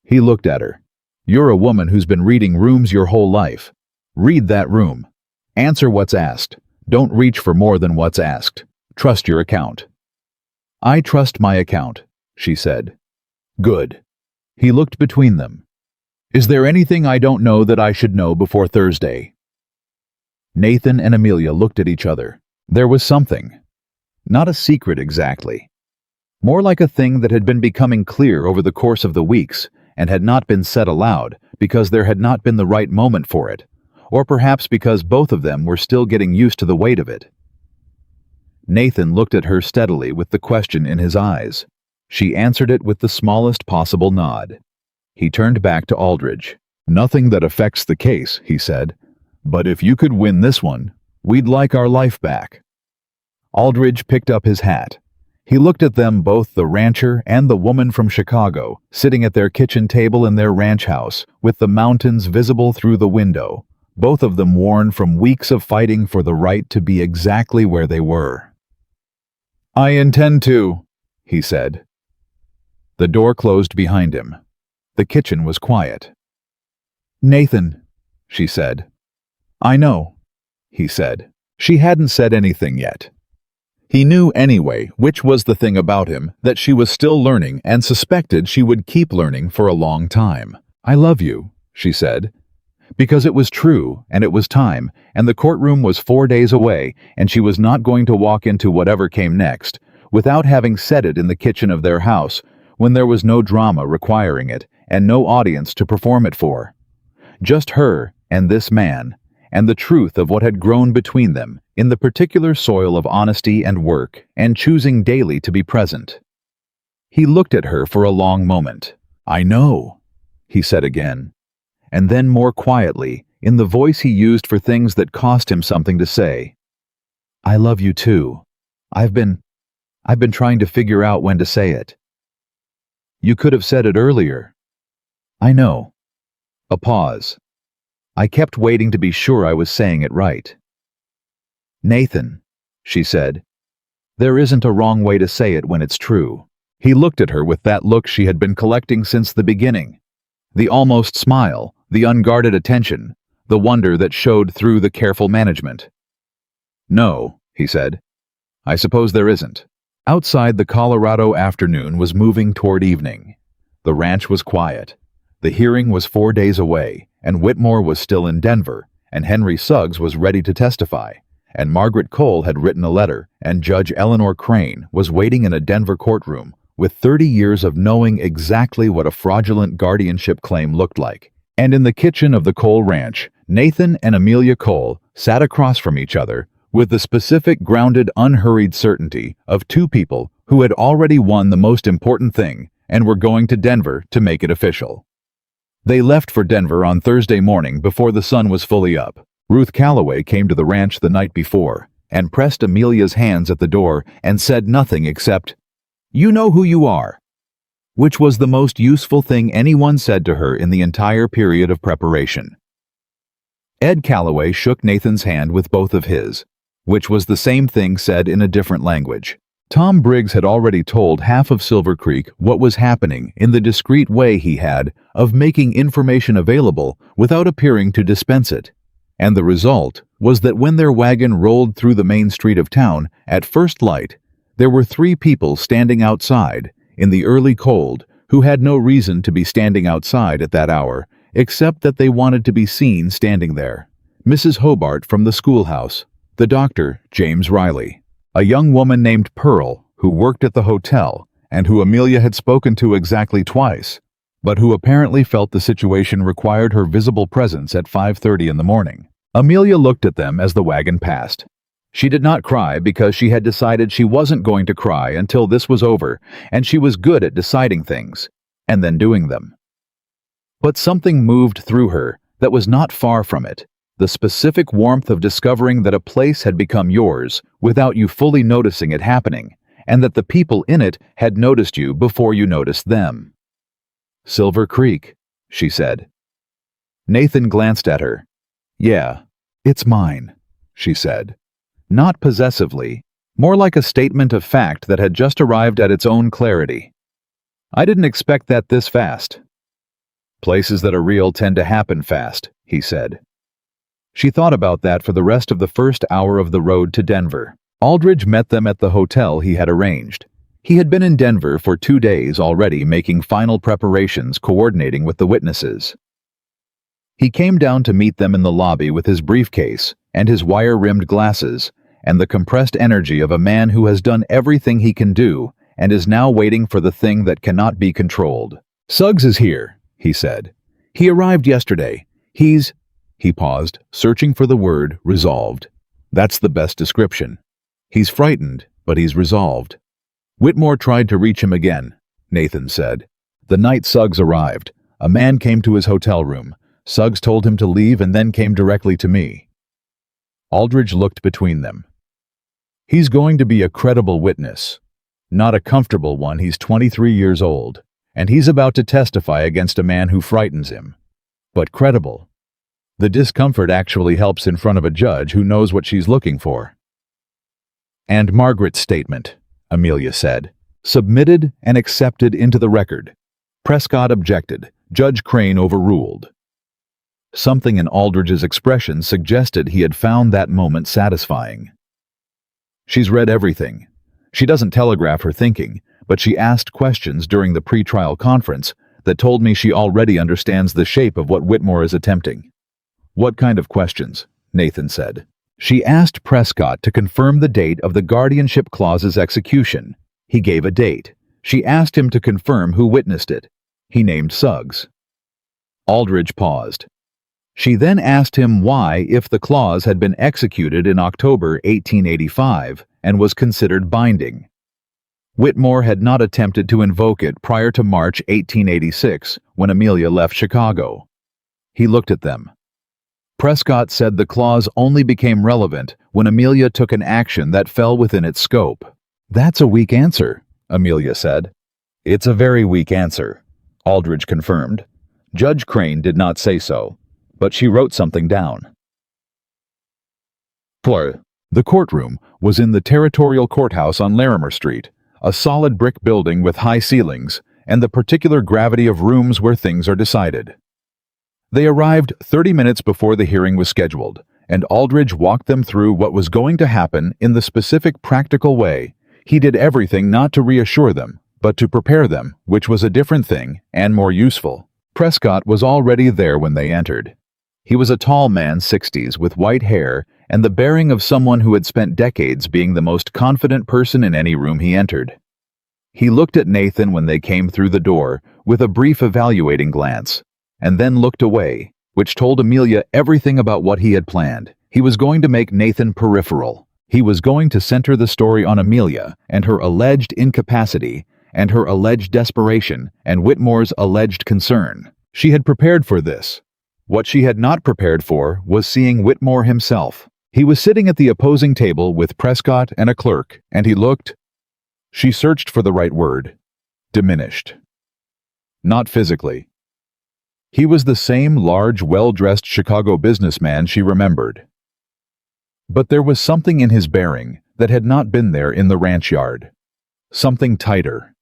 He looked at her. You're a woman who's been reading rooms your whole life. Read that room. Answer what's asked. Don't reach for more than what's asked. Trust your account. I trust my account, she said. Good. He looked between them. Is there anything I don't know that I should know before Thursday? Nathan and Amelia looked at each other. There was something. Not a secret exactly. More like a thing that had been becoming clear over the course of the weeks and had not been said aloud because there had not been the right moment for it, or perhaps because both of them were still getting used to the weight of it. Nathan looked at her steadily with the question in his eyes. She answered it with the smallest possible nod. He turned back to Aldridge. Nothing that affects the case, he said. But if you could win this one, we'd like our life back. Aldridge picked up his hat. He looked at them both, the rancher and the woman from Chicago, sitting at their kitchen table in their ranch house, with the mountains visible through the window, both of them worn from weeks of fighting for the right to be exactly where they were. I intend to, he said. The door closed behind him. The kitchen was quiet. Nathan, she said. I know, he said. She hadn't said anything yet. He knew anyway, which was the thing about him, that she was still learning and suspected she would keep learning for a long time. I love you, she said. Because it was true, and it was time, and the courtroom was 4 days away, and she was not going to walk into whatever came next, without having said it in the kitchen of their house, when there was no drama requiring it, and no audience to perform it for. Just her and this man, and the truth of what had grown between them, in the particular soil of honesty and work, and choosing daily to be present. He looked at her for a long moment. I know, he said again. And then more quietly, in the voice he used for things that cost him something to say. I love you too. I've been trying to figure out when to say it. You could have said it earlier. I know. A pause. I kept waiting to be sure I was saying it right. Nathan, she said, there isn't a wrong way to say it when it's true. He looked at her with that look she had been collecting since the beginning. The almost smile, the unguarded attention, the wonder that showed through the careful management. No, he said. I suppose there isn't. Outside, the Colorado afternoon was moving toward evening. The ranch was quiet. The hearing was 4 days away, and Whitmore was still in Denver, and Henry Suggs was ready to testify, and Margaret Cole had written a letter, and Judge Eleanor Crane was waiting in a Denver courtroom with 30 years of knowing exactly what a fraudulent guardianship claim looked like. And in the kitchen of the Cole Ranch, Nathan and Amelia Cole sat across from each other with the specific, grounded, unhurried certainty of two people who had already won the most important thing and were going to Denver to make it official. They left for Denver on Thursday morning before the sun was fully up. Ruth Calloway came to the ranch the night before and pressed Amelia's hands at the door and said nothing except, "You know who you are," which was the most useful thing anyone said to her in the entire period of preparation. Ed Calloway shook Nathan's hand with both of his, which was the same thing said in a different language. Tom Briggs had already told half of Silver Creek what was happening in the discreet way he had of making information available without appearing to dispense it, and the result was that when their wagon rolled through the main street of town at first light, there were 3 people standing outside in the early cold who had no reason to be standing outside at that hour, except that they wanted to be seen standing there. Mrs. Hobart from the schoolhouse, the doctor, James Riley, a young woman named Pearl who worked at the hotel and who Amelia had spoken to exactly twice, but who apparently felt the situation required her visible presence at 5:30 in the morning. Amelia looked at them as the wagon passed. She did not cry because she had decided she wasn't going to cry until this was over, and she was good at deciding things, and then doing them. But something moved through her that was not far from it, the specific warmth of discovering that a place had become yours without you fully noticing it happening, and that the people in it had noticed you before you noticed them. "Silver Creek," she said. Nathan glanced at her. "Yeah, it's mine," she said. Not possessively, more like a statement of fact that had just arrived at its own clarity. "I didn't expect that this fast." "Places that are real tend to happen fast," he said. She thought about that for the rest of the first hour of the road to Denver. Aldridge met them at the hotel he had arranged. He had been in Denver for 2 days already, making final preparations, coordinating with the witnesses. He came down to meet them in the lobby with his briefcase and his wire-rimmed glasses and the compressed energy of a man who has done everything he can do and is now waiting for the thing that cannot be controlled. "Suggs is here," he said. "He arrived yesterday. He paused, searching for the word resolved. That's the best description. He's frightened, but he's resolved." Whitmore tried to reach him again, Nathan said. "The night Suggs arrived, a man came to his hotel room. Suggs told him to leave and then came directly to me." Aldridge looked between them. "He's going to be a credible witness. Not a comfortable one. He's 23 years old, and he's about to testify against a man who frightens him. But credible. The discomfort actually helps in front of a judge who knows what she's looking for." "And Margaret's statement," Amelia said, "submitted and accepted into the record." Prescott objected. Judge Crane overruled. Something in Aldridge's expression suggested he had found that moment satisfying. "She's read everything. She doesn't telegraph her thinking, but she asked questions during the pretrial conference that told me she already understands the shape of what Whitmore is attempting." "What kind of questions?" Nathan said. "She asked Prescott to confirm the date of the guardianship clause's execution. He gave a date. She asked him to confirm who witnessed it. He named Suggs." Aldridge paused. "She then asked him why, if the clause had been executed in October 1885 and was considered binding. Whitmore had not attempted to invoke it prior to March 1886 when Amelia left Chicago." He looked at them. "Prescott said the clause only became relevant when Amelia took an action that fell within its scope." "That's a weak answer," Amelia said. "It's a very weak answer," Aldridge confirmed. "Judge Crane did not say so, but she wrote something down." The courtroom was in the Territorial Courthouse on Larimer Street, a solid brick building with high ceilings and the particular gravity of rooms where things are decided. They arrived 30 minutes before the hearing was scheduled, and Aldridge walked them through what was going to happen in the specific practical way. He did everything not to reassure them, but to prepare them, which was a different thing and more useful. Prescott was already there when they entered. He was a tall man, 60s, with white hair and the bearing of someone who had spent decades being the most confident person in any room he entered. He looked at Nathan when they came through the door with a brief evaluating glance, and then looked away, which told Amelia everything about what he had planned. He was going to make Nathan peripheral. He was going to center the story on Amelia and her alleged incapacity and her alleged desperation and Whitmore's alleged concern. She had prepared for this. What she had not prepared for was seeing Whitmore himself. He was sitting at the opposing table with Prescott and a clerk, and he looked— She searched for the right word. Diminished. Not physically. He was the same large, well-dressed Chicago businessman she remembered. But there was something in his bearing that had not been there in the ranch yard. Something tighter.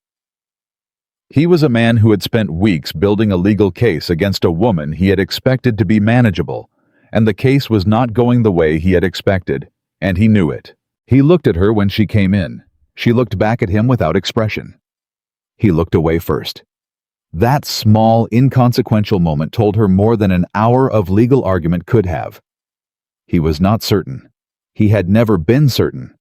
He was a man who had spent weeks building a legal case against a woman he had expected to be manageable, and the case was not going the way he had expected, and he knew it. He looked at her when she came in. She looked back at him without expression. He looked away first. That small, inconsequential moment told her more than an hour of legal argument could have. He was not certain. He had never been certain.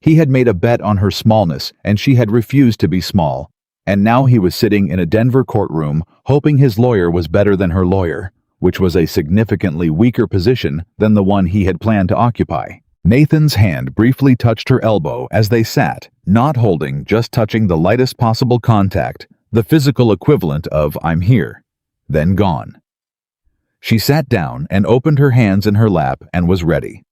He had made a bet on her smallness, and she had refused to be small. And now he was sitting in a Denver courtroom, hoping his lawyer was better than her lawyer, which was a significantly weaker position than the one he had planned to occupy. Nathan's hand briefly touched her elbow as they sat, not holding, just touching the lightest possible contact, the physical equivalent of "I'm here," then gone. She sat down and opened her hands in her lap and was ready.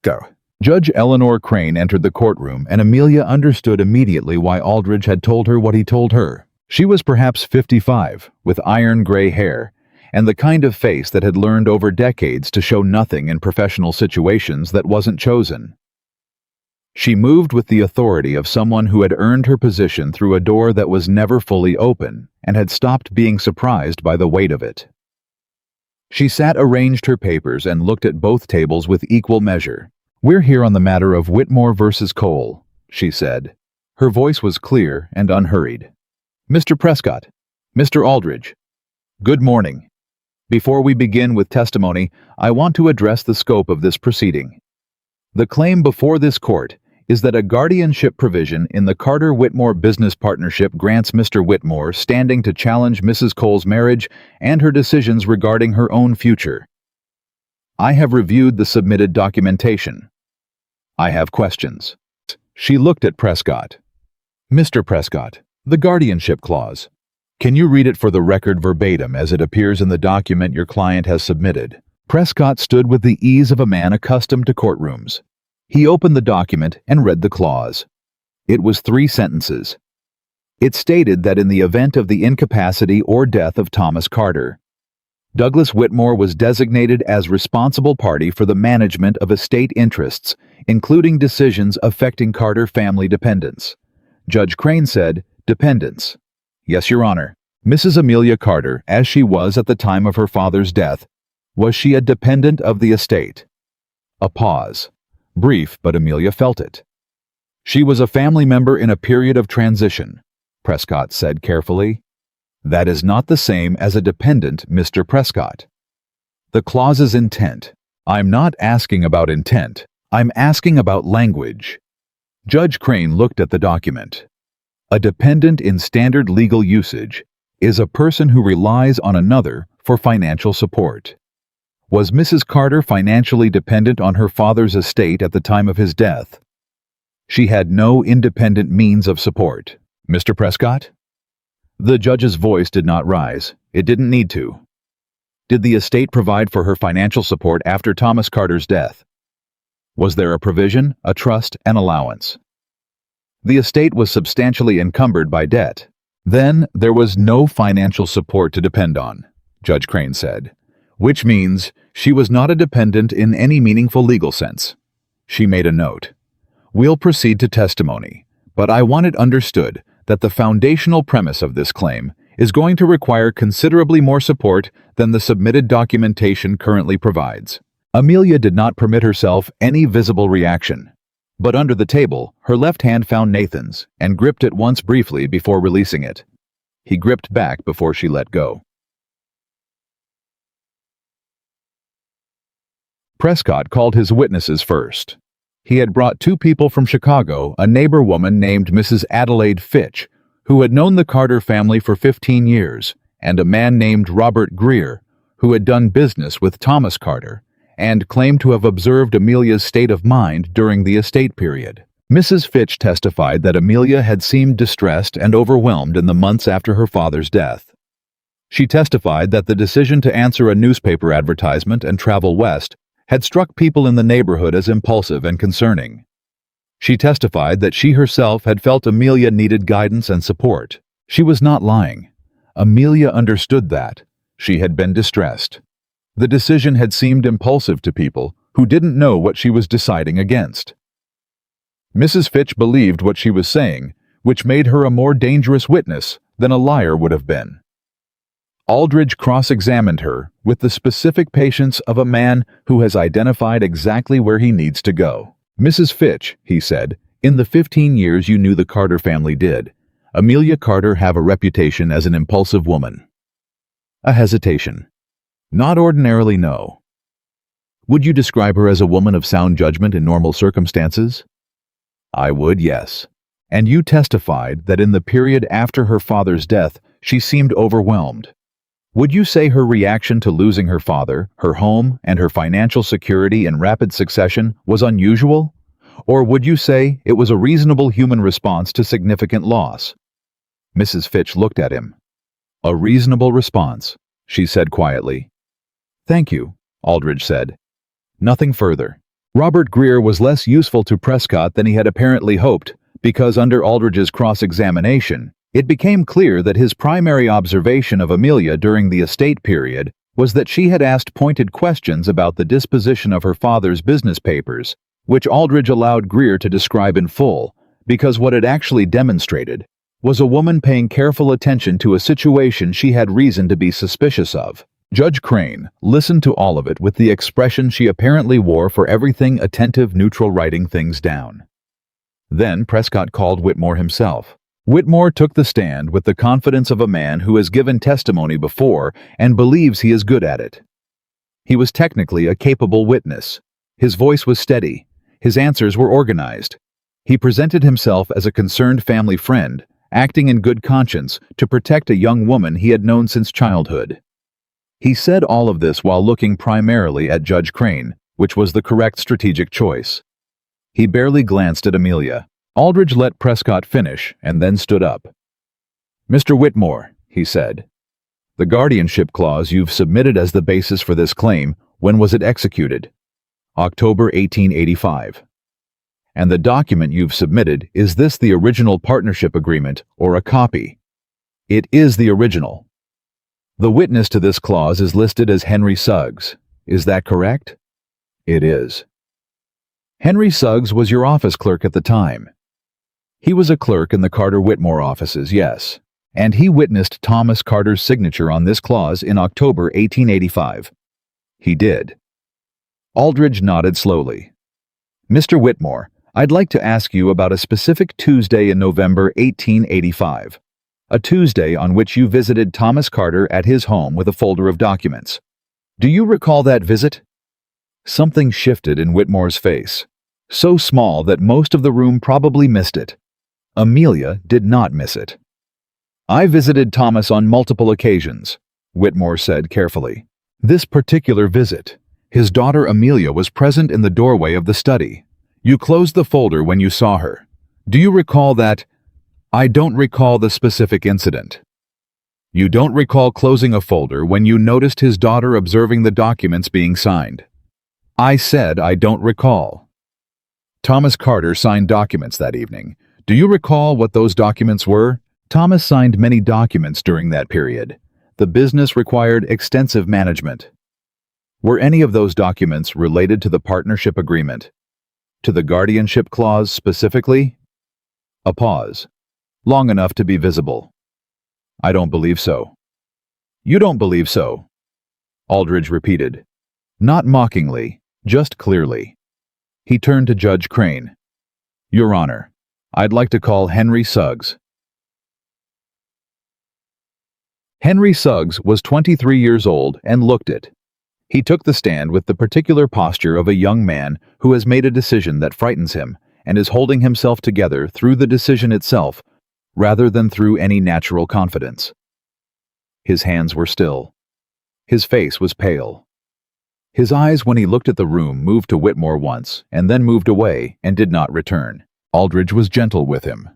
Go. Judge Eleanor Crane entered the courtroom, and Amelia understood immediately why Aldridge had told her what he told her. She was perhaps 55, with iron gray hair, and the kind of face that had learned over decades to show nothing in professional situations that wasn't chosen. She moved with the authority of someone who had earned her position through a door that was never fully open and had stopped being surprised by the weight of it. She sat, arranged her papers, and looked at both tables with equal measure. "We're here on the matter of Whitmore versus Cole," she said. Her voice was clear and unhurried. "Mr. Prescott, Mr. Aldridge, good morning." Before we begin with testimony, I want to address the scope of this proceeding. The claim before this court is that a guardianship provision in the Carter-Whitmore business partnership grants Mr. Whitmore standing to challenge Mrs. Cole's marriage and her decisions regarding her own future. I have reviewed the submitted documentation. I have questions. She looked at Prescott. Mr. Prescott, the guardianship clause. Can you read it for the record verbatim as it appears in the document your client has submitted? Prescott stood with the ease of a man accustomed to courtrooms. He opened the document and read the clause. It was 3 sentences. It stated that in the event of the incapacity or death of Thomas Carter, Douglas Whitmore was designated as responsible party for the management of estate interests, including decisions affecting Carter family dependents. Judge Crane said, dependents. Yes, Your Honor. Mrs. Amelia Carter, as she was at the time of her father's death, was she a dependent of the estate? A pause. Brief, but Amelia felt it. She was a family member in a period of transition, Prescott said carefully. That is not the same as a dependent, Mr. Prescott. The clause's intent. I'm not asking about intent. I'm asking about language. Judge Crane looked at the document. A dependent in standard legal usage is a person who relies on another for financial support. Was Mrs. Carter financially dependent on her father's estate at the time of his death? She had no independent means of support. Mr. Prescott? The judge's voice did not rise. It didn't need to. Did the estate provide for her financial support after Thomas Carter's death? Was there a provision, a trust, an allowance? The estate was substantially encumbered by debt. Then there was no financial support to depend on, Judge Crane said, which means she was not a dependent in any meaningful legal sense. She made a note. We'll proceed to testimony, but I want it understood that the foundational premise of this claim is going to require considerably more support than the submitted documentation currently provides. Amelia did not permit herself any visible reaction, but under the table, her left hand found Nathan's and gripped it once briefly before releasing it. He gripped back before she let go. Prescott called his witnesses first. He had brought 2 people from Chicago, a neighbor woman named Mrs. Adelaide Fitch, who had known the Carter family for 15 years, and a man named Robert Greer, who had done business with Thomas Carter, and claimed to have observed Amelia's state of mind during the estate period. Mrs. Fitch testified that Amelia had seemed distressed and overwhelmed in the months after her father's death. She testified that the decision to answer a newspaper advertisement and travel west had struck people in the neighborhood as impulsive and concerning. She testified that she herself had felt Amelia needed guidance and support. She was not lying. Amelia understood that. She had been distressed. The decision had seemed impulsive to people who didn't know what she was deciding against. Mrs. Fitch believed what she was saying, which made her a more dangerous witness than a liar would have been. Aldridge cross-examined her with the specific patience of a man who has identified exactly where he needs to go. Mrs. Fitch, he said, in the 15 years you knew the Carter family did Amelia Carter have a reputation as an impulsive woman? A hesitation. Not ordinarily, no. Would you describe her as a woman of sound judgment in normal circumstances? I would, yes. And you testified that in the period after her father's death, she seemed overwhelmed. Would you say her reaction to losing her father, her home, and her financial security in rapid succession was unusual? Or would you say it was a reasonable human response to significant loss? Mrs. Fitch looked at him. A reasonable response, she said quietly. Thank you, Aldridge said. Nothing further. Robert Greer was less useful to Prescott than he had apparently hoped, because under Aldridge's cross-examination, it became clear that his primary observation of Amelia during the estate period was that she had asked pointed questions about the disposition of her father's business papers, which Aldridge allowed Greer to describe in full, because what it actually demonstrated was a woman paying careful attention to a situation she had reason to be suspicious of. Judge Crane listened to all of it with the expression she apparently wore for everything attentive, neutral, writing things down. Then Prescott called Whitmore himself. Whitmore took the stand with the confidence of a man who has given testimony before and believes he is good at it. He was technically a capable witness. His voice was steady. His answers were organized. He presented himself as a concerned family friend, acting in good conscience to protect a young woman he had known since childhood. He said all of this while looking primarily at Judge Crane, which was the correct strategic choice. He barely glanced at Amelia. Aldridge let Prescott finish and then stood up. "Mr. Whitmore," he said, "the guardianship clause you've submitted as the basis for this claim, when was it executed?" "October 1885. "And the document you've submitted, is this the original partnership agreement or a copy?" "It is the original." "The witness to this clause is listed as Henry Suggs. Is that correct?" "It is." "Henry Suggs was your office clerk at the time." "He was a clerk in the Carter-Whitmore offices, yes. And he witnessed Thomas Carter's signature on this clause in October 1885. "He did." Aldridge nodded slowly. "Mr. Whitmore, I'd like to ask you about a specific Tuesday in November 1885. A Tuesday on which you visited Thomas Carter at his home with a folder of documents. Do you recall that visit?" Something shifted in Whitmore's face, so small that most of the room probably missed it. Amelia did not miss it. "I visited Thomas on multiple occasions," Whitmore said carefully. "This particular visit, his daughter Amelia was present in the doorway of the study. You closed the folder when you saw her. Do you recall that?" "I don't recall the specific incident." "You don't recall closing a folder when you noticed his daughter observing the documents being signed?" "I said I don't recall." "Thomas Carter signed documents that evening. Do you recall what those documents were?" "Thomas signed many documents during that period. The business required extensive management." "Were any of those documents related to the partnership agreement? To the guardianship clause specifically?" A pause, long enough to be visible. "I don't believe so." "You don't believe so?" Aldridge repeated, not mockingly, just clearly. He turned to Judge Crane. "Your Honor, I'd like to call Henry Suggs." Henry Suggs was 23 years old and looked it. He took the stand with the particular posture of a young man who has made a decision that frightens him and is holding himself together through the decision itself rather than through any natural confidence. His hands were still. His face was pale. His eyes, when he looked at the room, moved to Whitmore once and then moved away and did not return. Aldridge was gentle with him.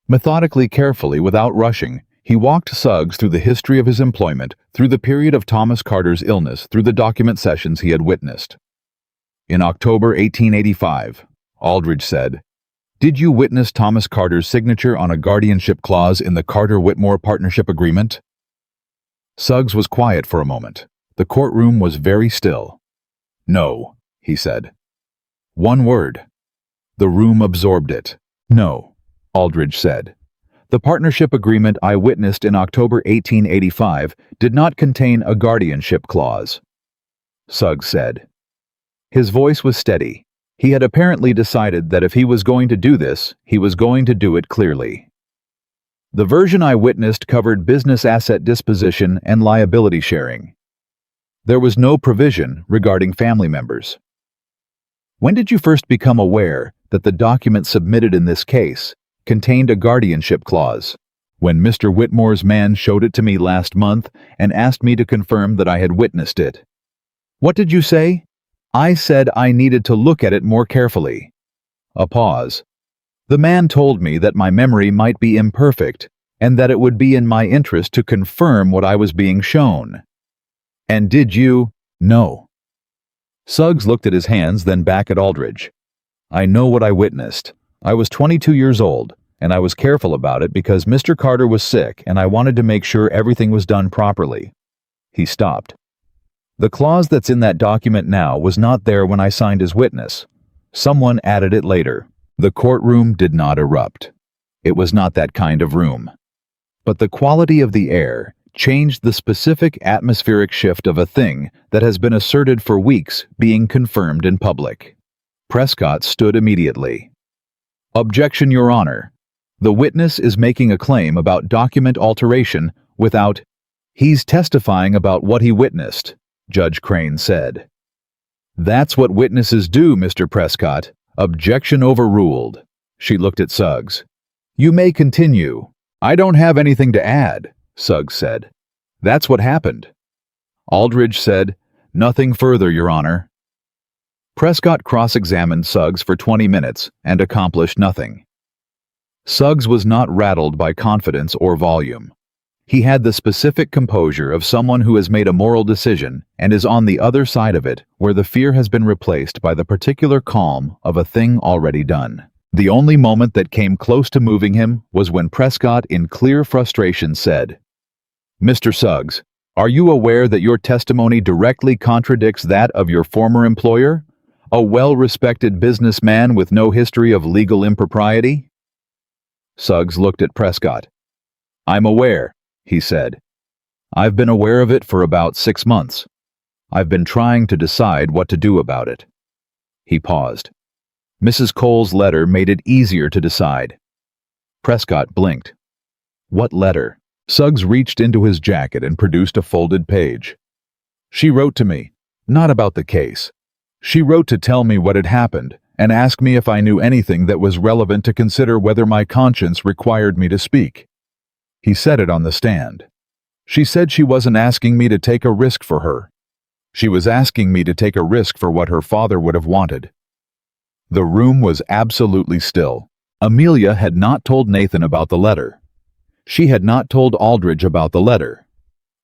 Methodically, carefully, without rushing, he walked Suggs through the history of his employment, through the period of Thomas Carter's illness, through the document sessions he had witnessed. "In October 1885, Aldridge said, "Did you witness Thomas Carter's signature on a guardianship clause in the Carter-Whitmore partnership agreement?" Suggs was quiet for a moment. The courtroom was very still. "No," he said. One word. The room absorbed it. "No," Aldridge said. "The partnership agreement I witnessed in October 1885 did not contain a guardianship clause," Suggs said. His voice was steady. He had apparently decided that if he was going to do this, he was going to do it clearly. "The version I witnessed covered business asset disposition and liability sharing. There was no provision regarding family members." "When did you first become aware that the document submitted in this case contained a guardianship clause?" "When Mr. Whitmore's man showed it to me last month and asked me to confirm that I had witnessed it." "What did you say?" "I said I needed to look at it more carefully." A pause. "The man told me that my memory might be imperfect and that it would be in my interest to confirm what I was being shown." "And did you?" "No." Suggs looked at his hands, then back at Aldridge. "I know what I witnessed. I was 22 years old, and I was careful about it because Mr. Carter was sick and I wanted to make sure everything was done properly." He stopped. "The clause that's in that document now was not there when I signed as witness. Someone added it later." The courtroom did not erupt. It was not that kind of room. But the quality of the air changed the specific atmospheric shift of a thing that has been asserted for weeks being confirmed in public. Prescott stood immediately. "Objection, Your Honor. The witness is making a claim about document alteration without... He's testifying about what he witnessed, Judge Crane said. That's what witnesses do, Mr. Prescott. Objection overruled. She looked at Suggs. You may continue. I don't have anything to add, Suggs said. That's what happened. Aldridge said, Nothing further, Your Honor. Prescott cross-examined Suggs for 20 minutes and accomplished nothing. Suggs was not rattled by confidence or volume. He had the specific composure of someone who has made a moral decision and is on the other side of it, where the fear has been replaced by the particular calm of a thing already done. The only moment that came close to moving him was when Prescott, in clear frustration, said, Mr. Suggs, are you aware that your testimony directly contradicts that of your former employer, a well-respected businessman with no history of legal impropriety? Suggs looked at Prescott. I'm aware, he said. I've been aware of it for about 6 months. I've been trying to decide what to do about it. He paused. Mrs. Cole's letter made it easier to decide. Prescott blinked. What letter? Suggs reached into his jacket and produced a folded page. She wrote to me, not about the case. She wrote to tell me what had happened and ask me if I knew anything that was relevant to consider whether my conscience required me to speak. He said it on the stand. She said she wasn't asking me to take a risk for her. She was asking me to take a risk for what her father would have wanted. The room was absolutely still. Amelia had not told Nathan about the letter. She had not told Aldridge about the letter.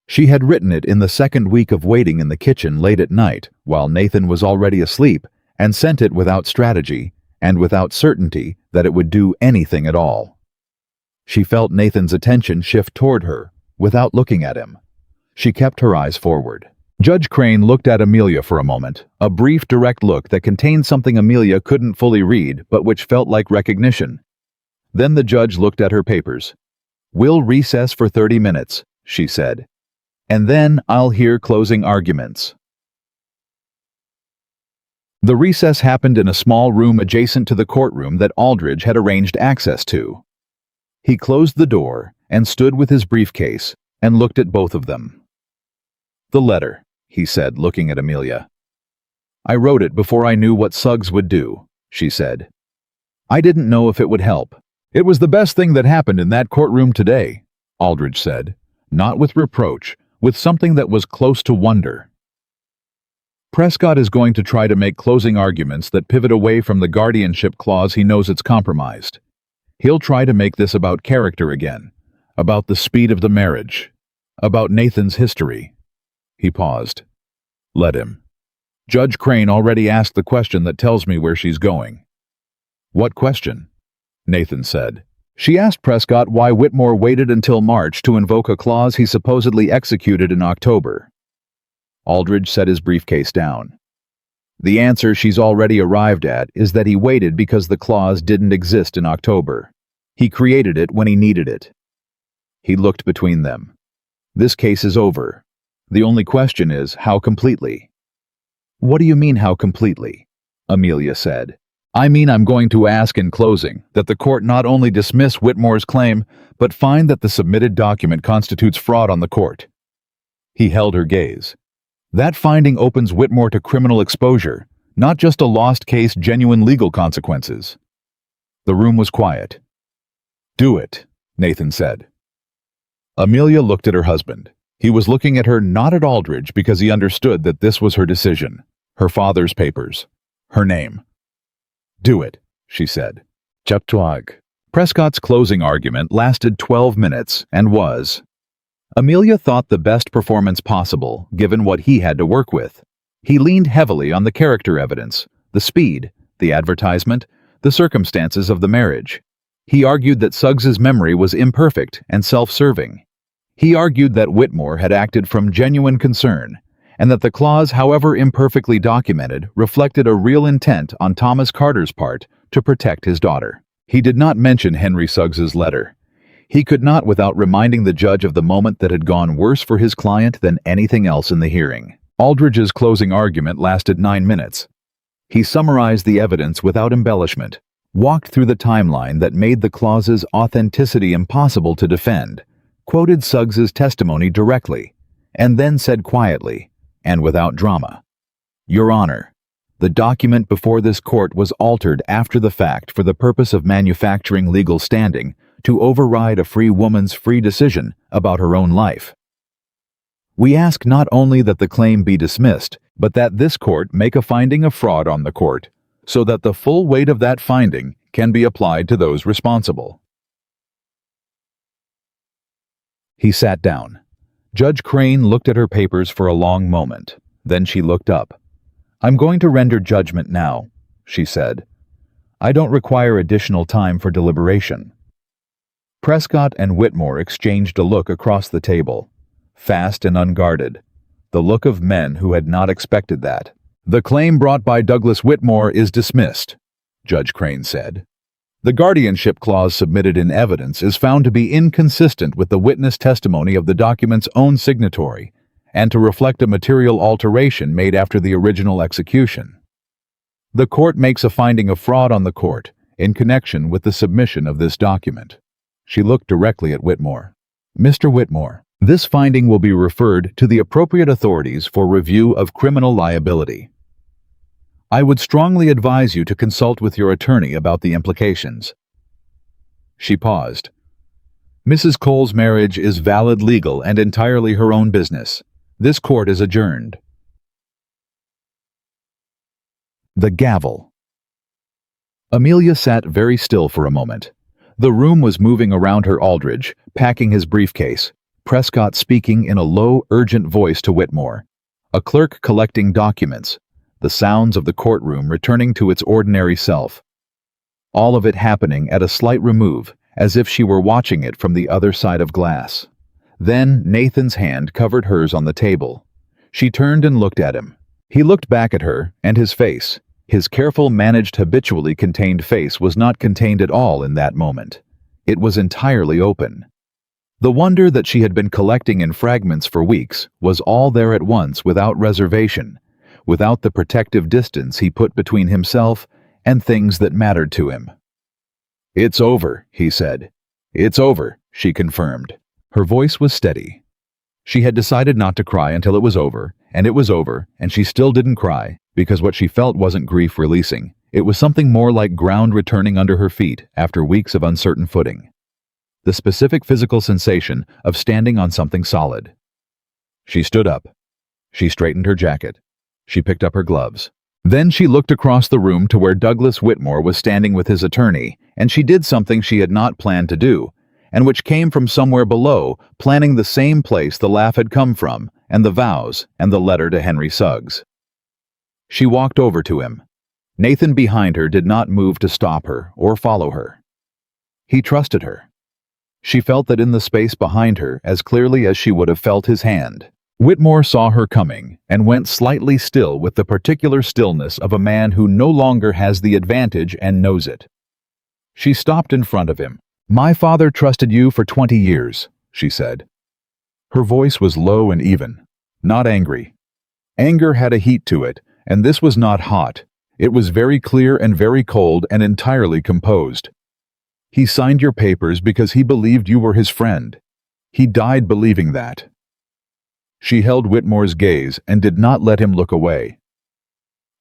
She had written it in the second week of waiting in the kitchen late at night, while Nathan was already asleep, and sent it without strategy and without certainty that it would do anything at all. She felt Nathan's attention shift toward her, without looking at him. She kept her eyes forward. Judge Crane looked at Amelia for a moment, a brief, direct look that contained something Amelia couldn't fully read, but which felt like recognition. Then the judge looked at her papers. We'll recess for 30 minutes, she said. And then I'll hear closing arguments. The recess happened in a small room adjacent to the courtroom that Aldridge had arranged access to. He closed the door and stood with his briefcase and looked at both of them. The letter, he said, looking at Amelia. I wrote it before I knew what Suggs would do, she said. I didn't know if it would help. It was the best thing that happened in that courtroom today, Aldridge said, not with reproach, with something that was close to wonder. Prescott is going to try to make closing arguments that pivot away from the guardianship clause he knows it's compromised. He'll try to make this about character again, about the speed of the marriage, about Nathan's history. He paused. Let him. Judge Crane already asked the question that tells me where she's going. What question? Nathan said. She asked Prescott why Whitmore waited until March to invoke a clause he supposedly executed in October. Aldridge set his briefcase down. The answer she's already arrived at is that he waited because the clause didn't exist in October. He created it when he needed it. He looked between them. This case is over. The only question is, how completely? What do you mean, how completely? Amelia said. I mean, I'm going to ask in closing that the court not only dismiss Whitmore's claim, but find that the submitted document constitutes fraud on the court. He held her gaze. That finding opens Whitmore to criminal exposure, not just a lost case, genuine legal consequences. The room was quiet. Do it, Nathan said. Amelia looked at her husband. He was looking at her, not at Aldridge, because he understood that this was her decision, her father's papers, her name. Do it, she said. Chaptuag. Prescott's closing argument lasted 12 minutes and was, Amelia thought, the best performance possible, given what he had to work with. He leaned heavily on the character evidence, the speed, the advertisement, the circumstances of the marriage. He argued that Suggs's memory was imperfect and self-serving. He argued that Whitmore had acted from genuine concern, and that the clause, however imperfectly documented, reflected a real intent on Thomas Carter's part to protect his daughter. He did not mention Henry Suggs's letter. He could not without reminding the judge of the moment that had gone worse for his client than anything else in the hearing. Aldridge's closing argument lasted 9 minutes. He summarized the evidence without embellishment, walked through the timeline that made the clause's authenticity impossible to defend, quoted Suggs's testimony directly, and then said quietly, and without drama, "Your Honor, the document before this court was altered after the fact for the purpose of manufacturing legal standing to override a free woman's free decision about her own life. We ask not only that the claim be dismissed, but that this court make a finding of fraud on the court, so that the full weight of that finding can be applied to those responsible." He sat down. Judge Crane looked at her papers for a long moment. Then she looked up. "I'm going to render judgment now," she said. "I don't require additional time for deliberation." Prescott and Whitmore exchanged a look across the table, fast and unguarded, the look of men who had not expected that. "The claim brought by Douglas Whitmore is dismissed," Judge Crane said. "The guardianship clause submitted in evidence is found to be inconsistent with the witness testimony of the document's own signatory and to reflect a material alteration made after the original execution. The court makes a finding of fraud on the court in connection with the submission of this document." She looked directly at Whitmore. "Mr. Whitmore, this finding will be referred to the appropriate authorities for review of criminal liability. I would strongly advise you to consult with your attorney about the implications." She paused. "Mrs. Cole's marriage is valid, legal, and entirely her own business. This court is adjourned." The gavel. Amelia sat very still for a moment. The room was moving around her. Aldridge, packing his briefcase, Prescott speaking in a low, urgent voice to Whitmore, a clerk collecting documents, the sounds of the courtroom returning to its ordinary self. All of it happening at a slight remove, as if she were watching it from the other side of glass. Then Nathan's hand covered hers on the table. She turned and looked at him. He looked back at her, and his face, his careful, managed, habitually contained face, was not contained at all in that moment. It was entirely open. The wonder that she had been collecting in fragments for weeks was all there at once, without reservation, without the protective distance he put between himself and things that mattered to him. "It's over," he said. "It's over," she confirmed. Her voice was steady. She had decided not to cry until it was over, and she still didn't cry, because what she felt wasn't grief releasing. It was something more like ground returning under her feet after weeks of uncertain footing. The specific physical sensation of standing on something solid. She stood up. She straightened her jacket. She picked up her gloves. Then she looked across the room to where Douglas Whitmore was standing with his attorney, and she did something she had not planned to do, and which came from somewhere below, planning the same place the laugh had come from, and the vows, and the letter to Henry Suggs. She walked over to him. Nathan behind her did not move to stop her or follow her. He trusted her. She felt that in the space behind her as clearly as she would have felt his hand. Whitmore saw her coming and went slightly still with the particular stillness of a man who no longer has the advantage and knows it. She stopped in front of him. "My father trusted you for 20 years, she said. Her voice was low and even, not angry. Anger had a heat to it, and this was not hot. It was very clear and very cold and entirely composed. He signed your papers because he believed you were his friend. He died believing that." She held Whitmore's gaze and did not let him look away.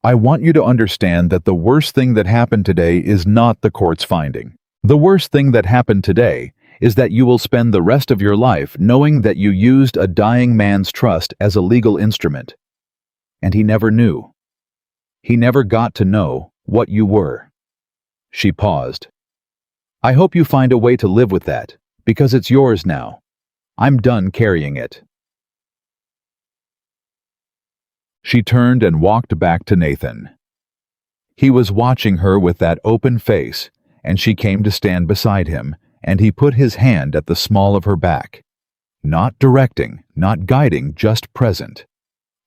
"I want you to understand that the worst thing that happened today is not the court's finding. The worst thing that happened today is that you will spend the rest of your life knowing that you used a dying man's trust as a legal instrument. And he never knew. He never got to know what you were." She paused. "I hope you find a way to live with that, because it's yours now. I'm done carrying it." She turned and walked back to Nathan. He was watching her with that open face, and she came to stand beside him, and he put his hand at the small of her back. Not directing, not guiding, just present.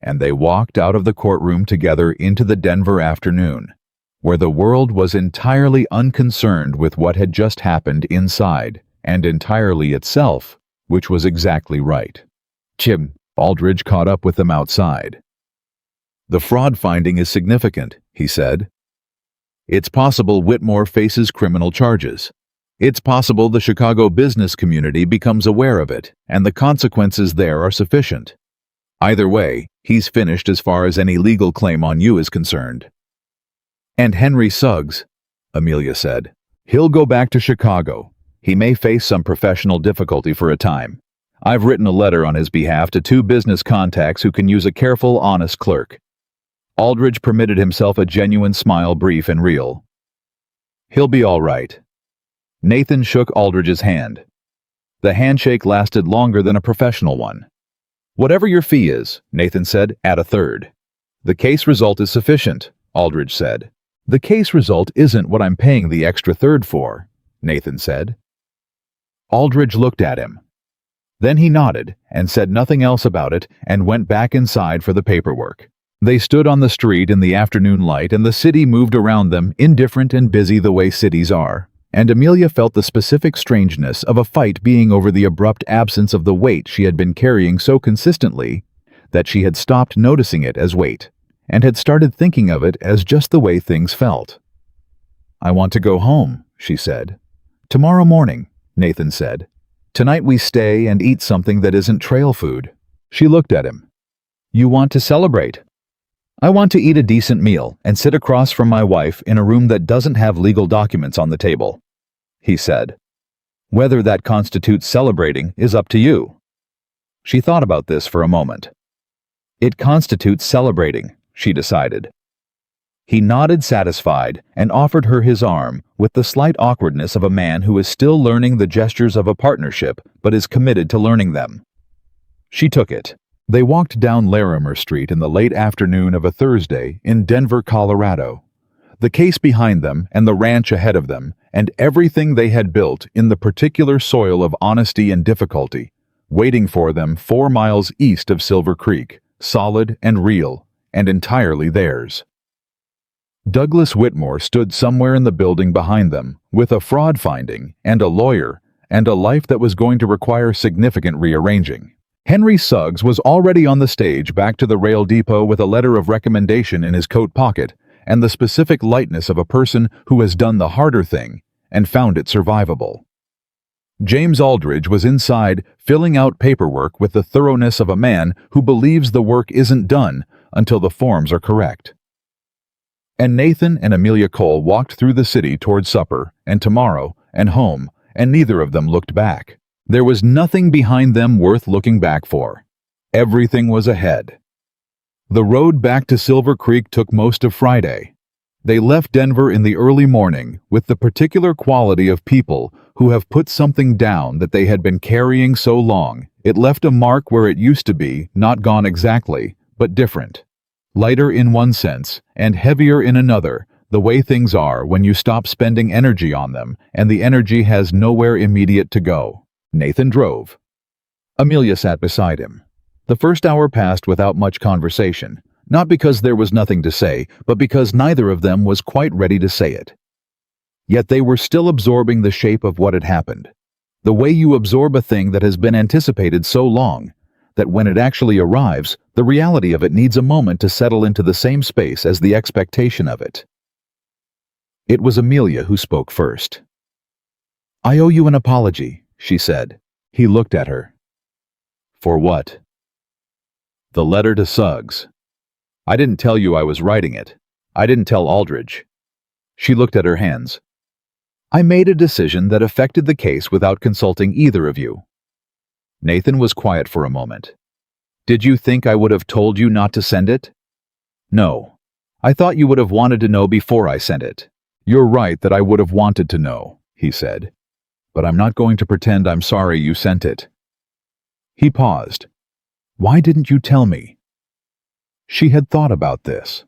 And they walked out of the courtroom together into the Denver afternoon, where the world was entirely unconcerned with what had just happened inside, and entirely itself, which was exactly right. "Chim," Aldridge caught up with them outside. "The fraud finding is significant," he said. It's possible Whitmore faces criminal charges. It's possible the Chicago business community becomes aware of it, and the consequences there are sufficient. Either way, he's finished as far as any legal claim on you is concerned. And Henry Suggs, Amelia said. He'll go back to Chicago. He may face some professional difficulty for a time. I've written a letter on his behalf to 2 business contacts who can use a careful, honest clerk. Aldridge permitted himself a genuine smile, brief and real. He'll be all right. Nathan shook Aldridge's hand. The handshake lasted longer than a professional one. Whatever your fee is, Nathan said, add a third. The case result is sufficient, Aldridge said. The case result isn't what I'm paying the extra third for, Nathan said. Aldridge looked at him. Then he nodded and said nothing else about it and went back inside for the paperwork. They stood on the street in the afternoon light and the city moved around them, indifferent and busy the way cities are. And Amelia felt the specific strangeness of a fight being over the abrupt absence of the weight she had been carrying so consistently that she had stopped noticing it as weight, and had started thinking of it as just the way things felt. I want to go home, she said. Tomorrow morning, Nathan said. Tonight we stay and eat something that isn't trail food. She looked at him. You want to celebrate? I want to eat a decent meal and sit across from my wife in a room that doesn't have legal documents on the table, he said. Whether that constitutes celebrating is up to you. She thought about this for a moment. It constitutes celebrating, she decided. He nodded satisfied and offered her his arm with the slight awkwardness of a man who is still learning the gestures of a partnership but is committed to learning them. She took it. They walked down Larimer Street in the late afternoon of a Thursday in Denver, Colorado. The case behind them and the ranch ahead of them and everything they had built in the particular soil of honesty and difficulty, waiting for them 4 miles east of Silver Creek, solid and real and entirely theirs. Douglas Whitmore stood somewhere in the building behind them, with a fraud finding and a lawyer and a life that was going to require significant rearranging. Henry Suggs was already on the stage back to the rail depot with a letter of recommendation in his coat pocket and the specific lightness of a person who has done the harder thing and found it survivable. James Aldridge was inside filling out paperwork with the thoroughness of a man who believes the work isn't done until the forms are correct. And Nathan and Amelia Cole walked through the city toward supper and tomorrow and home, and neither of them looked back. There was nothing behind them worth looking back for. Everything was ahead. The road back to Silver Creek took most of Friday. They left Denver in the early morning with the particular quality of people who have put something down that they had been carrying so long. It left a mark where it used to be, not gone exactly, but different. Lighter in one sense and heavier in another, the way things are when you stop spending energy on them and the energy has nowhere immediate to go. Nathan drove. Amelia sat beside him. The first hour passed without much conversation, not because there was nothing to say, but because neither of them was quite ready to say it. Yet they were still absorbing the shape of what had happened. The way you absorb a thing that has been anticipated so long, that when it actually arrives, the reality of it needs a moment to settle into the same space as the expectation of it. It was Amelia who spoke first. I owe you an apology, she said. He looked at her. For what? The letter to Suggs. I didn't tell you I was writing it. I didn't tell Aldridge. She looked at her hands. I made a decision that affected the case without consulting either of you. Nathan was quiet for a moment. Did you think I would have told you not to send it? No. I thought you would have wanted to know before I sent it. You're right that I would have wanted to know, he said. But I'm not going to pretend I'm sorry you sent it. He paused. Why didn't you tell me? She had thought about this.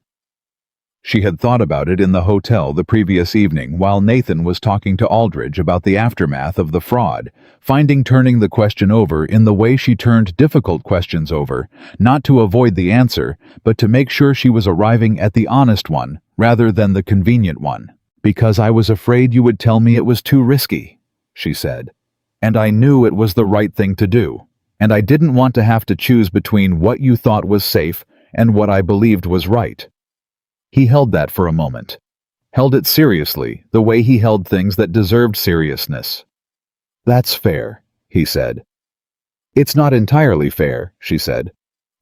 She had thought about it in the hotel the previous evening while Nathan was talking to Aldridge about the aftermath of the fraud, turning the question over in the way she turned difficult questions over, not to avoid the answer, but to make sure she was arriving at the honest one rather than the convenient one. Because I was afraid you would tell me it was too risky, she said. And I knew it was the right thing to do. And I didn't want to have to choose between what you thought was safe and what I believed was right. He held that for a moment. held it seriously, the way he held things that deserved seriousness. "That's fair," he said. "It's not entirely fair," she said.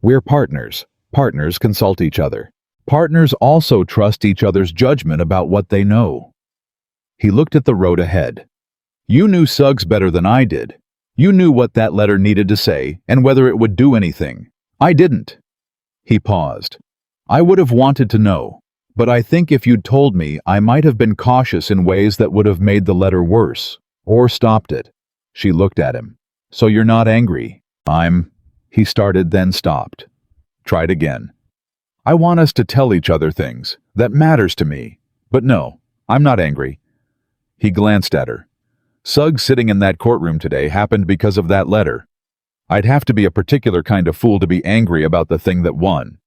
"We're partners. Partners consult each other. Partners also trust each other's judgment about what they know." He looked at the road ahead. "You knew Suggs better than I did. You knew what that letter needed to say and whether it would do anything. I didn't." He paused. "I would have wanted to know, but I think if you'd told me, I might have been cautious in ways that would have made the letter worse, or stopped it." She looked at him. "So you're not angry?" He started, then stopped. Tried again. "I want us to tell each other things. That matters to me. But no, I'm not angry." He glanced at her. "Suggs sitting in that courtroom today happened because of that letter. I'd have to be a particular kind of fool to be angry about the thing that won."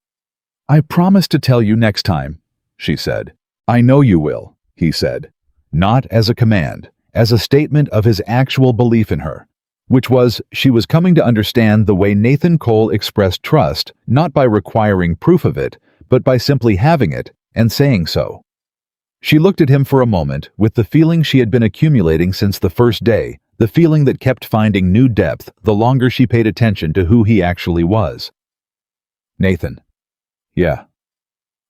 "I promise to tell you next time," she said. "I know you will," he said. Not as a command, as a statement of his actual belief in her, which was she was coming to understand the way Nathan Cole expressed trust, not by requiring proof of it, but by simply having it and saying so. She looked at him for a moment with the feeling she had been accumulating since the first day, the feeling that kept finding new depth the longer she paid attention to who he actually was. "Nathan." "Yeah.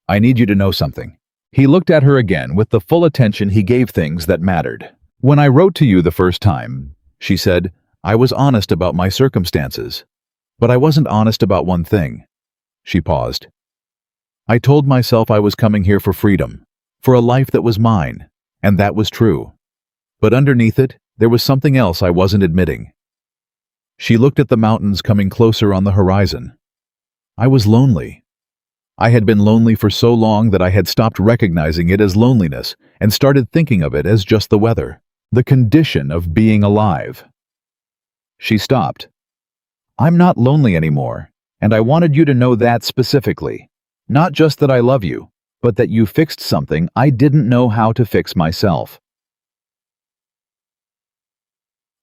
I need you to know something." He looked at her again with the full attention he gave things that mattered. "When I wrote to you the first time," she said, "I was honest about my circumstances. But I wasn't honest about one thing." She paused. "I told myself I was coming here for freedom, for a life that was mine, and that was true. But underneath it, there was something else I wasn't admitting." She looked at the mountains coming closer on the horizon. "I was lonely. I had been lonely for so long that I had stopped recognizing it as loneliness and started thinking of it as just the weather, the condition of being alive." She stopped. "I'm not lonely anymore, and I wanted you to know that specifically. Not just that I love you, but that you fixed something I didn't know how to fix myself."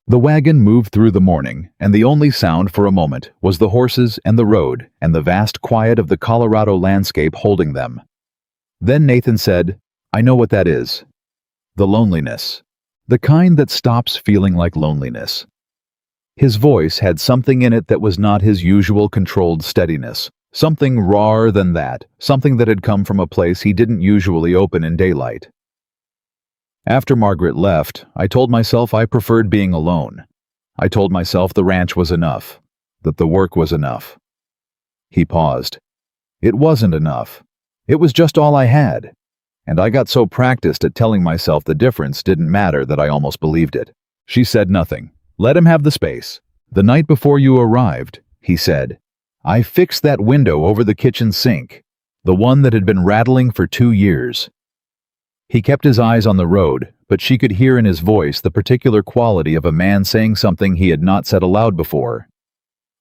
The wagon moved through the morning, and the only sound for a moment was the horses and the road and the vast quiet of the Colorado landscape holding them. Then Nathan said, "I know what that is. The loneliness. The kind that stops feeling like loneliness." His voice had something in it that was not his usual controlled steadiness, something rawer than that, something that had come from a place he didn't usually open in daylight. "After Margaret left, I told myself I preferred being alone. I told myself the ranch was enough, that the work was enough." He paused. "It wasn't enough. It was just all I had. And I got so practiced at telling myself the difference didn't matter that I almost believed it." She said nothing. Let him have the space. "The night before you arrived," he said, "I fixed that window over the kitchen sink, the one that had been rattling for 2 years. He kept his eyes on the road, but she could hear in his voice the particular quality of a man saying something he had not said aloud before.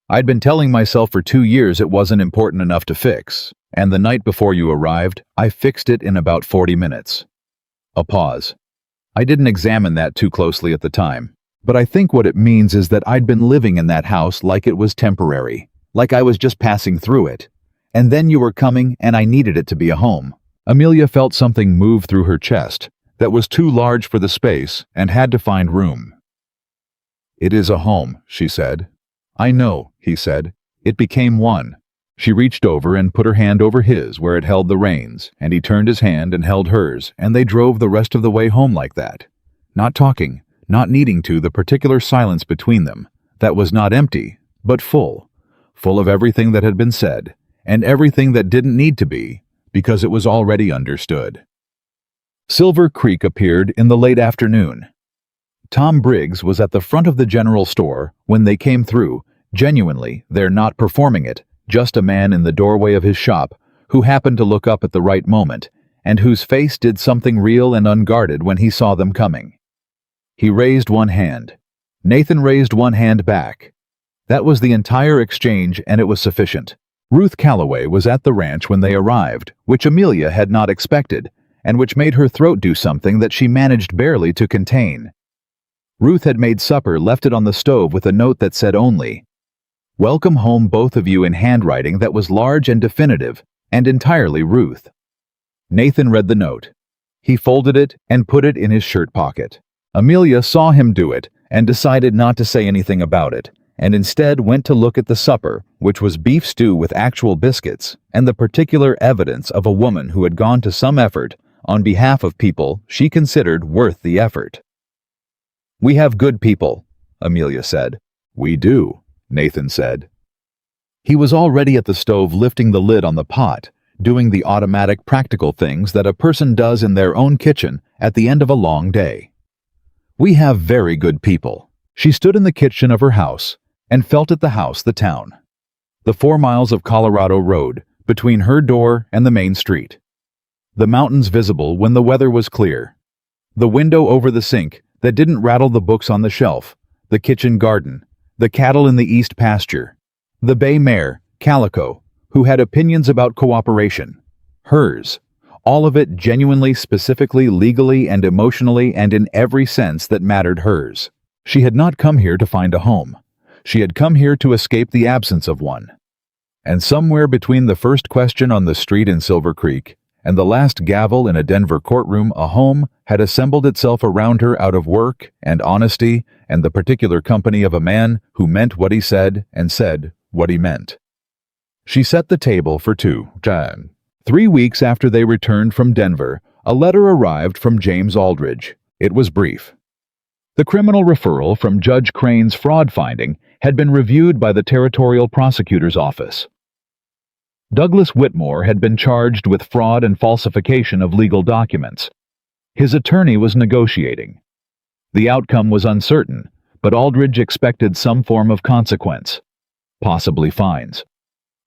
"I'd been telling myself for 2 years it wasn't important enough to fix, and the night before you arrived, I fixed it in about 40 minutes. A pause. "I didn't examine that too closely at the time, but I think what it means is that I'd been living in that house like it was temporary, like I was just passing through it. And then you were coming, and I needed it to be a home." Amelia felt something move through her chest that was too large for the space and had to find room. "It is a home," she said. "I know," he said. "It became one." She reached over and put her hand over his where it held the reins, and he turned his hand and held hers, and they drove the rest of the way home like that. Not talking, not needing to, the particular silence between them, that was not empty, but full of everything that had been said, and everything that didn't need to be, because it was already understood. Silver Creek appeared in the late afternoon. Tom Briggs was at the front of the general store when they came through, genuinely, there not performing it, just a man in the doorway of his shop who happened to look up at the right moment, and whose face did something real and unguarded when he saw them coming. He raised one hand. Nathan raised one hand back. That was the entire exchange, and it was sufficient. Ruth Calloway was at the ranch when they arrived, which Amelia had not expected, and which made her throat do something that she managed barely to contain. Ruth had made supper, left it on the stove with a note that said only, "Welcome home, both of you," in handwriting that was large and definitive, and entirely Ruth. Nathan read the note. He folded it and put it in his shirt pocket. Amelia saw him do it and decided not to say anything about it, and instead went to look at the supper, which was beef stew with actual biscuits and the particular evidence of a woman who had gone to some effort on behalf of people she considered worth the effort. "We have good people," Amelia said. "We do," Nathan said. He was already at the stove lifting the lid on the pot, doing the automatic practical things that a person does in their own kitchen at the end of a long day. "We have very good people." She stood in the kitchen of her house and felt at the house the town. The 4 miles of Colorado Road between her door and the main street. The mountains visible when the weather was clear. The window over the sink that didn't rattle the books on the shelf. The kitchen garden. The cattle in the east pasture. The bay mare, Calico, who had opinions about cooperation. Hers. All of it genuinely, specifically, legally, and emotionally, and in every sense that mattered hers. She had not come here to find a home. She had come here to escape the absence of one. And somewhere between the first question on the street in Silver Creek and the last gavel in a Denver courtroom, a home had assembled itself around her out of work and honesty and the particular company of a man who meant what he said and said what he meant. She set the table for two. 3 weeks after they returned from Denver, a letter arrived from James Aldridge. It was brief. The criminal referral from Judge Crane's fraud finding had been reviewed by the Territorial Prosecutor's Office. Douglas Whitmore had been charged with fraud and falsification of legal documents. His attorney was negotiating. The outcome was uncertain, but Aldridge expected some form of consequence. Possibly fines.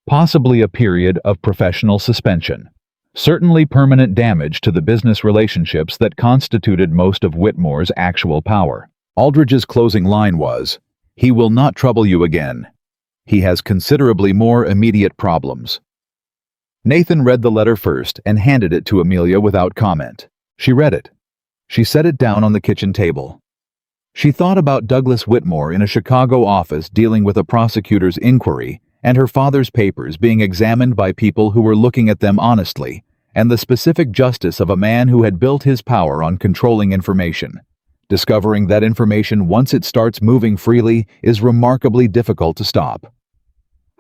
Possibly a period of professional suspension. Certainly permanent damage to the business relationships that constituted most of Whitmore's actual power. Aldridge's closing line was, "He will not trouble you again. He has considerably more immediate problems." Nathan read the letter first and handed it to Amelia without comment. She read it. She set it down on the kitchen table. She thought about Douglas Whitmore in a Chicago office dealing with a prosecutor's inquiry and her father's papers being examined by people who were looking at them honestly, and the specific justice of a man who had built his power on controlling information. Discovering that information, once it starts moving freely, is remarkably difficult to stop.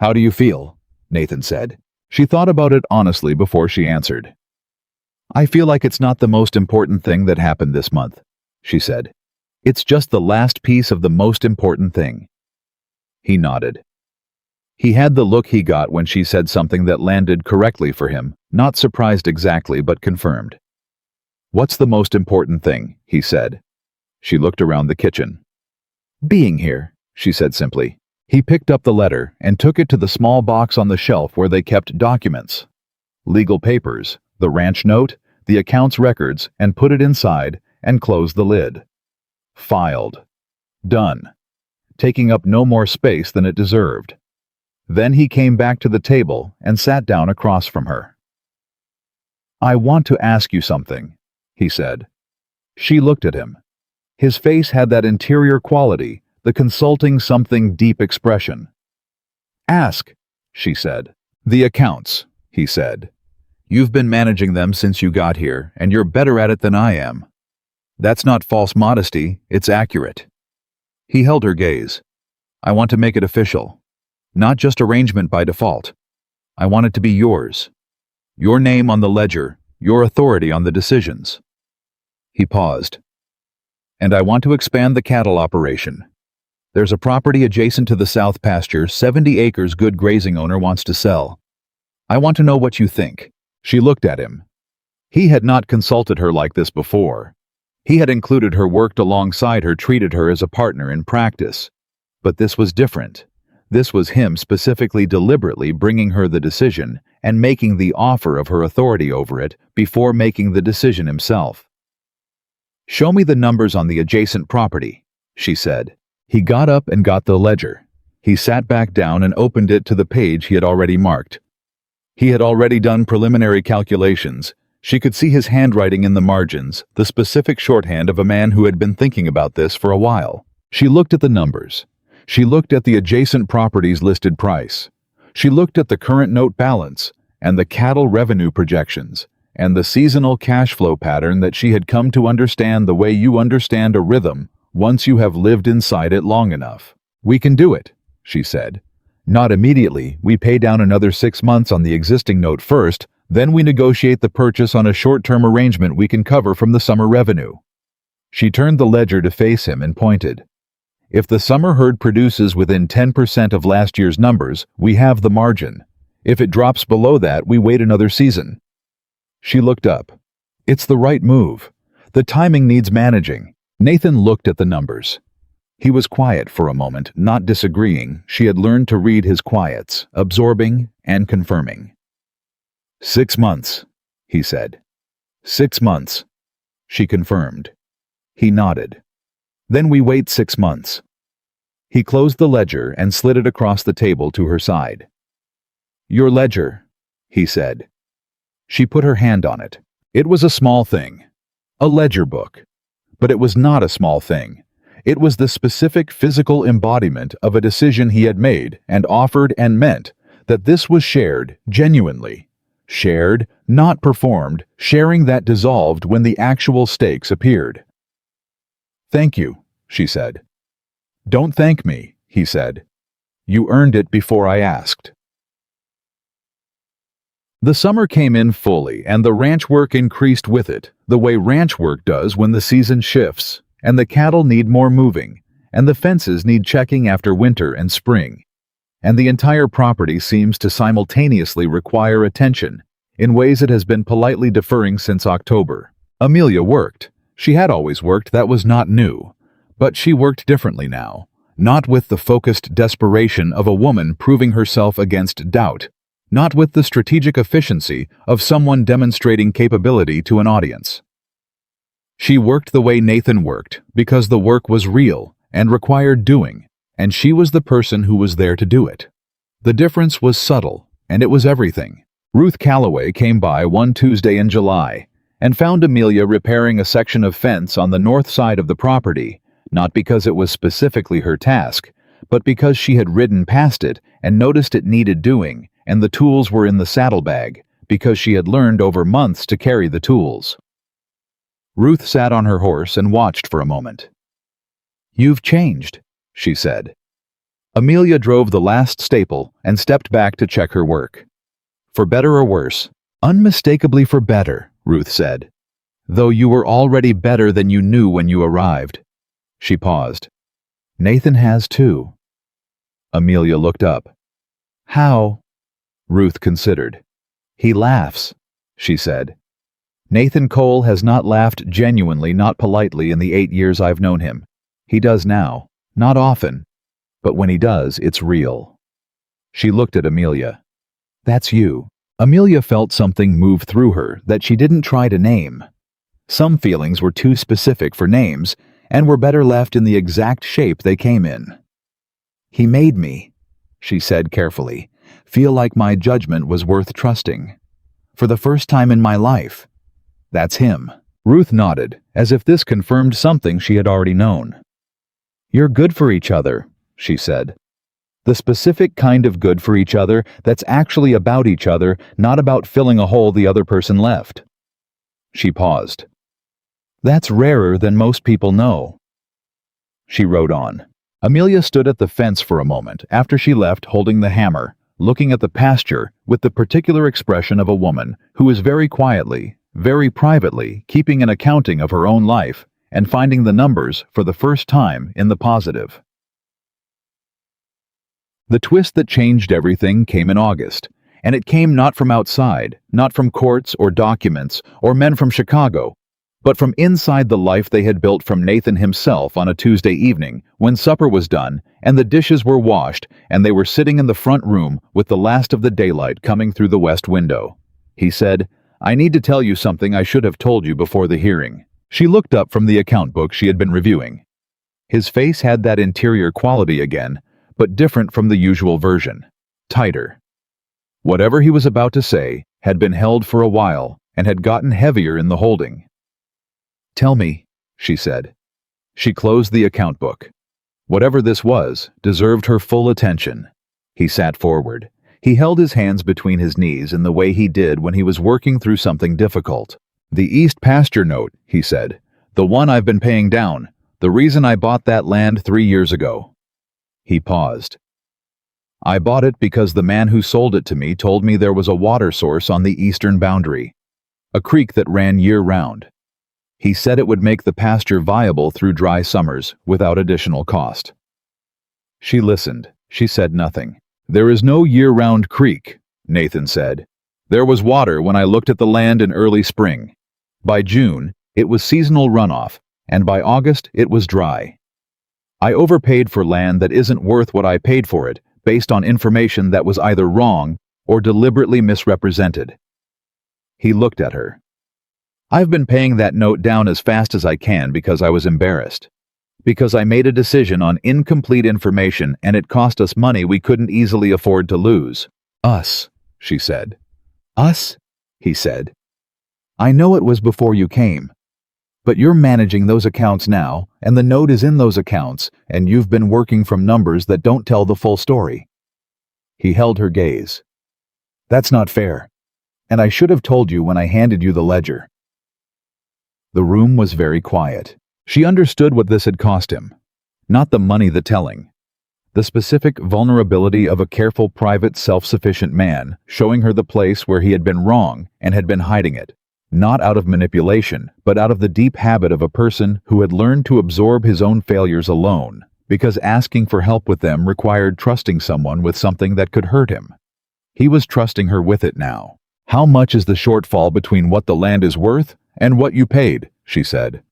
"How do you feel?" Nathan said. She thought about it honestly before she answered. "I feel like it's not the most important thing that happened this month," she said. "It's just the last piece of the most important thing." He nodded. He had the look he got when she said something that landed correctly for him, not surprised exactly but confirmed. "What's the most important thing?" he said. She looked around the kitchen. "Being here," she said simply. He picked up the letter and took it to the small box on the shelf where they kept documents. Legal papers, the ranch note, the accounts records, and put it inside and closed the lid. Filed. Done. Taking up no more space than it deserved. Then he came back to the table and sat down across from her. "I want to ask you something," he said. She looked at him. His face had that interior quality, the consulting something deep expression. "Ask," she said. "The accounts," he said. "You've been managing them since you got here, and you're better at it than I am. That's not false modesty, it's accurate." He held her gaze. "I want to make it official. Not just arrangement by default. I want it to be yours. Your name on the ledger, your authority on the decisions." He paused. "And I want to expand the cattle operation. There's a property adjacent to the south pasture, 70 acres good grazing owner wants to sell. I want to know what you think." She looked at him. He had not consulted her like this before. He had included her, worked alongside her, treated her as a partner in practice. But this was different. This was him specifically, deliberately bringing her the decision and making the offer of her authority over it before making the decision himself. "Show me the numbers on the adjacent property," she said. He got up and got the ledger. He sat back down and opened it to the page he had already marked. He had already done preliminary calculations. She could see his handwriting in the margins, the specific shorthand of a man who had been thinking about this for a while. She looked at the numbers. She looked at the adjacent property's listed price. She looked at the current note balance and the cattle revenue projections, and the seasonal cash flow pattern that she had come to understand the way you understand a rhythm once you have lived inside it long enough. "We can do it," she said. "Not immediately. We pay down another 6 months on the existing note first, then we negotiate the purchase on a short-term arrangement we can cover from the summer revenue." She turned the ledger to face him and pointed. "If the summer herd produces within 10% of last year's numbers, we have the margin. If it drops below that, we wait another season." She looked up. "It's the right move. The timing needs managing." Nathan looked at the numbers. He was quiet for a moment, not disagreeing. She had learned to read his quiets, absorbing and confirming. 6 months, he said. 6 months. She confirmed. He nodded. "Then we wait 6 months." He closed the ledger and slid it across the table to her side. "Your ledger," he said. She put her hand on it. It was a small thing. A ledger book. But it was not a small thing. It was the specific physical embodiment of a decision he had made and offered and meant that this was shared genuinely. Shared, not performed, sharing that dissolved when the actual stakes appeared. "Thank you," she said. "Don't thank me," he said. "You earned it before I asked." The summer came in fully, and the ranch work increased with it, the way ranch work does when the season shifts, and the cattle need more moving, and the fences need checking after winter and spring, and the entire property seems to simultaneously require attention in ways it has been politely deferring since October. Amelia worked. She had always worked, that was not new. But she worked differently now, not with the focused desperation of a woman proving herself against doubt, not with the strategic efficiency of someone demonstrating capability to an audience. She worked the way Nathan worked, because the work was real and required doing, and she was the person who was there to do it. The difference was subtle, and it was everything. Ruth Calloway came by one Tuesday in July and found Amelia repairing a section of fence on the north side of the property, not because it was specifically her task, but because she had ridden past it and noticed it needed doing, and the tools were in the saddlebag, because she had learned over months to carry the tools. Ruth sat on her horse and watched for a moment. "You've changed," she said. Amelia drove the last staple and stepped back to check her work. "For better or worse?" "Unmistakably for better," Ruth said. "Though you were already better than you knew when you arrived." She paused. "Nathan has too." Amelia looked up. "How?" Ruth considered. "He laughs," she said. "Nathan Cole has not laughed genuinely, not politely, in the 8 years I've known him. He does now. Not often. But when he does, it's real." She looked at Amelia. "That's you." Amelia felt something move through her that she didn't try to name. Some feelings were too specific for names and were better left in the exact shape they came in. "He made me," she said carefully, "feel like my judgment was worth trusting. For the first time in my life. That's him." Ruth nodded, as if this confirmed something she had already known. "You're good for each other," she said. "The specific kind of good for each other that's actually about each other, not about filling a hole the other person left." She paused. "That's rarer than most people know." She rode on. Amelia stood at the fence for a moment after she left, holding the hammer, looking at the pasture with the particular expression of a woman who is very quietly, very privately keeping an accounting of her own life and finding the numbers for the first time in the positive. The twist that changed everything came in August, and it came not from outside, not from courts or documents or men from Chicago, but from inside the life they had built from Nathan himself on a Tuesday evening when supper was done and the dishes were washed and they were sitting in the front room with the last of the daylight coming through the west window. He said, "I need to tell you something I should have told you before the hearing." She looked up from the account book she had been reviewing. His face had that interior quality again, but different from the usual version, tighter. Whatever he was about to say had been held for a while and had gotten heavier in the holding. "Tell me," she said. She closed the account book. Whatever this was deserved her full attention. He sat forward, He held his hands between his knees in the way he did when he was working through something difficult. "The East Pasture note," he said. "The one I've been paying down. The reason I bought that land 3 years ago." He paused. "I bought it because the man who sold it to me told me there was a water source on the eastern boundary, a creek that ran year-round. He said it would make the pasture viable through dry summers without additional cost." She listened. She said nothing. "There is no year-round creek," Nathan said. "There was water when I looked at the land in early spring. By June, it was seasonal runoff, and by August, it was dry. I overpaid for land that isn't worth what I paid for it, based on information that was either wrong or deliberately misrepresented." He looked at her. "I've been paying that note down as fast as I can because I was embarrassed. Because I made a decision on incomplete information and it cost us money we couldn't easily afford to lose." "Us," she said. "Us?" he said. "I know it was before you came. But you're managing those accounts now, and the note is in those accounts, and you've been working from numbers that don't tell the full story." He held her gaze. "That's not fair. And I should have told you when I handed you the ledger." The room was very quiet. She understood what this had cost him. Not the money, the telling. The specific vulnerability of a careful, private, self-sufficient man, showing her the place where he had been wrong and had been hiding it. Not out of manipulation, but out of the deep habit of a person who had learned to absorb his own failures alone, because asking for help with them required trusting someone with something that could hurt him. He was trusting her with it now. "How much is the shortfall between what the land is worth and what you paid?" she said.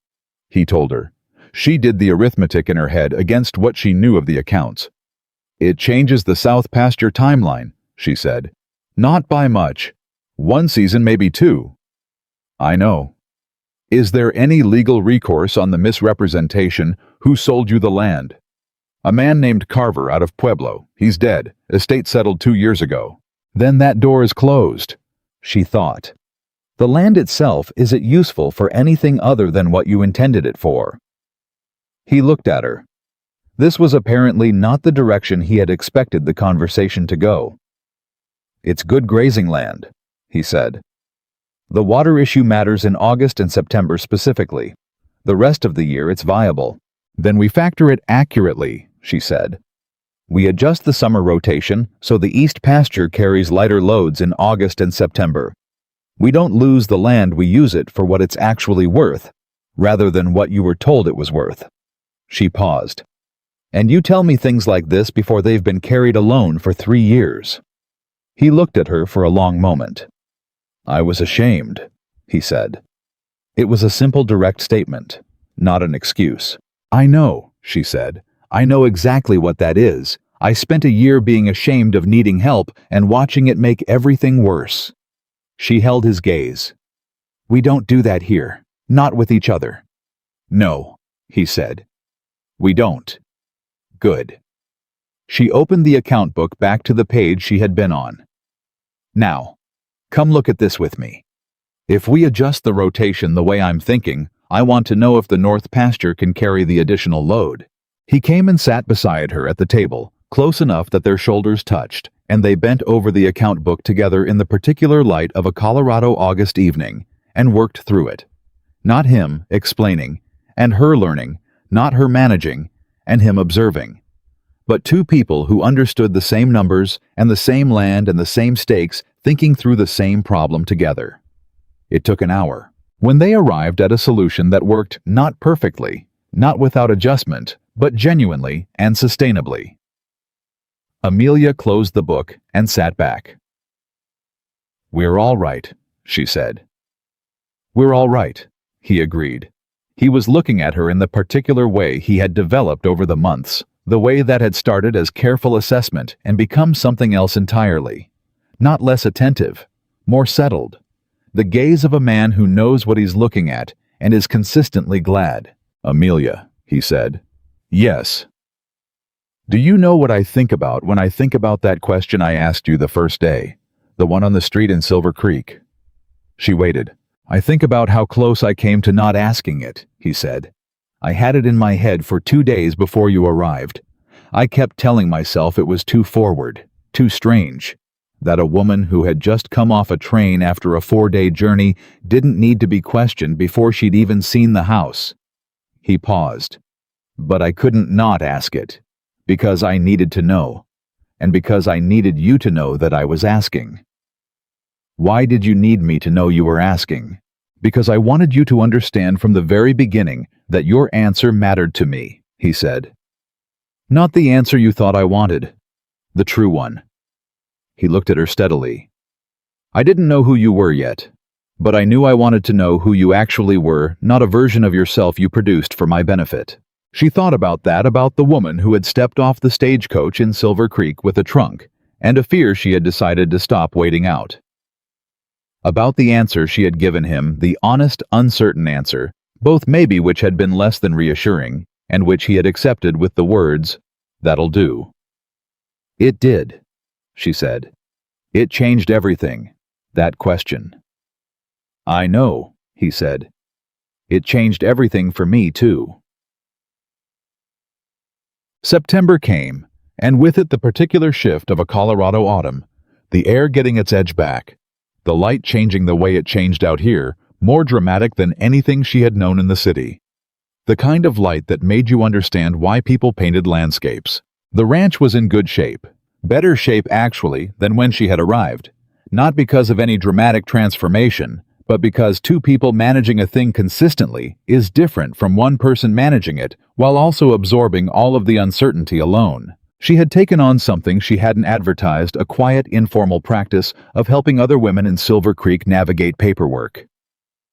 He told her. She did the arithmetic in her head against what she knew of the accounts. "It changes the South Pasture timeline," she said. "Not by much. 1 season, maybe 2. "I know. Is there any legal recourse on the misrepresentation? Who sold you the land?" "A man named Carver out of Pueblo. He's dead. Estate settled 2 years ago." "Then that door is closed," she thought. "The land itself, is it useful for anything other than what you intended it for?" He looked at her. This was apparently not the direction he had expected the conversation to go. "It's good grazing land," he said. "The water issue matters in August and September specifically. The rest of the year it's viable." "Then we factor it accurately," she said. "We adjust the summer rotation so the East Pasture carries lighter loads in August and September. We don't lose the land, we use it for what it's actually worth, rather than what you were told it was worth." She paused. "And you tell me things like this before they've been carried alone for 3 years. He looked at her for a long moment. "I was ashamed," he said. It was a simple, direct statement, not an excuse. "I know," she said. "I know exactly what that is. I spent a year being ashamed of needing help and watching it make everything worse." She held his gaze. "We don't do that here. Not with each other." "No," he said. "We don't." "Good." She opened the account book back to the page she had been on. "Now, come look at this with me. If we adjust the rotation the way I'm thinking, I want to know if the North Pasture can carry the additional load." He came and sat beside her at the table, close enough that their shoulders touched, and they bent over the account book together in the particular light of a Colorado August evening, and worked through it. Not him explaining, and her learning, not her managing, and him observing. But two people who understood the same numbers and the same land and the same stakes, thinking through the same problem together. It took an hour. When they arrived at a solution that worked not perfectly, not without adjustment, but genuinely and sustainably. Amelia closed the book and sat back. "We're all right," she said. "We're all right," he agreed. He was looking at her in the particular way he had developed over the months, the way that had started as careful assessment and become something else entirely. Not less attentive, more settled. The gaze of a man who knows what he's looking at and is consistently glad. "Amelia," he said. "Yes. Do you know what I think about when I think about that question I asked you the first day, the one on the street in Silver Creek?" She waited. "I think about how close I came to not asking it," he said. "I had it in my head for 2 days before you arrived. I kept telling myself it was too forward, too strange. that a woman who had just come off a train after a 4-day journey didn't need to be questioned before she'd even seen the house. He paused. But I couldn't not ask it, because I needed to know, and because I needed you to know that I was asking. Why did you need me to know you were asking? Because I wanted you to understand from the very beginning that your answer mattered to me, he said. Not the answer you thought I wanted, the true one. He looked at her steadily. I didn't know who you were yet, but I knew I wanted to know who you actually were, not a version of yourself you produced for my benefit. She thought about the woman who had stepped off the stagecoach in Silver Creek with a trunk, and a fear she had decided to stop waiting out. About the answer she had given him, the honest, uncertain answer, both maybe which had been less than reassuring, and which he had accepted with the words, "That'll do." It did, she said. It changed everything, that question. I know, he said. It changed everything for me, too. September came, and with it the particular shift of a Colorado autumn, the air getting its edge back, the light changing the way it changed out here, more dramatic than anything she had known in the city. The kind of light that made you understand why people painted landscapes. The ranch was in good shape, better shape actually than when she had arrived, not because of any dramatic transformation, but because two people managing a thing consistently is different from one person managing it while also absorbing all of the uncertainty alone. She had taken on something she hadn't advertised, a quiet, informal practice of helping other women in Silver Creek navigate paperwork.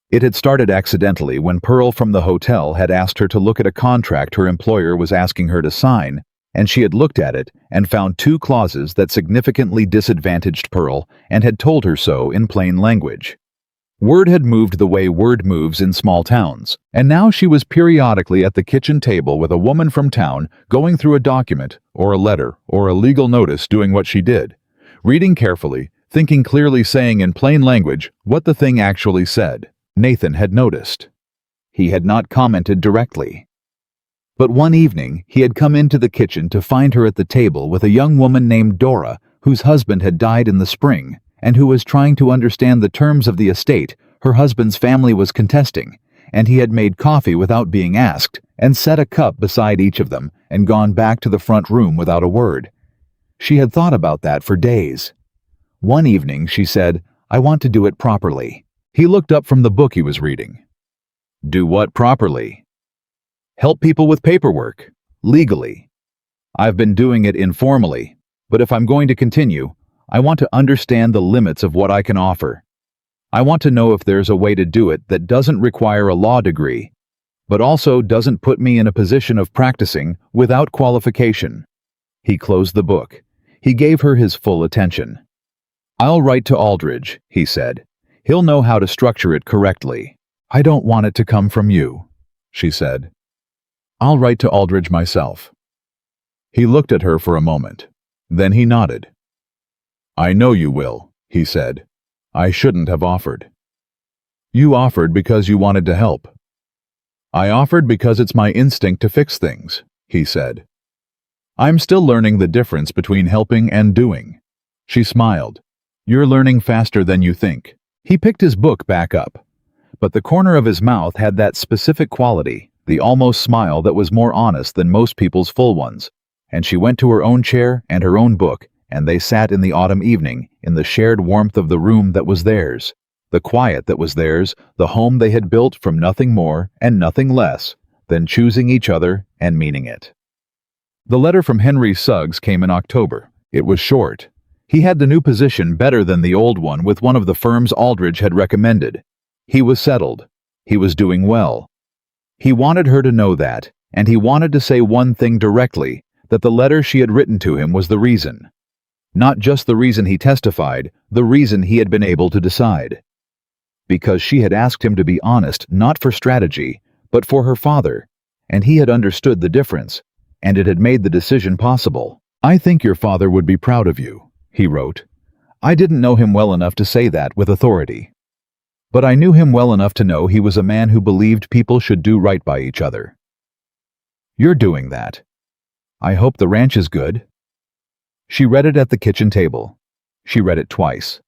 It had started accidentally when Pearl from the hotel had asked her to look at a contract her employer was asking her to sign, and she had looked at it and found 2 clauses that significantly disadvantaged Pearl and had told her so in plain language. Word had moved the way word moves in small towns, and now she was periodically at the kitchen table with a woman from town going through a document or a letter or a legal notice doing what she did, reading carefully, thinking clearly, saying in plain language what the thing actually said. Nathan had noticed. He had not commented directly. But one evening he had come into the kitchen to find her at the table with a young woman named Dora, whose husband had died in the spring, and who was trying to understand the terms of the estate her husband's family was contesting, and he had made coffee without being asked, and set a cup beside each of them, and gone back to the front room without a word. She had thought about that for days. One evening she said, "I want to do it properly." He looked up from the book he was reading. Do what properly? Help people with paperwork, legally. I've been doing it informally, but if I'm going to continue, I want to understand the limits of what I can offer. I want to know if there's a way to do it that doesn't require a law degree, but also doesn't put me in a position of practicing without qualification. He closed the book. He gave her his full attention. I'll write to Aldridge, he said. He'll know how to structure it correctly. I don't want it to come from you, she said. I'll write to Aldridge myself. He looked at her for a moment. Then he nodded. I know you will, he said. I shouldn't have offered. You offered because you wanted to help. I offered because it's my instinct to fix things, he said. I'm still learning the difference between helping and doing. She smiled. You're learning faster than you think. He picked his book back up, but the corner of his mouth had that specific quality, the almost smile that was more honest than most people's full ones, and she went to her own chair and her own book, and they sat in the autumn evening in the shared warmth of the room that was theirs, the quiet that was theirs, the home they had built from nothing more and nothing less than choosing each other and meaning it. The letter from Henry Suggs came in October. It was short. He had the new position better than the old one with one of the firms Aldridge had recommended. He was settled. He was doing well. He wanted her to know that, and he wanted to say one thing directly, that the letter she had written to him was the reason. Not just the reason he testified, the reason he had been able to decide. Because she had asked him to be honest not for strategy, but for her father, and he had understood the difference, and it had made the decision possible. I think your father would be proud of you, he wrote. I didn't know him well enough to say that with authority. But I knew him well enough to know he was a man who believed people should do right by each other. You're doing that. I hope the ranch is good. She read it at the kitchen table. She read it twice.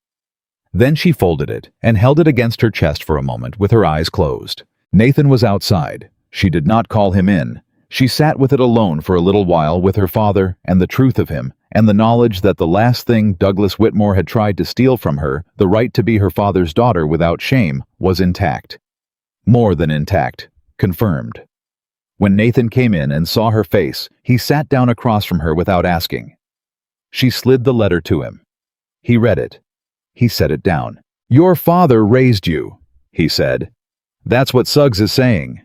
Then she folded it and held it against her chest for a moment with her eyes closed. Nathan was outside. She did not call him in. She sat with it alone for a little while with her father and the truth of him, and the knowledge that the last thing Douglas Whitmore had tried to steal from her, the right to be her father's daughter without shame, was intact. More than intact. Confirmed. When Nathan came in and saw her face, he sat down across from her without asking. She slid the letter to him. He read it. He set it down. "Your father raised you," he said. "That's what Suggs is saying."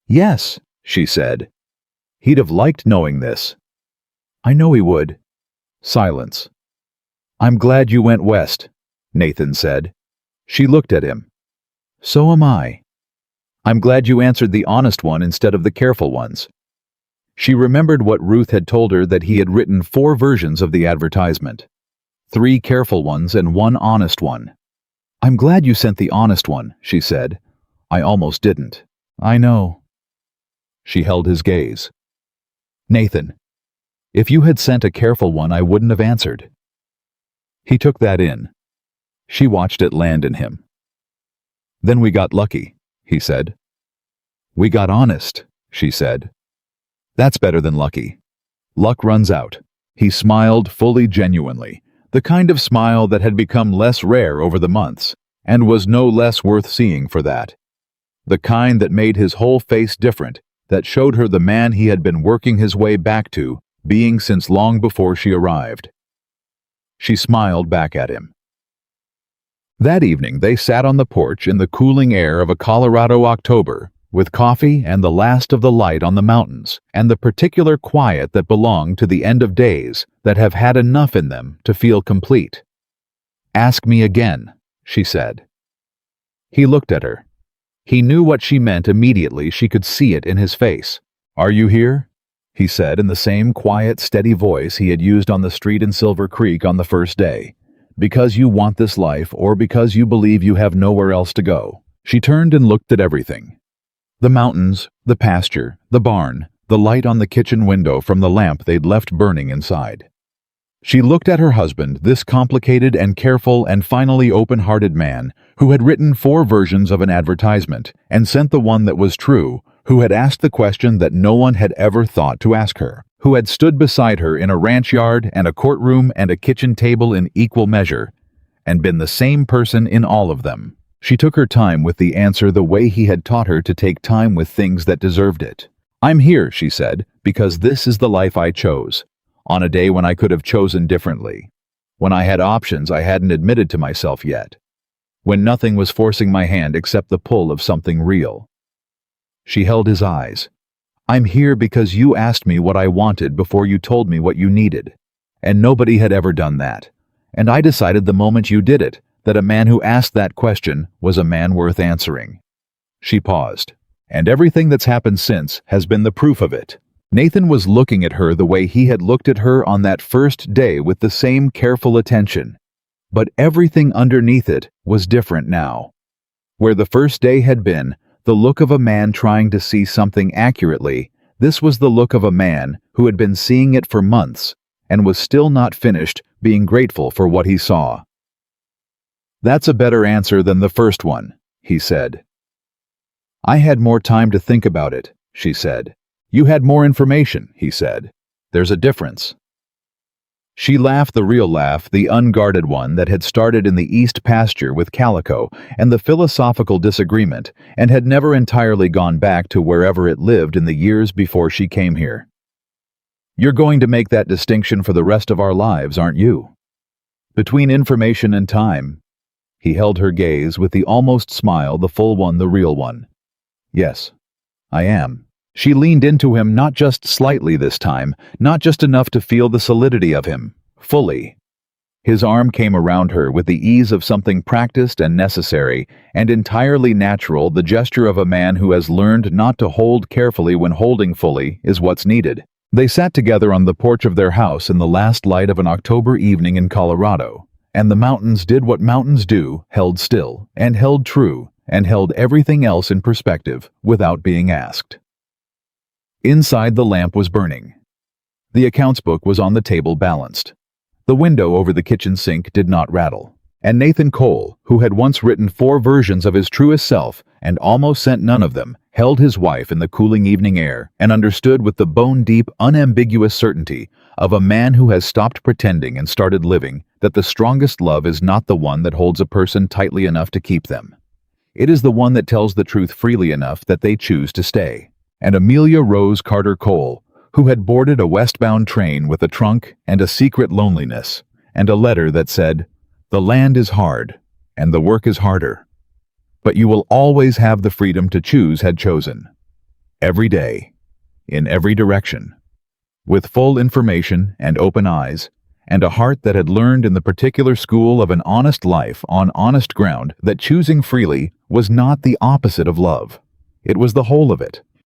"Yes," she said. "He'd have liked knowing this." "I know he would." Silence. "I'm glad you went west," Nathan said. She looked at him. "So am I." "I'm glad you answered the honest one instead of the careful ones." She remembered what Ruth had told her, that he had written 4 versions of the advertisement. 3 careful ones and 1 honest one. "I'm glad you sent the honest one," she said. "I almost didn't." "I know." She held his gaze. "Nathan, if you had sent a careful one, I wouldn't have answered." He took that in. She watched it land in him. "Then we got lucky," he said. "We got honest," she said. "That's better than lucky. Luck runs out." He smiled fully genuinely, the kind of smile that had become less rare over the months, and was no less worth seeing for that. The kind that made his whole face different, that showed her the man he had been working his way back to, being since long before she arrived. She smiled back at him. That evening they sat on the porch in the cooling air of a Colorado October, with coffee and the last of the light on the mountains, and the particular quiet that belonged to the end of days that have had enough in them to feel complete. "Ask me again," she said. He looked at her. He knew what she meant immediately. She could see it in his face. "Are you here?" he said in the same quiet, steady voice he had used on the street in Silver Creek on the first day. "Because you want this life, or because you believe you have nowhere else to go?" She turned and looked at everything. The mountains, the pasture, the barn, the light on the kitchen window from the lamp they'd left burning inside. She looked at her husband, this complicated and careful and finally open-hearted man, who had written 4 versions of an advertisement and sent the one that was true, who had asked the question that no one had ever thought to ask her, who had stood beside her in a ranch yard and a courtroom and a kitchen table in equal measure, and been the same person in all of them. She took her time with the answer the way he had taught her to take time with things that deserved it. "I'm here," she said, "because this is the life I chose, on a day when I could have chosen differently, when I had options I hadn't admitted to myself yet, when nothing was forcing my hand except the pull of something real." She held his eyes. "I'm here because you asked me what I wanted before you told me what you needed, and nobody had ever done that, and I decided the moment you did it that a man who asked that question was a man worth answering." She paused. "And everything that's happened since has been the proof of it." Nathan was looking at her the way he had looked at her on that first day, with the same careful attention. But everything underneath it was different now. Where the first day had been the look of a man trying to see something accurately, this was the look of a man who had been seeing it for months and was still not finished being grateful for what he saw. "That's a better answer than the first one," he said. "I had more time to think about it," she said. "You had more information," he said. "There's a difference." She laughed, the real laugh, the unguarded one that had started in the east pasture with Calico and the philosophical disagreement, and had never entirely gone back to wherever it lived in the years before she came here. "You're going to make that distinction for the rest of our lives, aren't you? Between information and time." He held her gaze with the almost smile, the full one, the real one. "Yes, I am." She leaned into him, not just slightly this time, not just enough to feel the solidity of him, fully. His arm came around her with the ease of something practiced and necessary, and entirely natural, the gesture of a man who has learned not to hold carefully when holding fully is what's needed. They sat together on the porch of their house in the last light of an October evening in Colorado, and the mountains did what mountains do, held still, and held true, and held everything else in perspective without being asked. Inside, the lamp was burning. The accounts book was on the table, balanced. The window over the kitchen sink did not rattle. And Nathan Cole, who had once written 4 versions of his truest self and almost sent none of them, held his wife in the cooling evening air and understood with the bone-deep, unambiguous certainty of a man who has stopped pretending and started living that the strongest love is not the one that holds a person tightly enough to keep them. It is the one that tells the truth freely enough that they choose to stay. And Amelia Rose Carter Cole, who had boarded a westbound train with a trunk and a secret loneliness, and a letter that said, "The land is hard, and the work is harder. But you will always have the freedom to choose," had chosen. Every day, in every direction, with full information and open eyes, and a heart that had learned in the particular school of an honest life on honest ground that choosing freely was not the opposite of love. It was the whole of it.